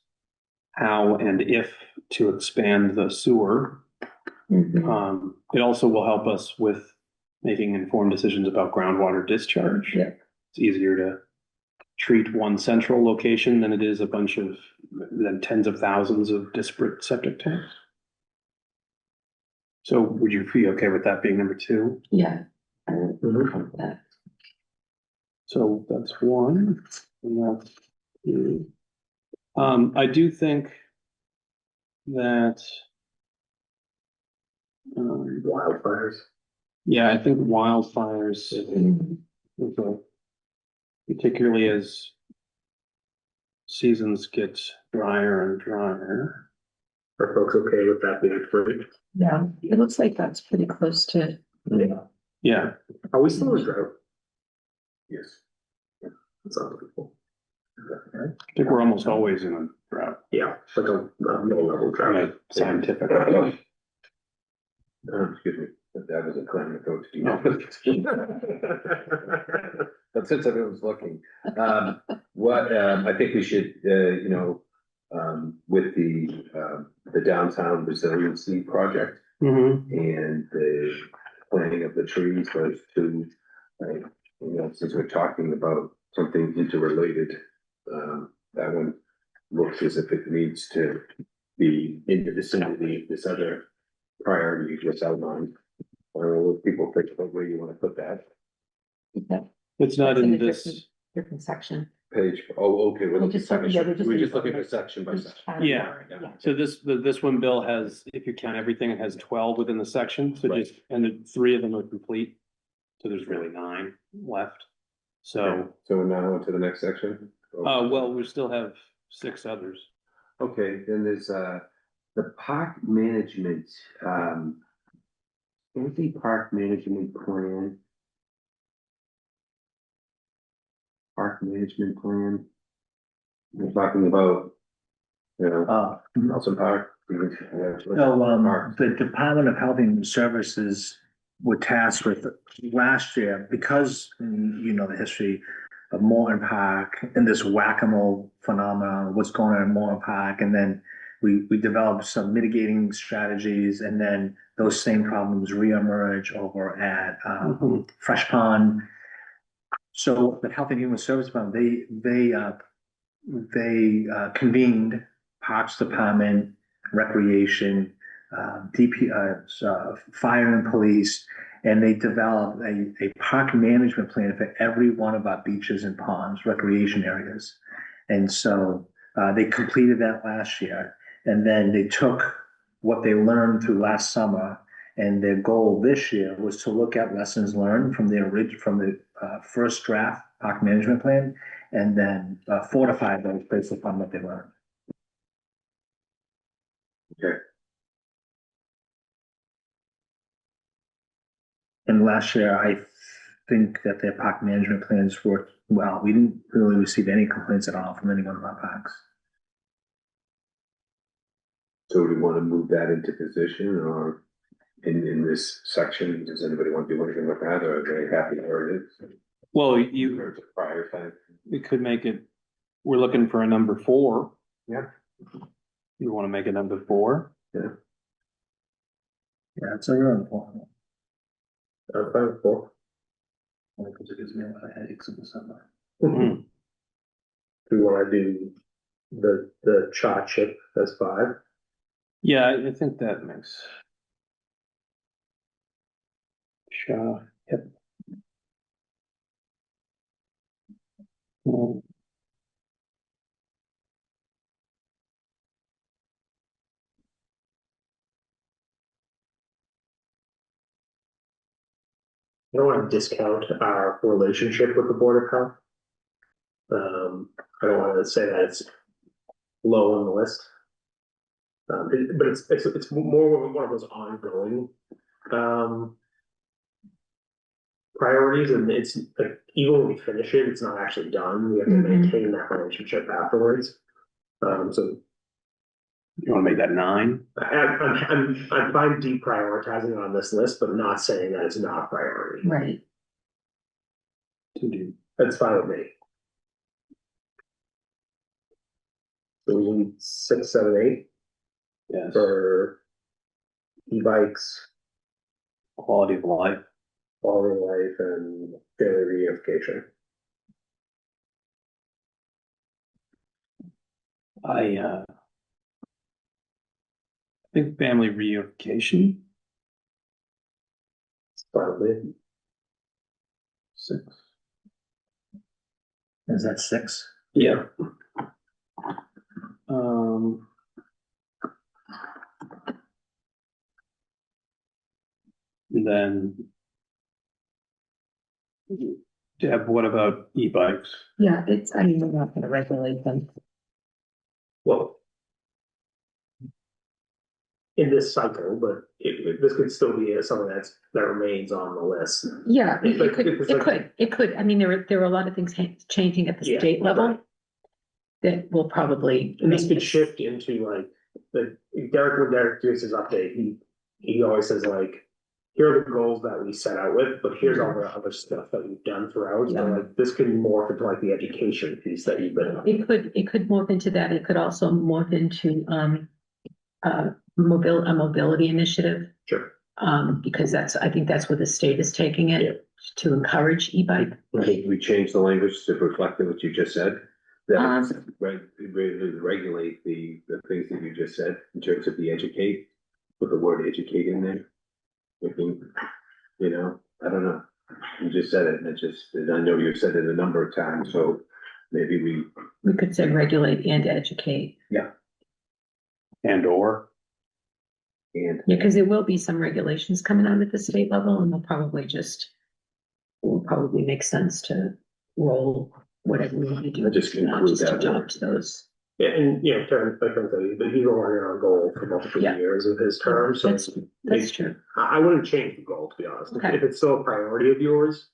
how and if to expand the sewer. Mhm. It also will help us with making informed decisions about groundwater discharge. Yeah. It's easier to treat one central location than it is than tens of thousands of disparate septic tanks. So would you be okay with that being number 2? Yeah. I would put that. So that's 1, and that's 2. I do think that Wildfires. yeah, I think wildfires, Mhm. particularly as seasons get drier and drier. Are folks okay with that being free? Yeah, it looks like that's pretty close to. Yeah, Are we still in drought? Yes. That's unbelievable. I think we're almost always in a drought, Yeah, like a low level drought. right? Scientific. Excuse me, that was a climate coach. No. But since everyone's looking, I think we should, with the downtown resiliency project Mm-hmm. and the planting of the trees, those two, right? Since we're talking about something interrelated, that one looks as if it needs to be in the vicinity of this other priority you just outlined. I don't know what people think about where you want to put that. It's not That's in a this, different section. page, oh, okay, we're looking section, yeah, we're we're just looking for section by Each section. category, Yeah. So this one bill has, if you count everything, it has 12 within the section, so Right. just, and the 3 of them are complete. So there's really 9 left. So, So we're now on to the next section? well, we still have 6 others. Okay, then there's, the park management, Anti Park Management Plan. Park Management Plan. We're talking about, you know, Nelson Park. So, the Department of Health and Human Services were tasked with last year, because you know the history of Morton Park and this whack-a-mole phenomenon, what's going on in Morton Park, and then we developed some mitigating strategies, and then those same problems reemerge over at Fresh Pond. So the Health and Human Service Fund, they convened Parks Department, Recreation, Fire and Police, and they developed a park management plan for every one of our beaches and ponds, recreation areas. And so they completed that last year, and then they took what they learned through last summer, and their goal this year was to look at lessons learned from the first draft park management plan, and then fortify those based upon what they learned. Okay. And last year, I think that their park management plans worked well. We didn't really receive any complaints at all from any one of our parks. So do we want to move that into position or in this section? Does anybody want to do anything with that, or are they happy where it is? Well, Or you, it's a prior thing? we could make it, we're looking for a number 4. Yeah. You want to make it number 4? Yeah, it's a real important one. Only because it gives me a lot of headaches in the summer. Mhm. Do we wanna do the cha chip as 5? Yeah, I think that makes. Sure, yep. Well, I don't wanna discount our relationship with the Board of Health. I don't wanna say that it's low on the list. But it's more of one of those ongoing, priorities, and it's like, even when we finish it, it's not actually done. We have to maintain that relationship afterwards. So You want to make that 9? I'm fine deprioritizing it on this list, but not saying that it's not a priority. right, To do. That's fine with me. So we need 6, 7, 8 Yes, for e-bikes, quality of life. quality of life, and family reunification. I think family reunification, It's fine with me. 6. Is that 6? Yeah. Um. Then. Deb, what about e-bikes? yeah, it's, I mean, we're not gonna regulate them. Well, in this cycle, but this could still be something that remains on the list. Yeah, It's like- it could, I mean, there are a lot of things changing at the Yeah, state level. right. That will probably. And this make could it- shift into like, when Derek gives his update, he always says like, here are the goals that we set out with, but here's all the other stuff that we've done throughout. So Yeah. like, this could morph into like the education piece that you've been on. It could morph into that. It could also morph into, a mobility initiative. Sure. Because I think that's where the state is taking Yeah. it, to encourage e-bike. I think we changed the language to reflect what you just said. That it's regulate the things that you just said in terms of the educate, put the word educate in there. I think, I don't know, you just said it, and I know you've said it a number of times, so maybe we, We could say regulate and educate. And or, and. Yeah, because there will be some regulations coming out at the state level and they'll probably just, it will probably make sense to roll whatever we want to do. Just not include just that word. adopt those. Yeah, and, you know, Kevin, like I said, but he's been working on a goal for multiple Yeah. years of his term, so. That's true. I wouldn't change the goal, to be honest. Okay. If it's still a priority of yours,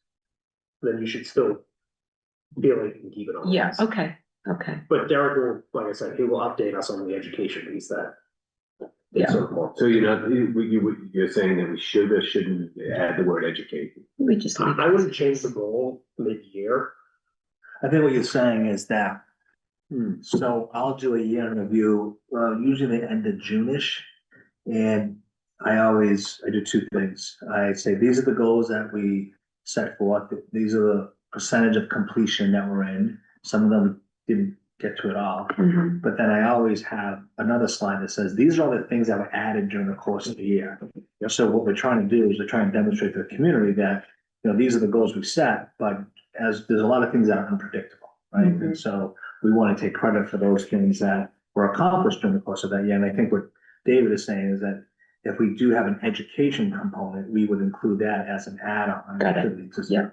then you should still feel like you can keep it on. the Yeah, list. okay, okay. But Derek will, like I said, he will update us on the education piece that. Yeah. Sort of more. So you're saying that we should or shouldn't add the word educate? We just. leave I it. wouldn't change the goal mid-year. I think what you're saying is that, so I'll do a year in review, usually the end of June-ish. And I do two things. I say, these are the goals that we set forth. These are the percentage of completion that we're in. Some of them didn't get to it all. Mhm. But then I always have another slide that says, these are all the things that were added during the course of the year. So what we're trying to do is we're trying to demonstrate to the community that, you know, these are the goals we set, but as there's a lot of things that are unpredictable, right? Mhm. And so we want to take credit for those things that were accomplished during the course of that year. And I think what David is saying is that if we do have an education component, we would include that as an add-on. Got it. to the existing. Yeah.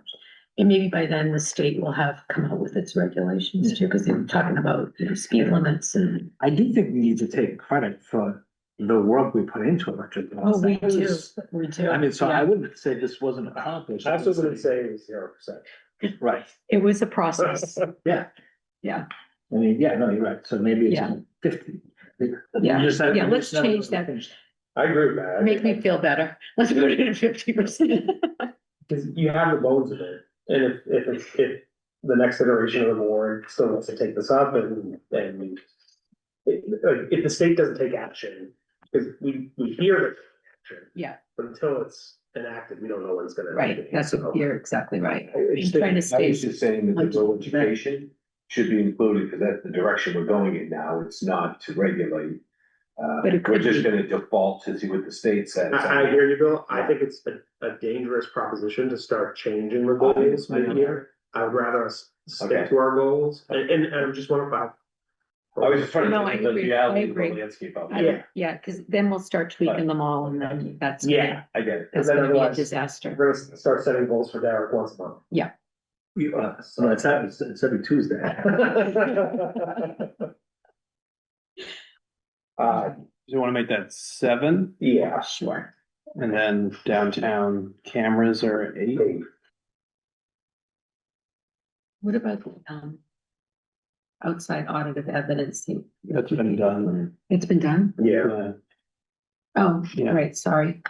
And maybe by then the state will have come out with its regulations too, because they were talking about, you know, speed limits and. I do think we need to take credit for the work we put into electric. Oh, we do, we do. I mean, so I Yeah. wouldn't say this wasn't accomplished. I also wouldn't say it was 0%. Right, It was a process. yeah. Yeah. I mean, yeah, no, you're right. So maybe it's Yeah. 50. Yeah. You just said- Yeah, you let's just said- change that. I agree with that. Make me feel better. Let's put it at 50%. Because you have the bones of it, and if the next iteration of the board still wants to take this up and if the state doesn't take action, because we hear that action. Yeah. But until it's enacted, we don't know when it's gonna. Right, that's, you're exactly right. I I'm just trying to I stay. was just saying that the role education should be included, because that's the direction we're going in now. It's not to regulate. But it We're could just be. gonna default to see what the state says. I hear you, Bill. I think it's a dangerous proposition to start changing the goals I know. mid-year. I would rather us stick Okay. to our goals, and I'm just wondering about. I was just trying to No, I think of the agree. I reality of the agree. landscape out I- there. Yeah, because then we'll start tweaking them all and then that's. Yeah. I get it. That's Then gonna be a otherwise- disaster. We're gonna start setting goals for Derek once a month. So it's every Tuesday. do you want to make that 7? Yeah. Sure. And then downtown cameras are at 8? What about, outside audit of evidence? That's been done. It's been done? Yeah, Oh, Yeah. right, sorry.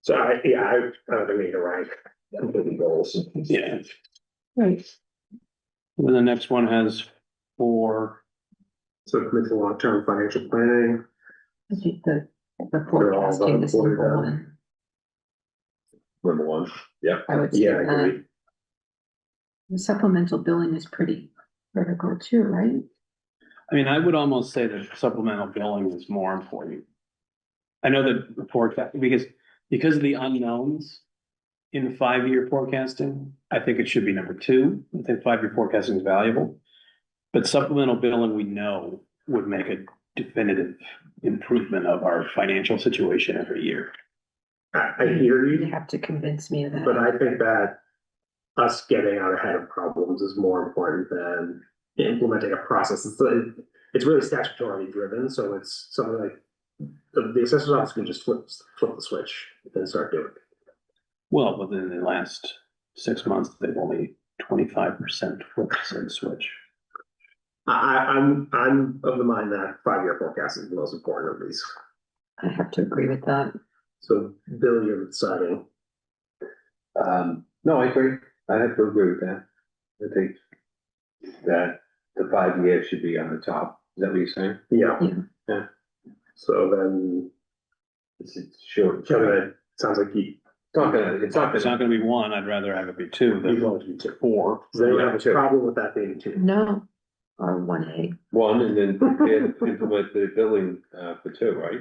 so I don't think we need to rank completely goals. Yeah. Right. Then the next one has 4. So commit to long-term financial planning. I think the They're all forecasting is voted number down. one. Number one, yeah. I would say Yeah, I that. agree. The supplemental billing is pretty critical too, right? I mean, I would almost say that supplemental billing is more important. I know that the forecast, because of the unknowns in 5-year forecasting, I think it should be number 2. I think 5-year forecasting is valuable. But supplemental billing, we know, would make a definitive improvement of our financial situation every year. I hear You'd you, have to convince me of that. but I think that us getting out ahead of problems is more important than implementing a process. It's really statutorily driven, so it's something like the assessor's office can just flip the switch and start doing it. Well, within the last 6 months, they've only 25% flipped the switch. I'm of the mind that 5-year forecast is the most important of these. I have to agree with that. So Bill, you're deciding. No, I agree. I have to agree with that. I think that the 5 years should be on the top. Is that what you're saying? Yeah. Yeah. So then, It's sure. Kevin, it sounds like you, It's not gonna be 1, I'd rather have it be 2 you than want to do 2. 4. Does anyone have a Two. problem with that being 2? No, or 1A. One, and then implement the billing, for 2, right?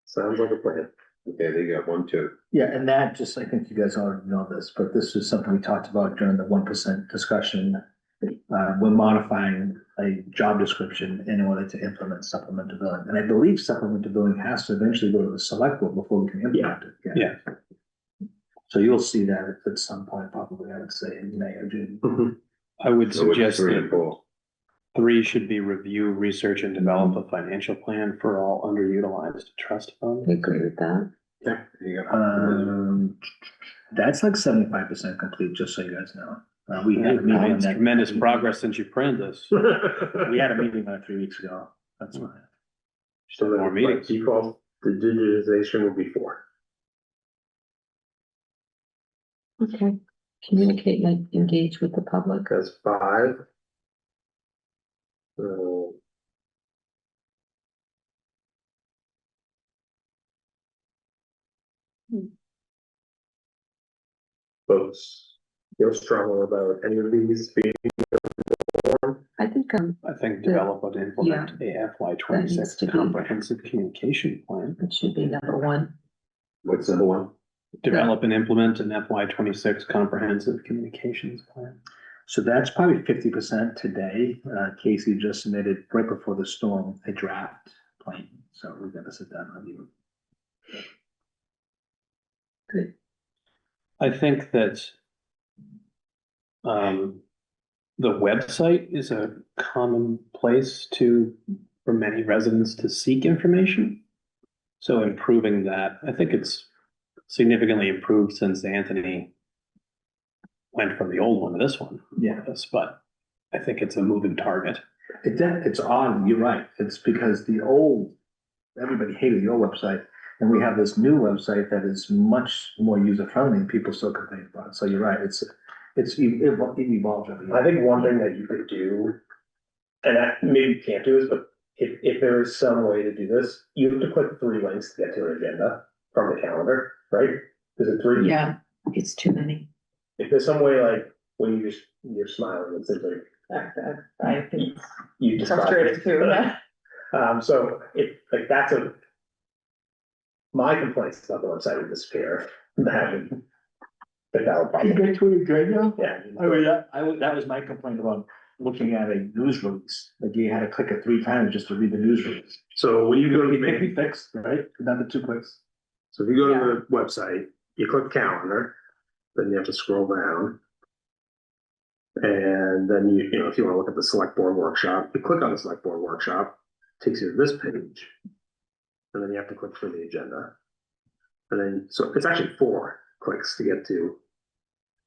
Sounds like a plan. Okay, they got 1, 2. Yeah, and that just, I think you guys already know this, but this is something we talked about during the 1% discussion. we're modifying a job description in order to implement supplemental billing. And I believe supplemental billing has to eventually go to the select board before we can implement it. Yeah. So you'll see that at some point, probably, I would say in May or June. I would So which is suggest 3 and that 4. 3 should be review, research, and develop a financial plan for all underutilized trust funds. I agree with that. Yeah, there you go. That's like 75% complete, just so you guys know. We had a meeting on It's that. tremendous progress since you printed this. We had a meeting on it 3 weeks ago. That's why. So More then, by meetings. default, the digitization will be 4. Okay. Communicate and engage with the public. That's 5. Folks feel strongly about any of these being. I think, I think develop and implement a FY That '26 needs to be- comprehensive communication plan. it should be number one. What's number 1? Develop and implement an FY '26 comprehensive communications plan. So that's probably 50% today. Casey just submitted right before the storm, a draft plan. So we're gonna sit down and review. Good. I think that the website is a common place for many residents to seek information. So improving that, I think it's significantly improved since Anthony went from the old one to this one. Yeah. But I think it's a moving target. It's odd, you're right. It's because everybody hated the old website. And we have this new website that is much more user friendly and people still complain about it. So you're right, it evolves every year. I think one thing that you could do, and that maybe you can't do is, but if there is some way to do this, you have to click 3 links to get to an agenda from the calendar, right? Is it 3? Yeah, it's too many. If there's some way, like, when you're smiling, it's like, I think you it's described frustrating it. too, yeah. So if, like, my complaints about the website would disappear. That would probably. Get to an agenda? Yeah. That was my complaint about looking at a news release. Like you had to click it 3 times just to read the news release. So when you go to It can the be fixed, right? Another 2 clicks. So if you go to the website, you click calendar, then you have to scroll down. And then if you want to look at the select board workshop, you click on the select board workshop, takes you to this page. And then you have to click for the agenda. And then, so it's actually 4 clicks to get to,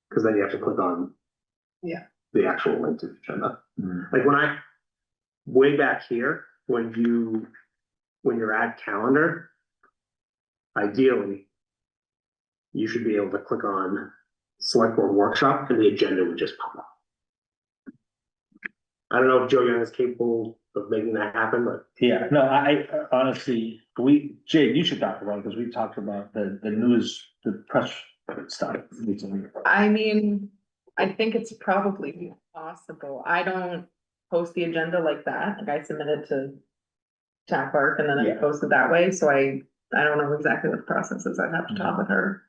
because then you have to click on the actual link to the agenda. Like way back here, when you're at calendar, ideally, you should be able to click on select board workshop and the agenda would just pop up. I don't know if Joe Young is capable of making that happen, but. Yeah, no, I honestly, Jade, you should talk about it because we talked about the news, the press stuff recently. I mean, I think it's probably possible. I don't post the agenda like that. Like I submit it to town clerk and then I post it that way. So I don't know exactly what the process is. I'd have to talk with her.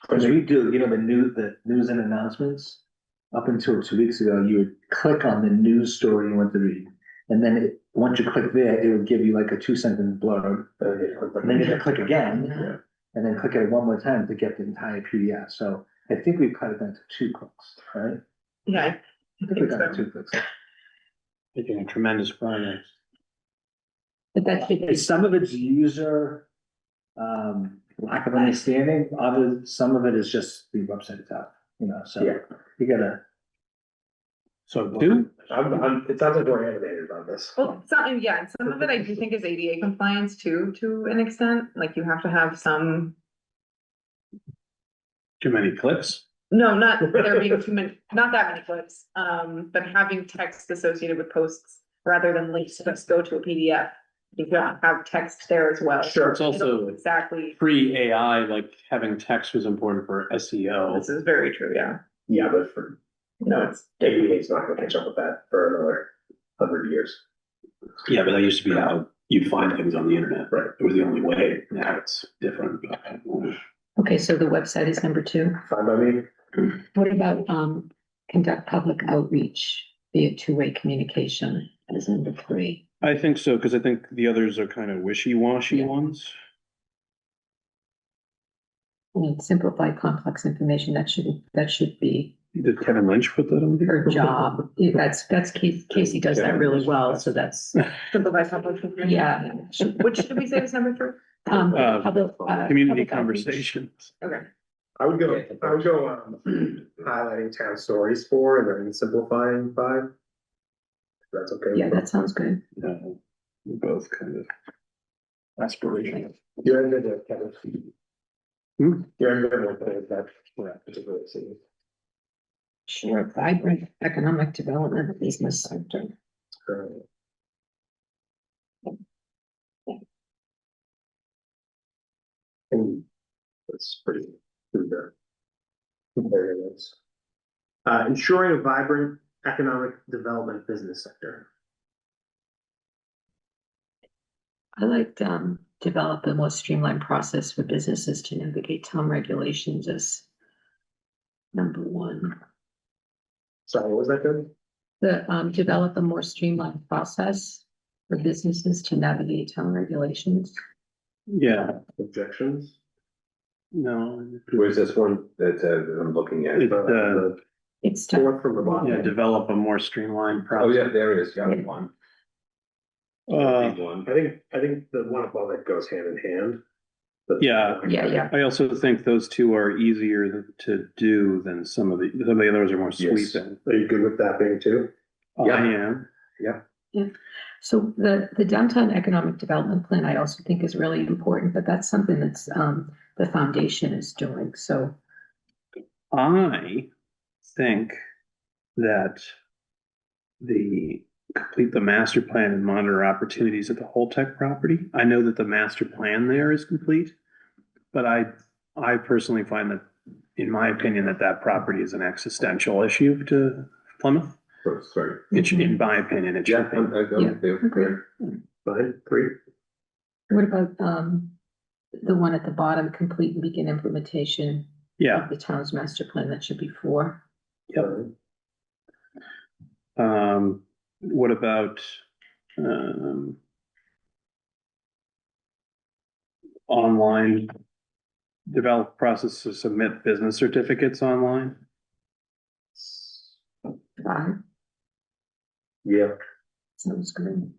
Because we do, the news and announcements, up until 2 weeks ago, you would click on the news story you want to read. And then once you click there, it would give you like a 2-sentence blurb. And then you have to click again, and then click it 1 more time to get the entire PDF. So I think we've cut it down to 2 clicks, right? Yeah, I think we've done 2 clicks. Making a tremendous progress. But that should be, Some of it's user, lack of understanding, some of it is just the website itself, so you gotta. So 2? It sounds like we're animated about this. well, some, yeah, and some of it I do think is ADA compliance too, to an extent. Like you have to have some, Too many clicks? no, not there being too many, not that many clicks. But having text associated with posts rather than links to just go to a PDF. You can have text there as well. Sure. It's also Exactly. pre-AI, like having text was important for SEO. This is very true, yeah. Yeah, but for, It's ADA is not gonna catch up with that for another 100 years. Yeah, but that used to be how you'd find things on the internet. Right. It was the only way. Now it's different. okay, so the website is number 2. Fine by me. What about, conduct public outreach via two-way communication as number 3. I think so, because I think the others are kind of wishy-washy Yeah. ones. And simplify complex information, that should be Did Kevin Lynch put that on her here? job. That's Casey does that really well, so that's, Simplify public information. yeah. Which did we say was number 3? Community Community conversations. Okay. I would go, highlighting town stories 4 and then simplifying 5. If that's okay. Yeah, that sounds good. We're both kind of aspirational. You're in the Kevin. Hmm? You're in the that particular city. Sure, vibrant economic development business sector. And that's pretty there. There it is. Ensuring a vibrant economic development business sector. I liked develop a more streamlined process for businesses to navigate town regulations as number 1. Sorry, what was that good? The develop a more streamlined process for businesses to navigate town regulations. Yeah, Objections? no, Where's this one that I'm looking at? it, It's tough. 4th from the bottom. yeah, develop a more streamlined Oh, process. yeah, there it is, got one. One. I think the one above it goes hand in hand. Yeah. Yeah. I also think those two are easier to do than some of the others are more Yes. sweeping. Are you good with that being 2? Yeah. I am. So the downtown economic development plan, I also think is really important, but that's something that's the foundation is doing, so. I think that complete the master plan and monitor opportunities at the whole tech property. I know that the master plan there is complete, but I personally find that, in my opinion, that property is an existential issue to Plymouth. Sorry. It should, in my opinion, it Yeah, should be. Agreed. Fine, 3. What about the one at the bottom, complete and begin implementation Yeah, of the town's master plan, that should be 4. yep. What about, online develop process to submit business certificates online? 5, Yeah. sounds good.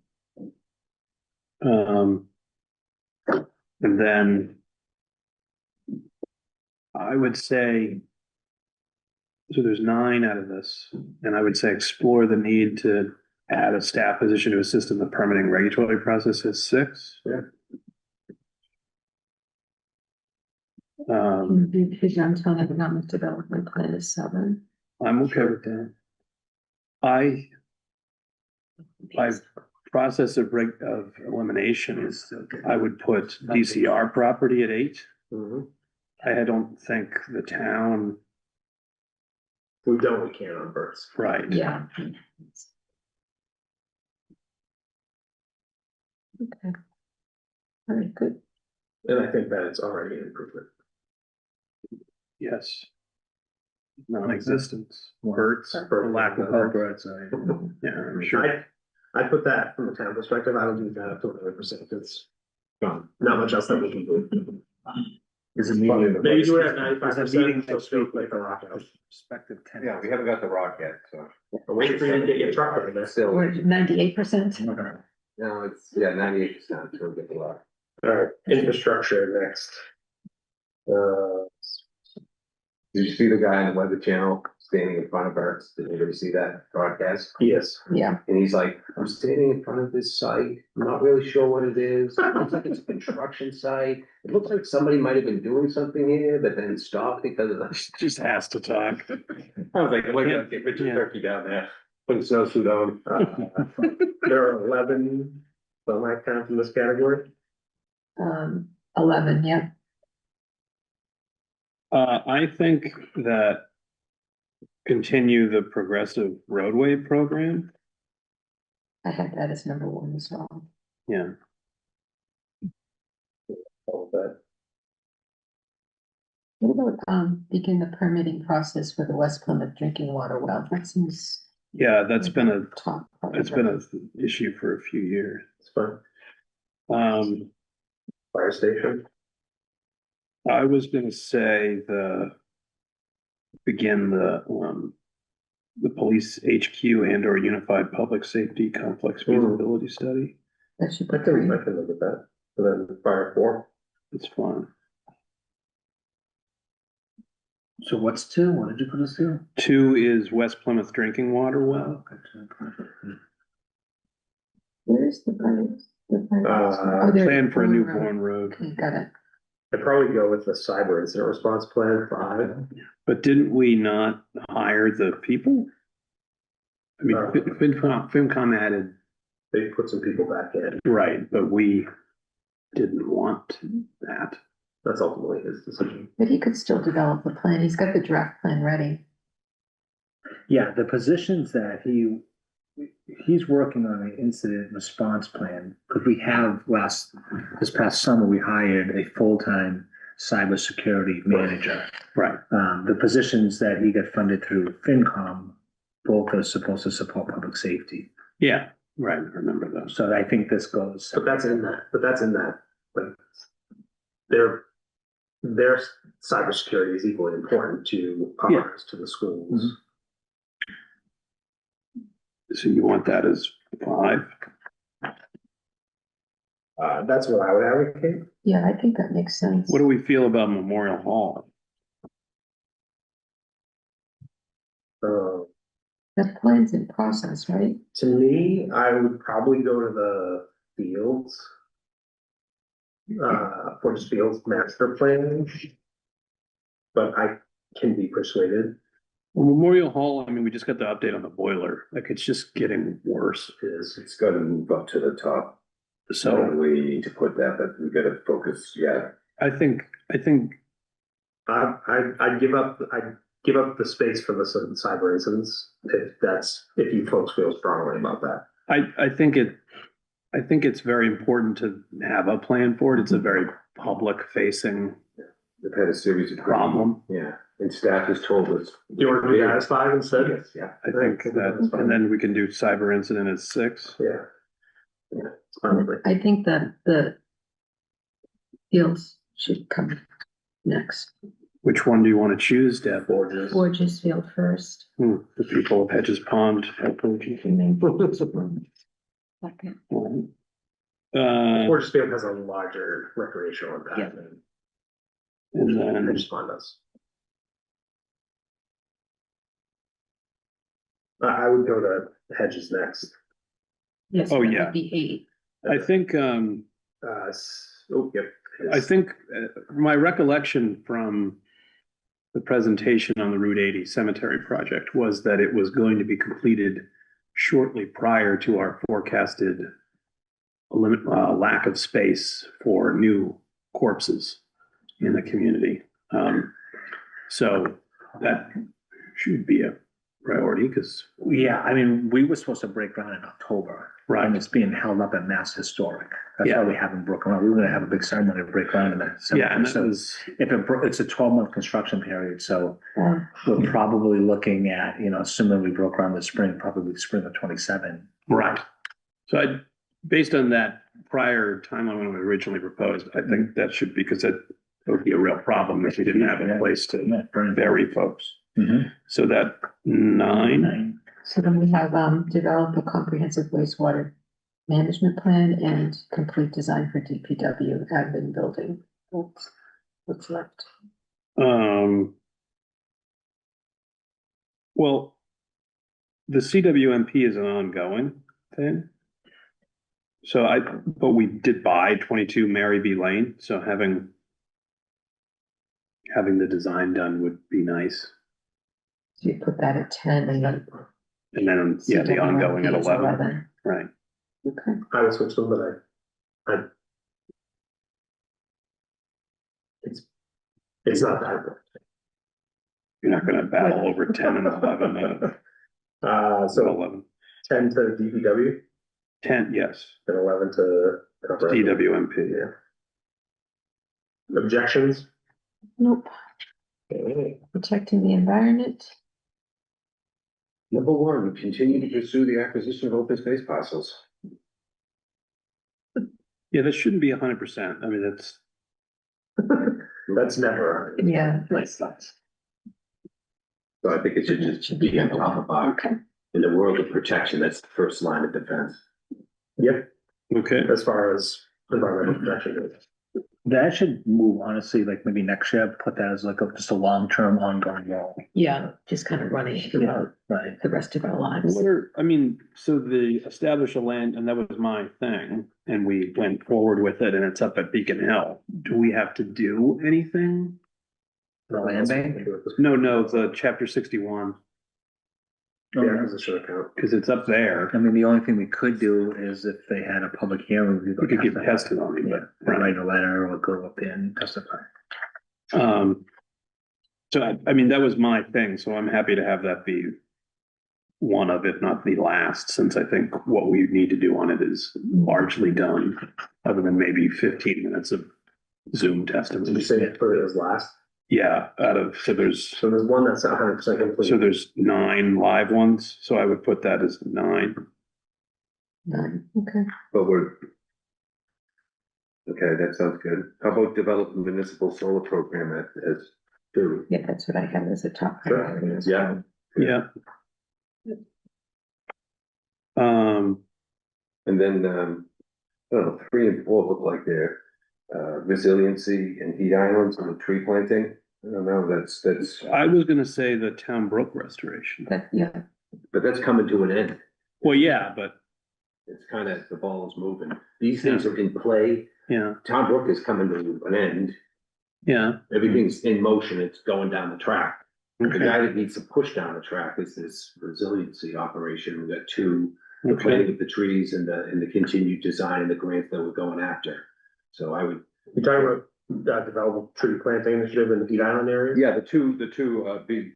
And then I would say, so there's 9 out of this, and I would say explore the need to add a staff position to assist in the permitting regulatory process is 6. Yeah. The downtown economic development plan is 7. I'm okay with that. By process of elimination is, I would put DCR property at 8. Mhm. I don't think the town, If we don't, we can't on births. right? Yeah. Okay. All right, good. And I think that it's already an improvement. Yes. Non-existence, birds, or lack of birds. Yeah, I'm sure. I put that from a town perspective, I would do that up to 100%, it's not much else that we can do. Is it meeting? Maybe do it at 95%. There's a meeting so next still week like a rock out. Prospective tenant. Yeah, we haven't got the rock yet, so. But wait for you to get your truck over there. Still, We're 98%. no, it's, 98%, we'll get the rock. Alright, infrastructure next. Did you see the guy on the Weather Channel standing in front of her? Did anybody see that broadcast? Yes. Yeah. And he's like, I'm standing in front of this site, I'm not really sure what it is, it looks like it's a construction site. It looks like somebody might have been doing something here, but then stopped because of the. Just has to talk. I was like, look at Richard Turkey down there, putting snowsuit on. There are 11, so I count in this category. 11, yeah. I think that continue the progressive roadway program. I had that as number 1 as well. Yeah. All of that. What about, begin the permitting process for the West Plymouth drinking water well? That seems Yeah, that's been a, top. it's been an issue for a few years. It's fun. Um, Fire station. I was gonna say begin the police HQ and or unified public safety complex feasibility study. That should I be can, three. I can look at that. And then fire 4. It's fun. So what's two? What did you put us to? 2 is West Plymouth drinking water well. Where's the plans? Uh, Plan for a newborn road. Okay, got it. I'd probably go with the cyber incident response plan 5. But didn't we not hire the people? I mean, FinCom added, They put some people back in. right, but we didn't want that. That's ultimately his decision. But he could still develop the plan. He's got the draft plan ready. Yeah, the positions that he's working on an incident response plan, because we have this past summer, we hired a full-time cybersecurity manager. Right. The positions that he got funded through FinCom, both are supposed to support public safety. Yeah, right, I remember those. So I think this goes. But that's in that, like, their cybersecurity is equally important to ours, to the schools. So you want that as 5? That's what I would advocate. Yeah, I think that makes sense. What do we feel about Memorial Hall? The plan's in process, right? To me, I would probably go to the Fields. Fortis Fields master plan. But I can be persuaded. Well, Memorial Hall, I mean, we just got the update on the boiler, like, it's just getting worse. It's gotta move up to the top. So We need to put that, but we gotta focus, yeah. I think, I'd give up the space for the cyber incidents, if you folks feel strongly about that. I think it's very important to have a plan for it. It's a very public facing They've had a series of problem. Yeah, and staff has told us. You want to do that as 5 instead? Yes, yeah. I think that, and then we can do cyber incident as 6. Yeah. Yeah, it's fine with me. I think that the fields should come next. Which one do you want to choose, Deb? Forges Field first. The people of Hedges Pond. Second. Fortis Field has a larger recreational impact than And then Hedges Pond does. I would go to Hedges next. Yes, Oh, that yeah. would be 8. I think, Yep. I think my recollection from the presentation on the Route 80 cemetery project was that it was going to be completed shortly prior to our forecasted lack of space for new corpses in the community. So that should be a priority because. Yeah, I mean, we were supposed to break ground in October. Right. And it's being held up at Mass Historic. That's why we haven't broken ground. We were gonna have a big ceremony to break ground in that. Yeah, and that So was, it's a 12-month construction period, so Uh, we're probably looking at, assuming we broke ground this spring, probably spring of 27. right. So based on that prior timeline when we originally proposed, I think that should be, because it would be a real problem if we didn't have a place to bury folks. Mhm. So that 9, So then we have, develop a comprehensive wastewater management plan and complete design for DPW admin building. What's left? Well, the CWMP is an ongoing thing. So but we did buy 22 Mary B Lane, so having the design done would be nice. So you put that at 10 and then. And then, yeah, the ongoing at CWMP is 11, right? Okay. I would switch them, but it's not that important. You're not gonna battle over 10 and 11, So 11, 10 to DPW 10, yes, and 11 to. CWMP. Yeah. Objections? Nope. Protecting the environment. Number one, continue to pursue the acquisition of open space parcels. Yeah, that shouldn't be 100%. I mean, that's, That's never. Yeah. So I think it should just be on top of our, Okay. in the world of protection, that's the first line of defense. Yep, okay. as far as environmental protection goes. That should move, honestly, like maybe next year, put that as like just a long-term ongoing goal. Yeah, just kind of running throughout Right. the rest of our lives. What are, I mean, so the establish a land, and that was my thing, and we went forward with it and it's up at Beacon Hill. Do we have to do anything? The land bank? No, the chapter 61, The acquisition account. because it's up there. I mean, the only thing we could do is if they had a public hearing. We could give testimony, Yeah, but, write a letter or go up there and testify. So I mean, that was my thing, so I'm happy to have that be one of, if not the last, since I think what we need to do on it is largely done, other than maybe 15 minutes of Zoom Did you testimony. say it for it was last? Yeah, so there's So there's one that's 100% complete. So there's 9 live ones, so I would put that as 9. Okay. But okay, that sounds good. How about develop a municipal solar program as two? Yeah, that's what I have as a top Sure. priority. as Yeah. well. Yeah. Um, And then, I don't know, 3 and 4 look like they're, resiliency and heat islands and tree planting. I don't know, that's, I was gonna say the town brook restoration. But yeah, but that's coming to an end. Well, yeah, but, It's kind of, the ball is moving. These things are in play. yeah, Town Brook is coming to an end. yeah, Everything's in motion. It's going down the track. The okay, guy that needs to push down the track is this resiliency operation. We got 2, the okay. planting of the trees and the continued design and the grants that we're going after. So I would, You talking about develop tree planting initiative in the Heat Island area? yeah, the two, big,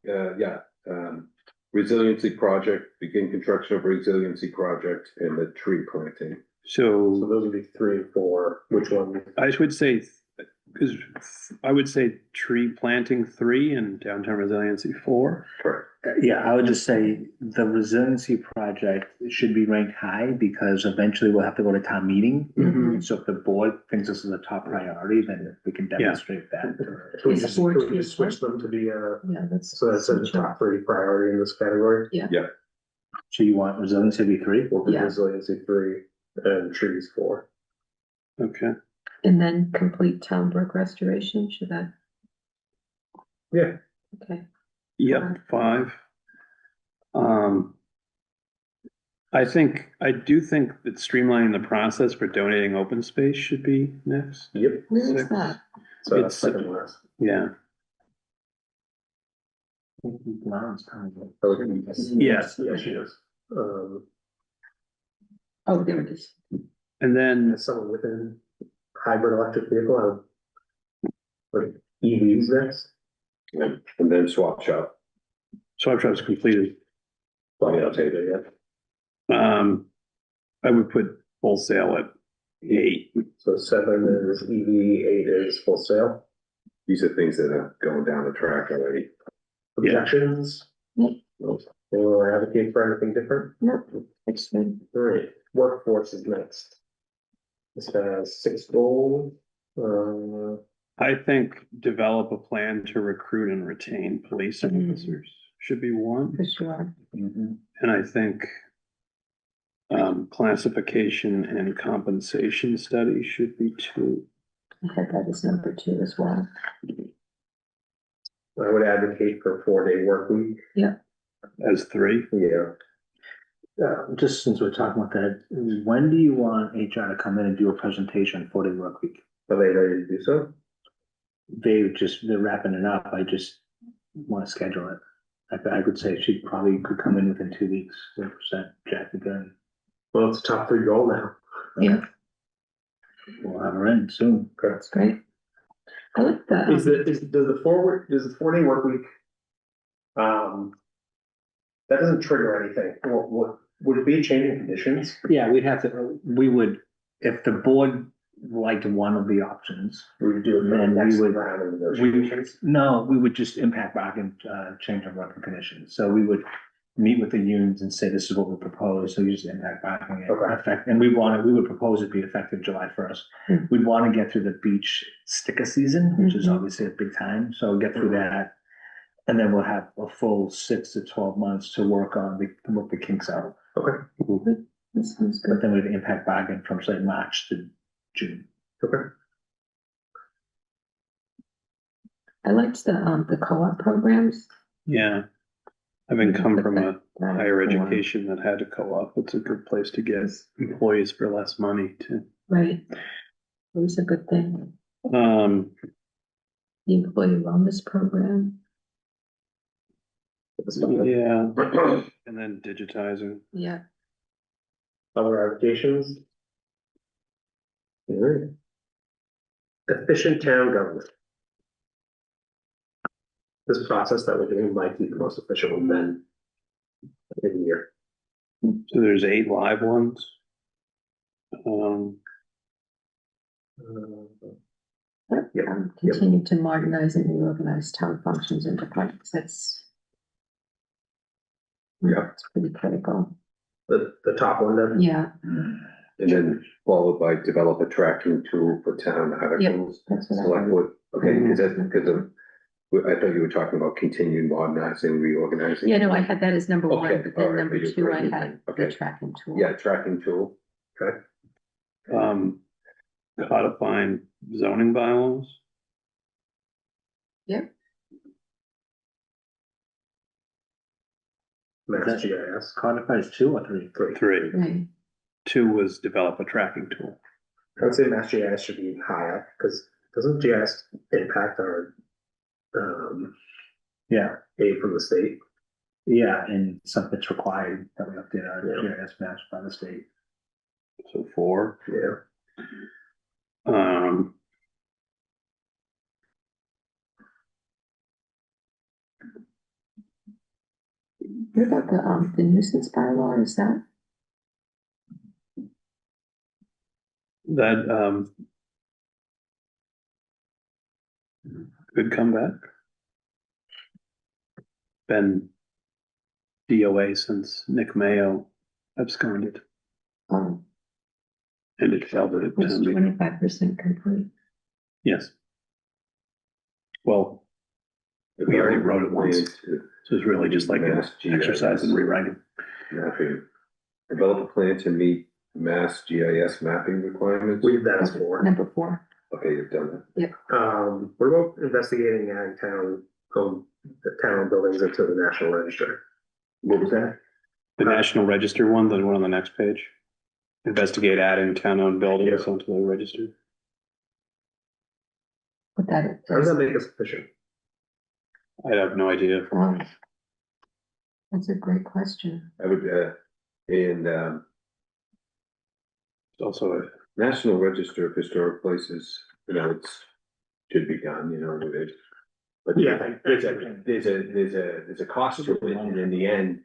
resiliency project, begin construction of resiliency project and the tree planting. So So those would be 3 and 4. Which one? I would say, because I would say tree planting 3 and downtown resiliency 4. Correct. Yeah, I would just say the resiliency project should be ranked high because eventually we'll have to go to town meeting. Mhm. So if the board thinks this is a top priority, then we can demonstrate that. Can we Is just, the board can we just too, switch them to be, yeah, that's. so that's a top 3 priority in this category? So you want resiliency to be 3? We'll do Yeah. resiliency 3 and trees 4. Okay, And then complete town brook restoration, should that? Yeah. Okay. yep, 5. I do think that streamlining the process for donating open space should be next. Yep. Where is 6. that? So that's It's- second last. Yeah, Yes, yes, she is. Oh, there it is. and then, As someone within hybrid electric vehicle, I would like EVs next. And then swap shop. swap shop's completed. Well, yeah, I'll take it, yeah. I would put wholesale at 8. So 7 is EV, 8 is full sale. These are things that are going down the track already. Objections? Nope. Or advocate for anything different? Nope, it's good. All right, workforce is next. This has 6 goals. I think develop a plan to recruit and retain police officers should be 1. For sure. And I think classification and compensation study should be 2. I had that as number 2 as well. I would advocate for a 4-day work week. As 3. Yeah. Just since we're talking about that, when do you want HR to come in and do a presentation 4-day work week? Are they ready to do so? They're wrapping it up. I just want to schedule it. I could say she probably could come in within 2 weeks, 100%, Jackie Gunn. Well, it's a top 3 goal now. Yeah, We'll have her in soon. that's great. I like that. Does the 4-day work week? That doesn't trigger anything. What would it be a change in conditions? Yeah, we would, if the board liked one of the options. We would do it for the Then we next would- round of We, negotiations. no, we would just impact bargain, change of working conditions. So we would meet with the unions and say, this is what we propose, so you just impact bargaining it Okay. effect, and we would propose it be effective July 1st. Mhm. We'd want to get through the beach sticker season, which is Mhm. obviously a big time, so get through that. And then we'll have a full 6 to 12 months to work on work the kinks out. Okay, That sounds But good. then we'd impact bargain from say March to June. okay. I liked the co-op programs. Yeah. Having come from a That- higher education that had a co-op, it's a good place to get employees for less money too. Right. It was a good thing. Um, The employee wellness program. yeah, and then digitizing. Yeah. Other applications? All right. Efficient town government. This process that we're doing might be the most efficient one then in the year. So there's 8 live ones. Continue to modernize and reorganize town functions and departments. That's. Yeah. It's pretty critical. The top one then? Yeah, And then followed by develop a tracking tool for town articles. that's what I Select heard. board, okay, because I thought you were talking about continuing modernizing, reorganizing. Yeah, no, I had that as number one, Okay, but all then right, number but you- two, I you- had the okay. tracking tool. Yeah, tracking tool. Codifying zoning bylaws. Mass GIS. Codifies 2 or 3? 3. 3. Right, 2 was develop a tracking tool. I would say Mass GIS should be higher, because doesn't GIS impact our Yeah, aid from the state? yeah, and something's required that we update our Yeah. GIS maps by the state. So 4. Yeah. Um, what about the nuisance bylaw, is that? that, could come back. Been DOA since Nick Mayo absconded Oh, and it failed at it's town meeting. 25% complete. Yes. Well, we already wrote it once, so it's really just like an Mass GIS. exercise in rewriting. Mapping. Develop a plan to meet Mass GIS mapping requirements. We did that as 4. Number 4. Okay, you've done that. What about investigating adding the town buildings into the National Register? What was that? The National Register one, the one on the next page. Investigate adding town-owned buildings Yeah. onto the register. Put that How does that in. make us efficient? I have no idea. That's a great question. I would, and, It's also a National Register of Historic Places, it's, should be done, with it. But Yeah. there's a cost to it, and in the end,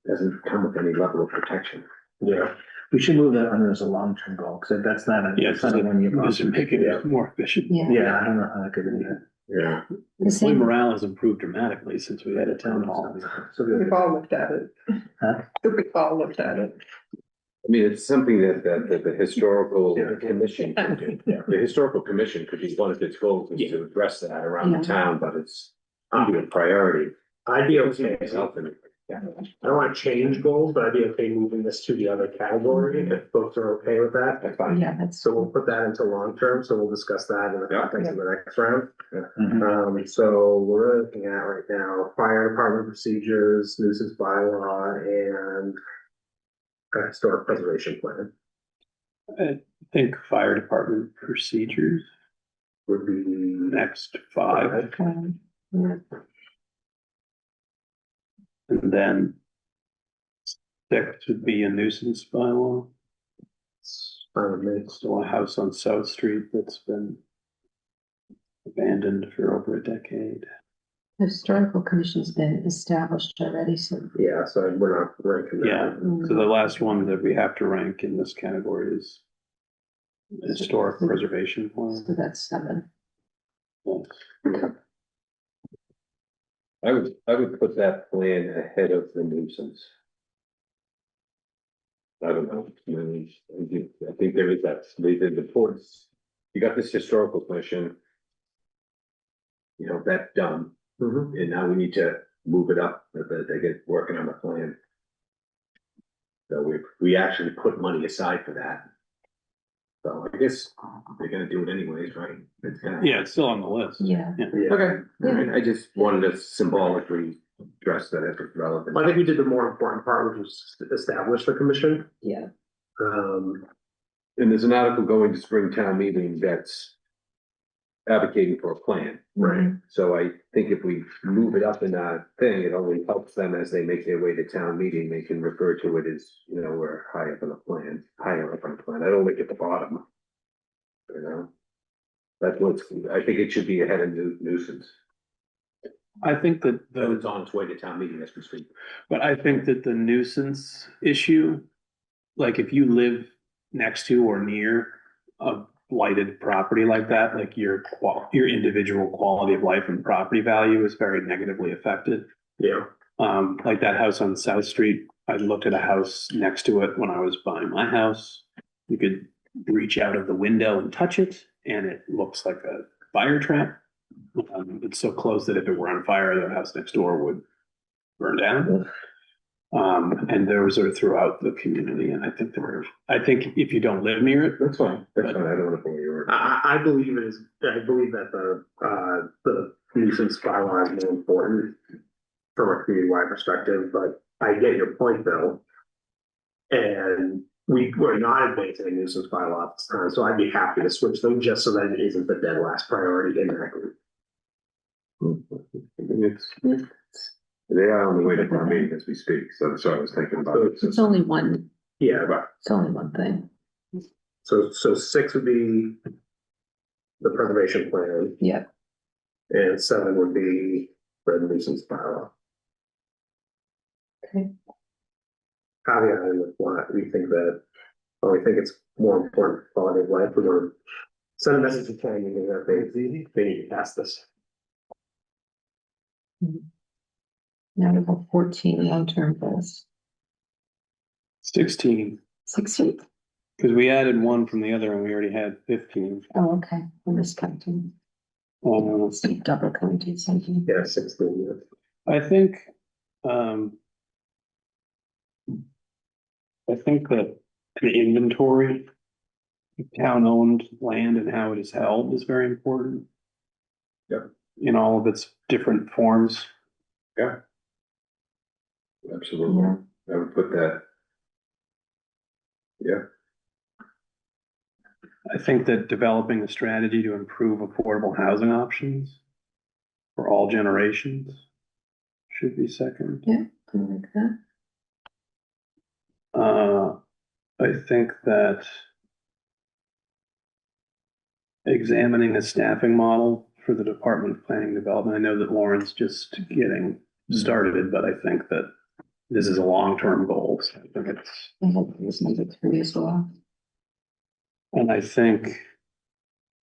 doesn't come with any level of protection. Yeah. We should move that under as a long-term goal, because that's not a, Yeah, that's not a one-year just process. making it more efficient. Yeah. Yeah, I don't know how that could be. Yeah. The Employee same, morale has improved dramatically since we had a town hall. So good. We've all looked at it. Huh? We've all looked at it. I mean, it's something that the historical commission, the historical commission could be one of its goals is to address that around Yeah. the town, but it's not a priority. I'd be okay. It's helping. I don't want to change goals, but I'd be okay moving this to the other category if folks are okay with that. That's fine. yeah, that's, So we'll put that into long-term, so we'll discuss that in the Yeah. context of the next round. Mhm. So we're looking at right now, fire department procedures, nuisance bylaw, and a historic preservation plan I think fire department procedures, would be next 5, yeah. and then 6 would be a nuisance bylaw. fine with me. Still a house on South Street that's been abandoned for over a decade. The historical commission's been established already, so. Yeah, so we're not ranking that. Yeah, so the last one that we have to rank in this category is Historic preservation plan. So that's 7. I would put that plan ahead of the nuisance. I don't know, I think there is that, the importance, you got this historical commission. You know, that's done, and now we need to move it up, they get working on the plan. So we actually put money aside for that. So I guess they're gonna do it anyways, right? It's gonna. Yeah, it's still on the list. Yeah. Okay, all right, I just wanted to symbolically address that as it's relevant. I think we did the more important part, which was establish the commission. Yeah. Um, And there's an article going to spring town meeting that's advocating for a plan. right, So I think if we move it up in that thing, it only helps them as they make their way to town meeting, they can refer to it as, you know, we're high up on the plan, higher up on the plan. I don't think at the bottom. You know? That's what's, I think it should be ahead of nuisance, I think that but the, it's on its way to town meeting as we speak. but I think that the nuisance issue, like if you live next to or near a blighted property like that, like your individual quality of life and property value is very negatively affected. yeah, Like that house on South Street, I looked at a house next to it when I was buying my house. You could reach out of the window and touch it, and it looks like a fire trap. It's so close that if it were on fire, the house next door would burn down. And those are throughout the community, and I think if you don't live near it, That's fine, I don't want to pull your. I believe it is, I believe that the nuisance bylaw is more important from a community-wide perspective, but I get your point, Bill. And we're not advancing a nuisance bylaw at this time, so I'd be happy to switch them just so that it isn't the dead last priority in that group. They are on the way to town meeting as we speak, so that's what I was thinking about. It's only one, Yeah, but, it's only one thing. so 6 would be the preservation plan, Yeah. and 7 would be the nuisance bylaw. Okay. Caveat in the plot, we think it's more important for quality of life, we're gonna send a message to town meeting that they need to pass this. Now we have 14 long-term goals. 16, 16. because we added one from the other and we already had 15. Oh, okay. I'm just counting. Uh, Double counting something. Yeah, 16, yeah. I think that the inventory of town-owned land and how it is held is very important. Yep. In all of its different forms. Absolutely, I would put that. Yeah, I think that developing a strategy to improve affordable housing options for all generations should be second. Yeah, I like that. I think that examining a staffing model for the Department of Planning and Development, I know that Lauren's just getting started, but I think that this is a long-term goal. So I think it's, I hope it was number 3 as well. and I think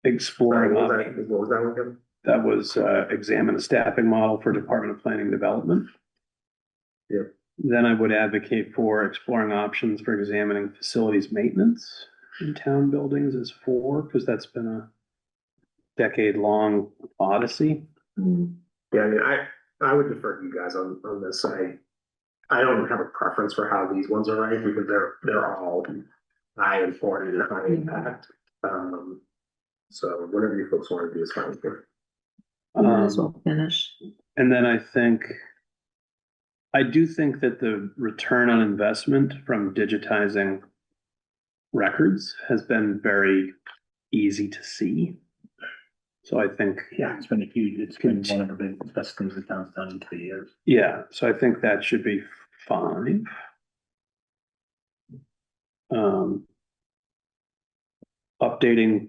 exploring, What was that one again? that was examine a staffing model for Department of Planning and Development. Yep. Then I would advocate for exploring options for examining facilities maintenance in town buildings as 4, because that's been a decade-long odyssey. Yeah, I mean, I would defer to you guys on this. I don't have a preference for how these ones are ranked because they're all high important and high impact. So whatever you folks want to do is fine with me. Might as well finish. And then I do think that the return on investment from digitizing records has been very easy to see. So I think, Yeah, it's been one of the big, best things the town's done in 3 years. yeah, so I think that should be fine. Updating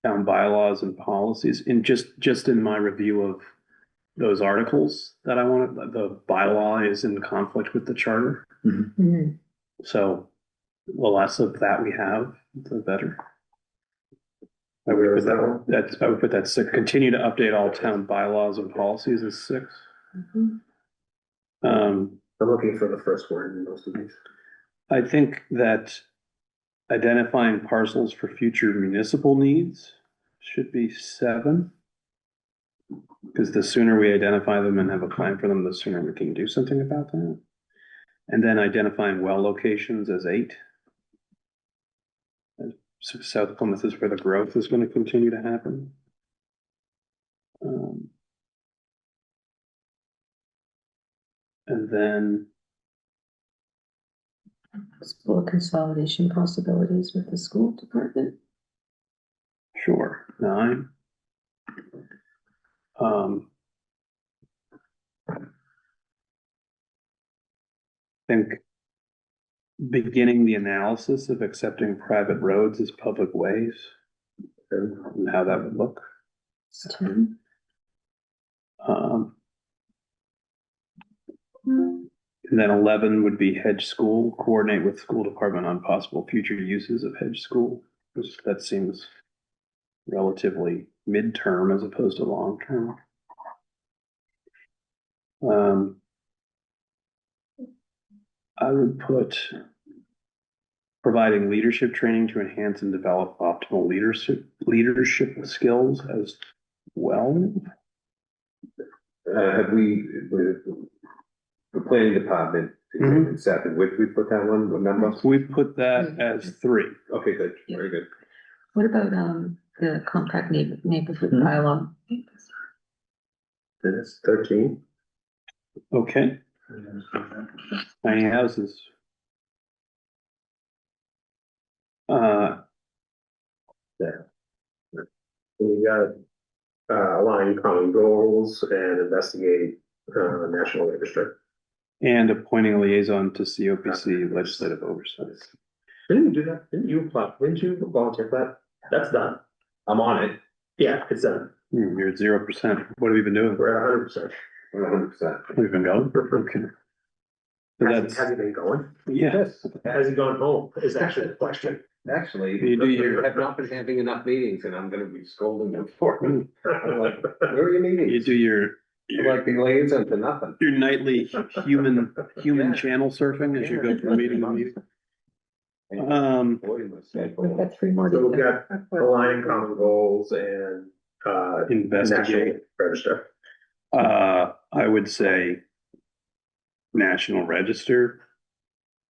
town bylaws and policies in just in my review of those articles that I wanted, the bylaw is in conflict with the charter. Mhm. So the less of that we have, the better. I would Where put is that that, one? that's, I would put that six, continue to update all town bylaws and policies as six. Mhm. Um, I'm looking for the first word in most of these. I think that identifying parcels for future municipal needs should be 7. Because the sooner we identify them and have a plan for them, the sooner we can do something about that. And then identifying well locations as 8. So South Plymouth is where the growth is gonna continue to happen. And then, School consolidation possibilities with the school department. sure, 9. Think beginning the analysis of accepting private roads as public ways and how that would look. It's 10. Um, and then 11 would be hedge school, coordinate with school department on possible future uses of hedge school. That seems relatively midterm as opposed to long term. I would put providing leadership training to enhance and develop optimal leadership skills as well. Have we, the planning department, Mhm. 7, where did we put that one, remember? We put that as 3. Okay, good, very good. What about, the compact neighborhood Mhm. bylaw? It's 13. Okay, tiny houses. We got, align common goals and investigate, national register. And appointing a liaison to COPC legislative oversight. Didn't you do that? Didn't you apply? Didn't you volunteer for that? That's done. I'm on it, Yeah, it's done. You're at 0%. What have you been doing? We're at 100%. 100%. We've been going? Okay. So that's, Has he been going? yeah, Has he gone home? Is actually the question. Actually, You do your- have not been having enough meetings and I'm gonna be scolding them for it. I'm like, where are your you meetings? do your, I'm like the liaison to nothing. your nightly human Yeah. channel surfing as you go from meeting to meeting. Boy, my schedule. We've got 3 more. So we've got align common goals and, Investigate. national register. I would say National Register,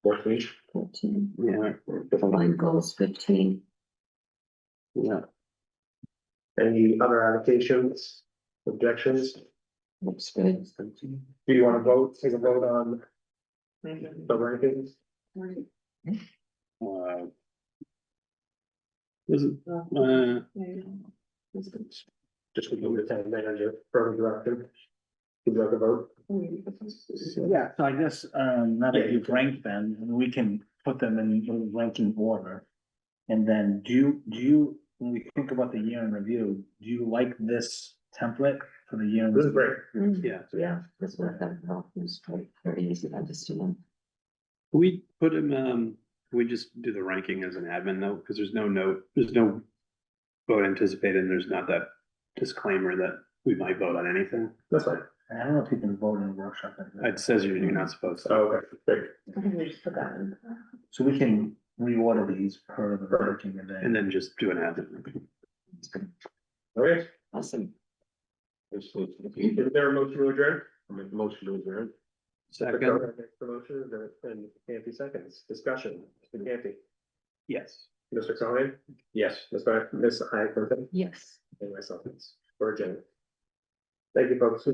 14. 14. yeah, Align goals 15. yeah. Any other allocations, objections? Looks good. Do you want to vote, take a vote on the rankings? Is it, Just to move the town manager further direction. Would you like a vote? Yeah, so I guess, now Yeah, that you you've can. ranked them, we can put them in ranking order. And then do you, when we think about the year in review, do you like this template for the year? in This is review? great. yeah. Yeah, this worked out well. It was very easy to understand. We put him, we just do the ranking as an admin note, because there's no vote anticipated, and there's not that disclaimer that we might vote on anything. That's fine. I don't know if you can vote in a workshop. like that. It says you're not supposed to. Okay, great. I think we just put that in. So we can reorder these per the ranking and And then. then just do an admin. Okay, Awesome. is there a motion to adjourn? I make a motion to adjourn. Second, Makes the motion, and Canty seconds, discussion, Mr. Canty, yes. Mr. Cohen, Yes. Ms. Iverson, Yes. and myself, we're adjourned. Thank you, folks.